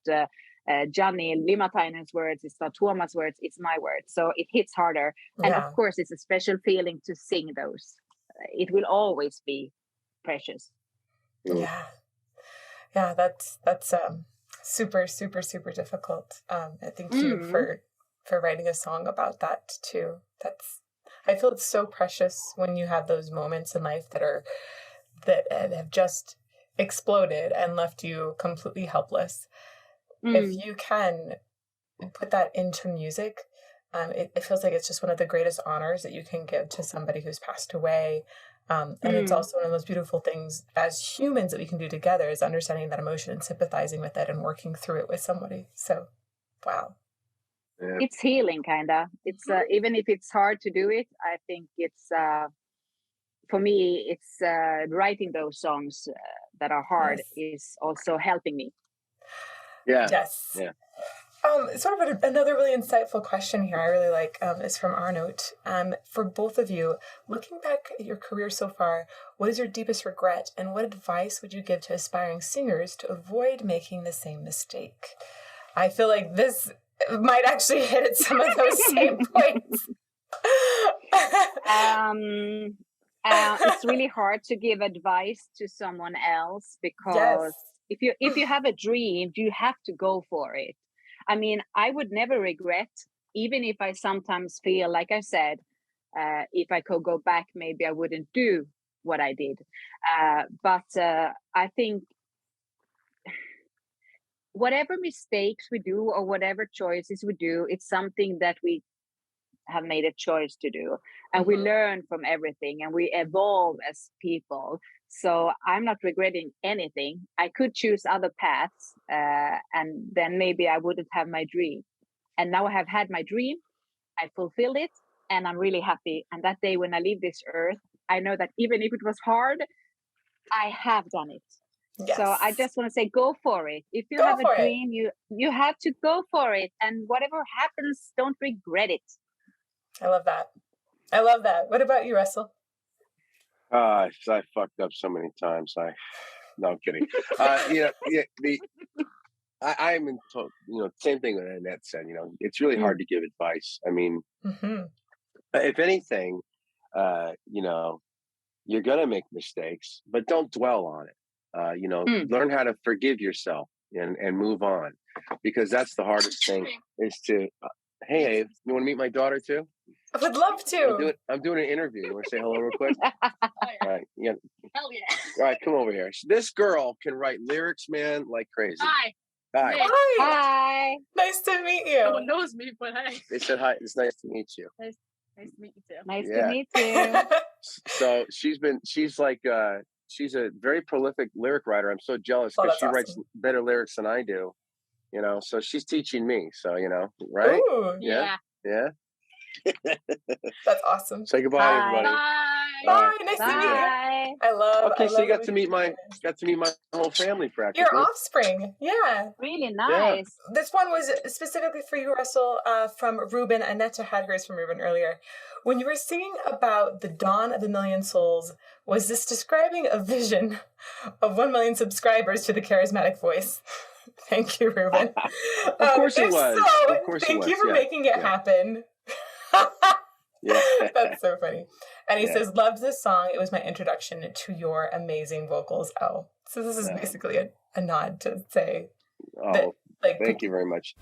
Speaker 2: Johnny Limatainen's words, it's not Tuomas' words, it's my words. So it hits harder. And of course, it's a special feeling to sing those. It will always be precious.
Speaker 1: Yeah, that's super, super, super difficult. I thank you for writing a song about that too. I feel it's so precious when you have those moments in life that have just exploded and left you completely helpless. If you can put that into music, it feels like it's just one of the greatest honors that you can give to somebody who's passed away. And it's also one of those beautiful things as humans that we can do together, is understanding that emotion and sympathizing with it and working through it with somebody. So, wow.
Speaker 3: Yeah.
Speaker 2: It's healing, kind of. It's even if it's hard to do it, I think it's, for me, it's writing those songs that are hard is also helping me.
Speaker 3: Yeah.
Speaker 1: Yes.
Speaker 3: Yeah.
Speaker 1: Sort of another really insightful question here I really like is from Arnold. For both of you, looking back at your career so far, what is your deepest regret, and what advice would you give to aspiring singers to avoid making the same mistake? I feel like this might actually hit at some of those same points.
Speaker 2: It's really hard to give advice to someone else, because if you have a dream, you have to go for it. I mean, I would never regret, even if I sometimes feel, like I said, if I could go back, maybe I wouldn't do what I did. But I think whatever mistakes we do or whatever choices we do, it's something that we have made a choice to do. And we learn from everything and we evolve as people. So I'm not regretting anything. I could choose other paths and then maybe I wouldn't have my dream. And now I have had my dream. I fulfilled it and I'm really happy. And that day when I leave this earth, I know that even if it was hard, I have done it. Yes. So I just want to say, go for it. If you have a dream, you have to go for it. And whatever happens, don't regret it.
Speaker 1: I love that. What about you, Russell?
Speaker 3: I fucked up so many times. No, I'm kidding. I'm in same thing that Annette said. It's really hard to give advice. I mean, if anything, you're gonna make mistakes, but don't dwell on it. Learn how to forgive yourself and move on, because that's the hardest thing. Is to, hey, Abe, you want to meet my daughter too?
Speaker 1: I would love to.
Speaker 3: I'm doing an interview. You want to say hello real quick?
Speaker 5: Oh, yeah.
Speaker 3: All right, yeah.
Speaker 5: Hell yeah.
Speaker 3: All right, come over here. This girl can write lyrics, man, like crazy.
Speaker 5: Hi.
Speaker 3: Hi.
Speaker 1: Hi.
Speaker 2: Hi.
Speaker 1: Nice to meet you.
Speaker 5: No one knows me, but hey.
Speaker 3: They said hi. It's nice to meet you.
Speaker 5: Nice to meet you too.
Speaker 2: Nice
Speaker 3: Yeah.
Speaker 2: to meet you.
Speaker 3: So she's a very prolific lyric writer. I'm so jealous because
Speaker 1: that's
Speaker 3: she writes
Speaker 1: awesome.
Speaker 3: better lyrics than I do. So she's teaching me. So right?
Speaker 1: Ooh,
Speaker 3: Yeah. Yeah.
Speaker 1: that's awesome.
Speaker 3: Say goodbye,
Speaker 2: Bye.
Speaker 3: everybody.
Speaker 5: Bye.
Speaker 1: Bye. Nice to meet you.
Speaker 2: Bye.
Speaker 1: I love.
Speaker 3: Okay,
Speaker 1: I
Speaker 3: so
Speaker 1: love
Speaker 3: you got
Speaker 1: that
Speaker 3: to
Speaker 1: we
Speaker 3: meet my whole family practically.
Speaker 1: your offspring. Yeah.
Speaker 2: Really nice.
Speaker 1: This one was specifically for you, Russell, from Ruben. Annette had hers from Ruben earlier. When you were singing about the dawn of a million souls, was this describing a vision of 1 million subscribers to the Charismatic Voice? Thank you, Ruben.
Speaker 3: Of course it
Speaker 1: if
Speaker 3: was.
Speaker 1: So,
Speaker 3: Of course it
Speaker 1: thank
Speaker 3: was.
Speaker 1: you for
Speaker 3: Yeah.
Speaker 1: making it
Speaker 3: Yeah.
Speaker 1: happen.
Speaker 3: Yeah.
Speaker 1: That's so funny. And he
Speaker 3: Yeah.
Speaker 1: says, loved this song. It was my introduction to your amazing vocals. Oh, so this is
Speaker 3: Yeah.
Speaker 1: basically a nod to say
Speaker 3: Oh,
Speaker 1: that, like,
Speaker 3: thank you very much.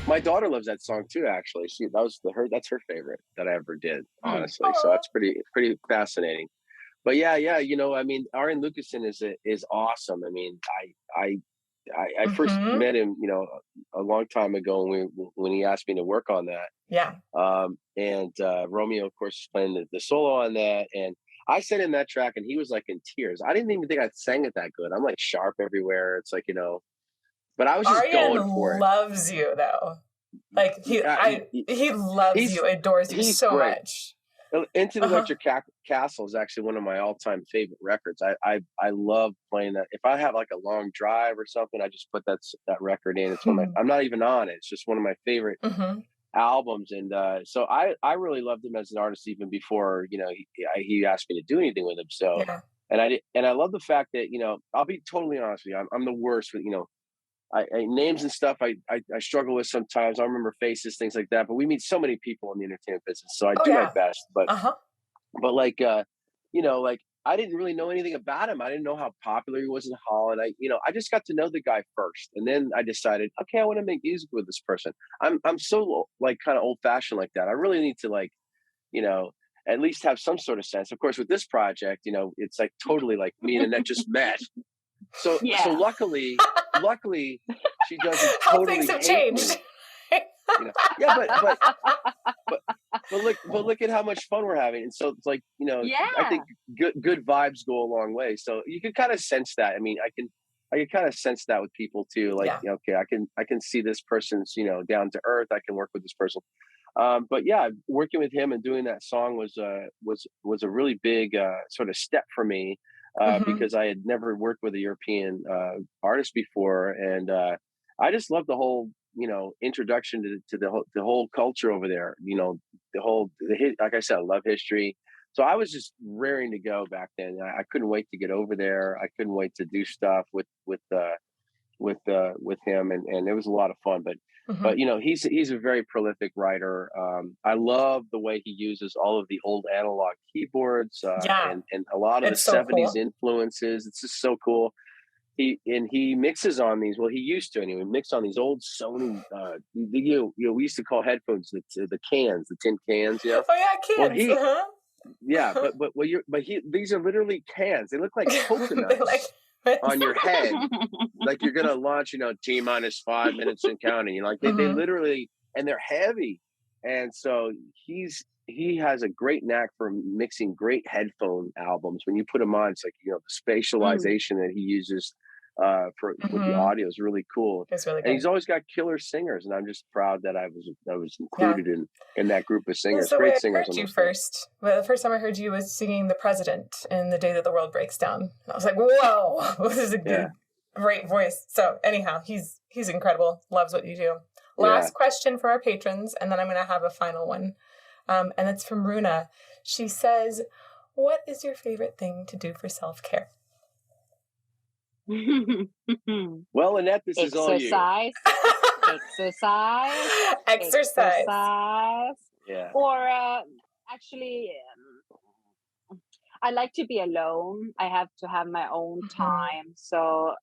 Speaker 3: My daughter loves that song too. Actually, that's her favorite that I ever did. Honestly, so that's pretty fascinating. But yeah. I mean, Arian Lucassen is awesome. I mean, I first met him, a long time ago when he asked me to work on that.
Speaker 1: yeah.
Speaker 3: And Romeo, of course, is playing the solo on that, and I sent him that track, and he was like in tears. I didn't even think I sang it that good. I'm like sharp everywhere. It's like but I was just
Speaker 1: Arian
Speaker 3: going for it.
Speaker 1: loves you though. Like he loves you, adores you so
Speaker 3: great.
Speaker 1: much.
Speaker 3: Into the Electric Castle is actually one of my all-time favorite records. I love playing that. If I have like a long drive or something, I just put that record in. It's one of my, I'm not even on it. It's just one of my favorite albums. And so I really loved him as an artist even before he asked me to do anything with him. So
Speaker 1: Yeah.
Speaker 3: and I love the fact that I'll be totally honest with you. I'm the worst with I names and stuff I struggle with sometimes. I remember faces, things like that. But we meet so many people in the entertainment business, so I do my best. But like I didn't really know anything about him. I didn't know how popular he was in Holland. I just got to know the guy first, and then I decided, okay, I want to make music with this person. I'm so like kind of old fashioned like that. I really need to at least have some sort of sense. Of course, with this project, it's like totally like me and Annette just met. So luckily she doesn't
Speaker 1: How
Speaker 3: totally
Speaker 1: things have
Speaker 3: hate
Speaker 1: changed.
Speaker 3: me. Yeah, but look at how much fun we're having. And so it's like, I think good vibes go a long way. So you can kind of sense that. I mean, I can kind of sense that with people too. Like, okay, I can see this person's, down to earth. I can work with this person. But yeah, working with him and doing that song was a really big sort of step for me. Because I had never worked with a European artist before, and I just love the whole introduction to the whole culture over there. Like I said, I love history, so I was just raring to go back then. I couldn't wait to get over there. I couldn't wait to do stuff with him, and it was a lot of fun. But he's a very prolific writer. I love the way he uses all of the old analog keyboards and a lot of the 70s influences. It's just so cool. He mixes on these. Well, he used to anyway. Mix on these old Sony. We used to call headphones the cans, the tin cans. Yeah.
Speaker 1: Oh yeah, cans.
Speaker 3: Well, yeah, but these are literally cans. They look like coconuts. on your head, like you're gonna launch, T minus 5 minutes and counting. Like they literally, and they're heavy. And so he has a great knack for mixing great headphone albums. When you put them on, it's like, the spatialization that he uses with the audio is really cool.
Speaker 1: It's really good.
Speaker 3: And he's always got killer singers, and I'm just proud that I was included in that group of singers.
Speaker 1: So
Speaker 3: Great
Speaker 1: I
Speaker 3: singers.
Speaker 1: heard you first. Well, the first time I heard you was singing "The President" in "The Day That the World Breaks Down." And I was like, "Whoa, this is a great voice." So anyhow, he's incredible. Loves what you do. Last question for our patrons, and then I'm going to have a final one. And it's from Runa. She says, "What is your favorite thing to do for self-care?"
Speaker 3: Well, Annette, this is all you.
Speaker 2: Exercise.
Speaker 3: Yeah.
Speaker 2: Or actually, I like to be alone. I have to have my own time. So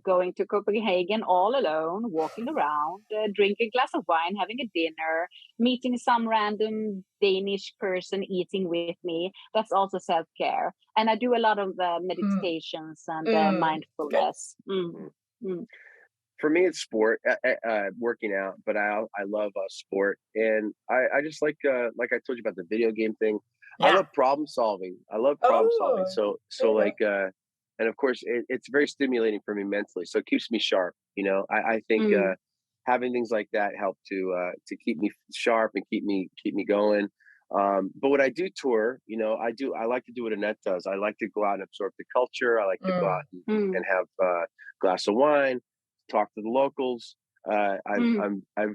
Speaker 2: going to Copenhagen all alone, walking around, drinking a glass of wine, having a dinner, meeting some random Danish person eating with me. That's also self-care. And I do a lot of meditations and mindfulness.
Speaker 3: For me, it's sport, working out, but I love sport. And I just like I told you about the video game thing. I love problem solving. So and of course, it's very stimulating for me mentally. So it keeps me sharp. I think having things like that help to keep me sharp and keep me going. But when I do tour, I like to do what Annette does. I like to go out and absorb the culture. I like to go out and have a glass of wine, talk to the locals. I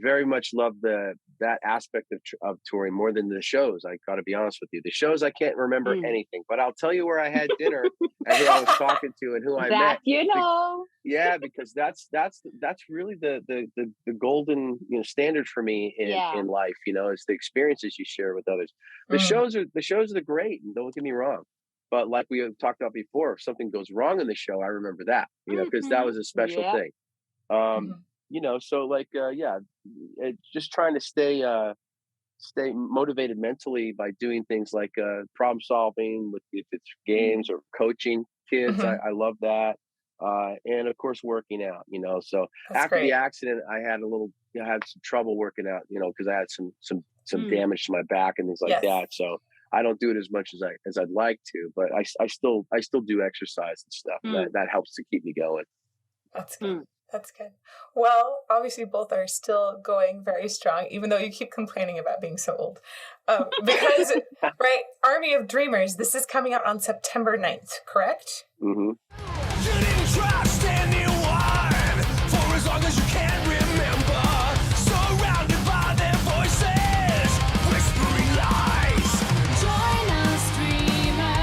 Speaker 3: very much love that aspect of touring more than the shows. I got to be honest with you. The shows, I can't remember anything, but I'll tell you where I had dinner and who I was talking to and who I met. Yeah, because that's really the golden standard for me in life. It's the experiences you share with others. The shows are great, and don't get me wrong. But like we have talked about before, if something goes wrong in the show, I remember that, because that was a special thing. So just trying to stay motivated mentally by doing things like problem solving, if it's games or coaching kids. I love that. And of course, working out, so
Speaker 1: That's
Speaker 3: after
Speaker 1: great.
Speaker 3: the accident, I had some trouble working out, because I had some damage to my back and things like that. So I don't do it as much as I'd like to, but I still do exercise and stuff. That helps to keep me going.
Speaker 1: That's good. That's good. Well, obviously both are still going very strong, even though you keep complaining about being so old. Because, right, Army of Dreamers, this is coming out on September 9th, correct?
Speaker 4: You didn't trust anyone for as long as you can remember. Surrounded by their voices, whispering lies. Join us, dreamer,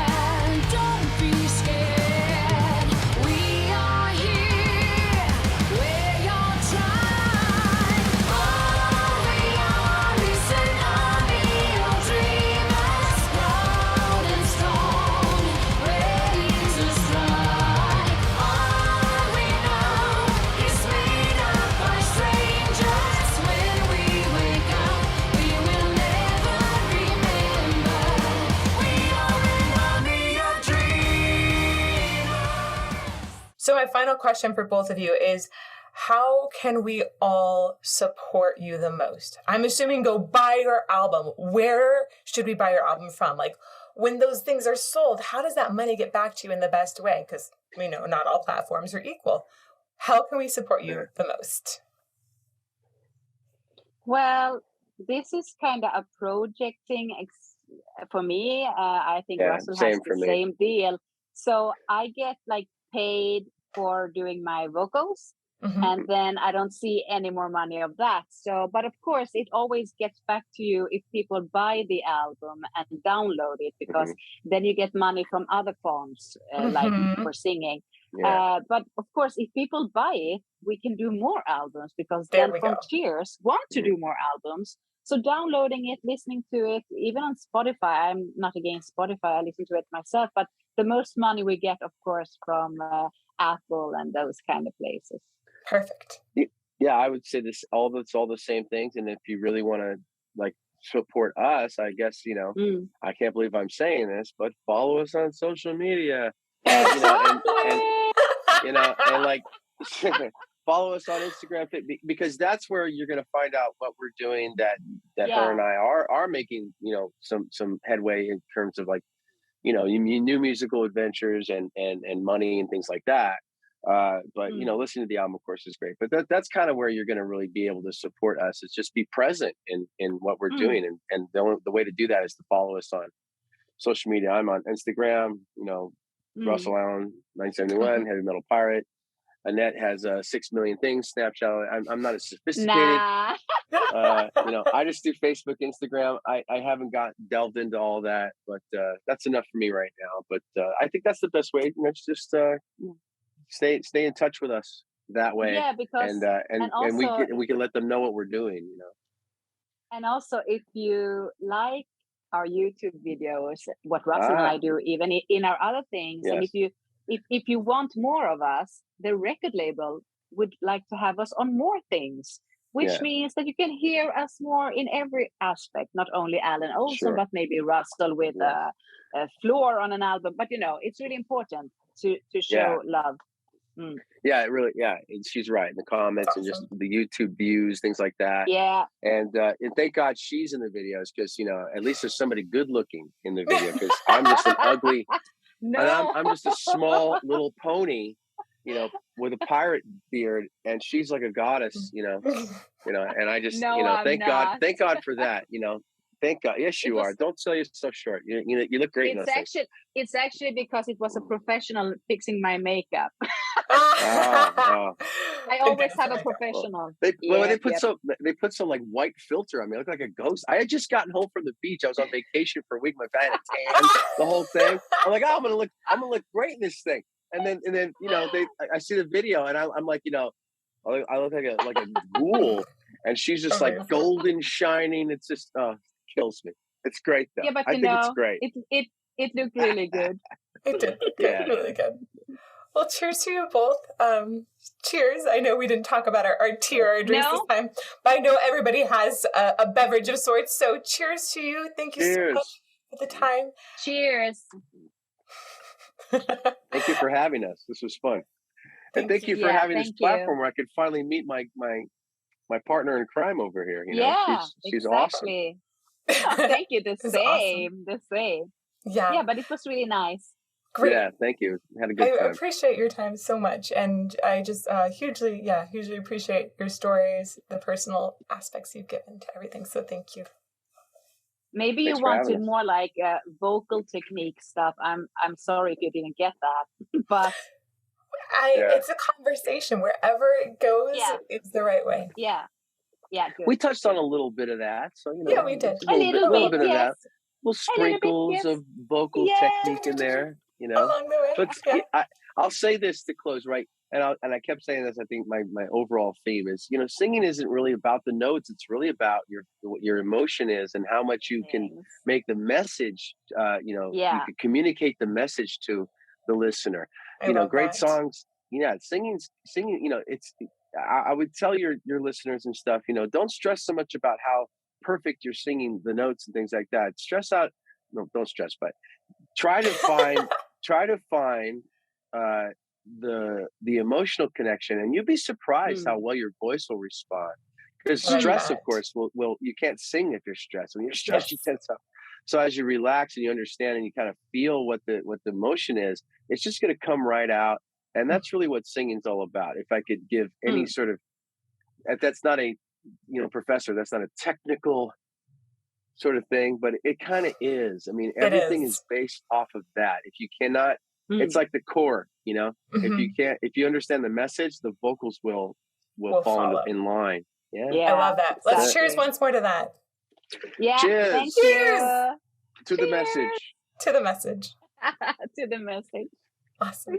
Speaker 4: don't be scared. We are here, we're your tribe. All we are is an army of dreamers, proud and strong, ready to strike. All we know is made up by strangers. When we wake up, we will never remember. We are an army of dreamers.
Speaker 1: So my final question for both of you is, how can we all support you the most? I'm assuming go buy your album. Where should we buy your album from? Like, when those things are sold, how does that money get back to you in the best way? Because we know not all platforms are equal. How can we support you the most?
Speaker 2: Well, this is kind of a project thing for me. I think Russell has
Speaker 3: same for
Speaker 2: the
Speaker 3: me.
Speaker 2: same deal. So I get paid for doing my vocals, and then I don't see any more money of that. So, but of course, it always gets back to you if people buy the album and download it, because then you get money from other forms, like for singing. But of course, if people buy it, we can do more albums, because
Speaker 1: There
Speaker 2: then
Speaker 1: we go.
Speaker 2: frontiers want to do more albums. So downloading it, listening to it, even on Spotify. I'm not against Spotify. I listen to it myself. But the most money we get, of course, from Apple and those kind of places.
Speaker 1: Perfect.
Speaker 3: Yeah, I would say it's all the same things. And if you really want to support us, I guess, I can't believe I'm saying this, but follow us on social media. And and like follow us on Instagram because that's where you're going to find out what we're doing that her and I are making, some headway in terms of like, new musical adventures and money and things like that. But listening to the album, of course, is great. But that's kind of where you're going to really be able to support us. Is just be present in what we're doing, and the way to do that is to follow us on social media. I'm on Instagram. Russell Allen 971, Heavy Metal Pirate. Annette has 6 million things. Snapchat. I'm not as sophisticated.
Speaker 2: Nah.
Speaker 3: I just do Facebook, Instagram. I haven't delved into all that, but that's enough for me right now. But I think that's the best way. It's just stay in touch with us that way.
Speaker 2: Yeah, because
Speaker 3: and also, we can let them know what we're doing.
Speaker 2: And also, if you like our YouTube videos, what Russell and I do, even in our other things, and if you want more of us, the record label would like to have us on more things, which means that you can hear us more in every aspect, not only Allen Olson, but maybe Russell with a floor on an album. But it's really important to show love.
Speaker 3: Yeah, it really. Yeah, she's right in the comments and just the YouTube views, things like that.
Speaker 2: Yeah,
Speaker 3: and thank God she's in the videos because at least there's somebody good looking in the video because I'm just an ugly.
Speaker 2: No.
Speaker 3: And I'm just a small little pony, with a pirate beard, and she's like a goddess, and I just, thank God for that, thank God. Yes, you are. Don't sell yourself short. You look great.
Speaker 2: It's actually because it was a professional fixing my makeup.
Speaker 3: I
Speaker 2: always have a professional.
Speaker 3: They put some like white filter on me. I look like a ghost. I had just gotten home from the beach. I was on vacation for a week. My guy had a tan, the whole thing. I'm like, I'm gonna look great in this thing. And then I see the video and I'm like, I look like a ghoul, and she's just like golden shining. It's just kills me. It's great though.
Speaker 2: Yeah, but
Speaker 3: I think it's great.
Speaker 2: It looked really good.
Speaker 1: It did look good, really good. Well, cheers to you both. Cheers. I know we didn't talk about our tea or our drinks this time, but I know everybody has a beverage of sorts. So cheers to you. Thank you so much for the time.
Speaker 2: Cheers.
Speaker 3: Thank you for having us. This was fun. And thank you for having this platform where I could finally meet my partner in crime over here. She's awesome.
Speaker 2: Oh, thank you. The same.
Speaker 1: Yeah,
Speaker 2: but it was really nice.
Speaker 1: Great.
Speaker 3: Yeah, thank you. Had a good time.
Speaker 1: I appreciate your time so much, and I just hugely appreciate your stories, the personal aspects you've given to everything. So thank you.
Speaker 2: Maybe you wanted more like vocal technique stuff. I'm sorry if you didn't get that, but
Speaker 1: it's a conversation. Wherever it goes, it's the right way.
Speaker 2: Yeah. Good.
Speaker 3: We touched on a little bit of that, so
Speaker 1: yeah, we did
Speaker 2: a little bit of that.
Speaker 3: Little sprinkles of vocal technique in there.
Speaker 1: Along the way.
Speaker 3: But I'll say this to close, right? And I kept saying this. I think my overall theme is, singing isn't really about the notes. It's really about what your emotion is and how much you can make the message. You can communicate the message to the listener. Great songs. Yeah, singing. It's. I would tell your listeners and stuff. Don't stress so much about how perfect you're singing the notes and things like that. Don't stress, but try to find the emotional connection, and you'll be surprised how well your voice will respond. Because stress, of course, will you can't sing if you're stressed. When you're stressed, you tense up. So as you relax and you understand and you kind of feel what the emotion is, it's just going to come right out. And that's really what singing's all about. If I could give any sort of, that's not a, professor, that's not a technical sort of thing, but it kind of is. I mean, everything is based off of that. If you cannot, it's like the core, if you understand the message, the vocals will fall in line. Yeah.
Speaker 1: I love that. Let's cheers once more to that.
Speaker 2: Yeah.
Speaker 3: Cheers.
Speaker 2: Thank you.
Speaker 3: To the message.
Speaker 1: To the message.
Speaker 2: To the message.
Speaker 1: Awesome.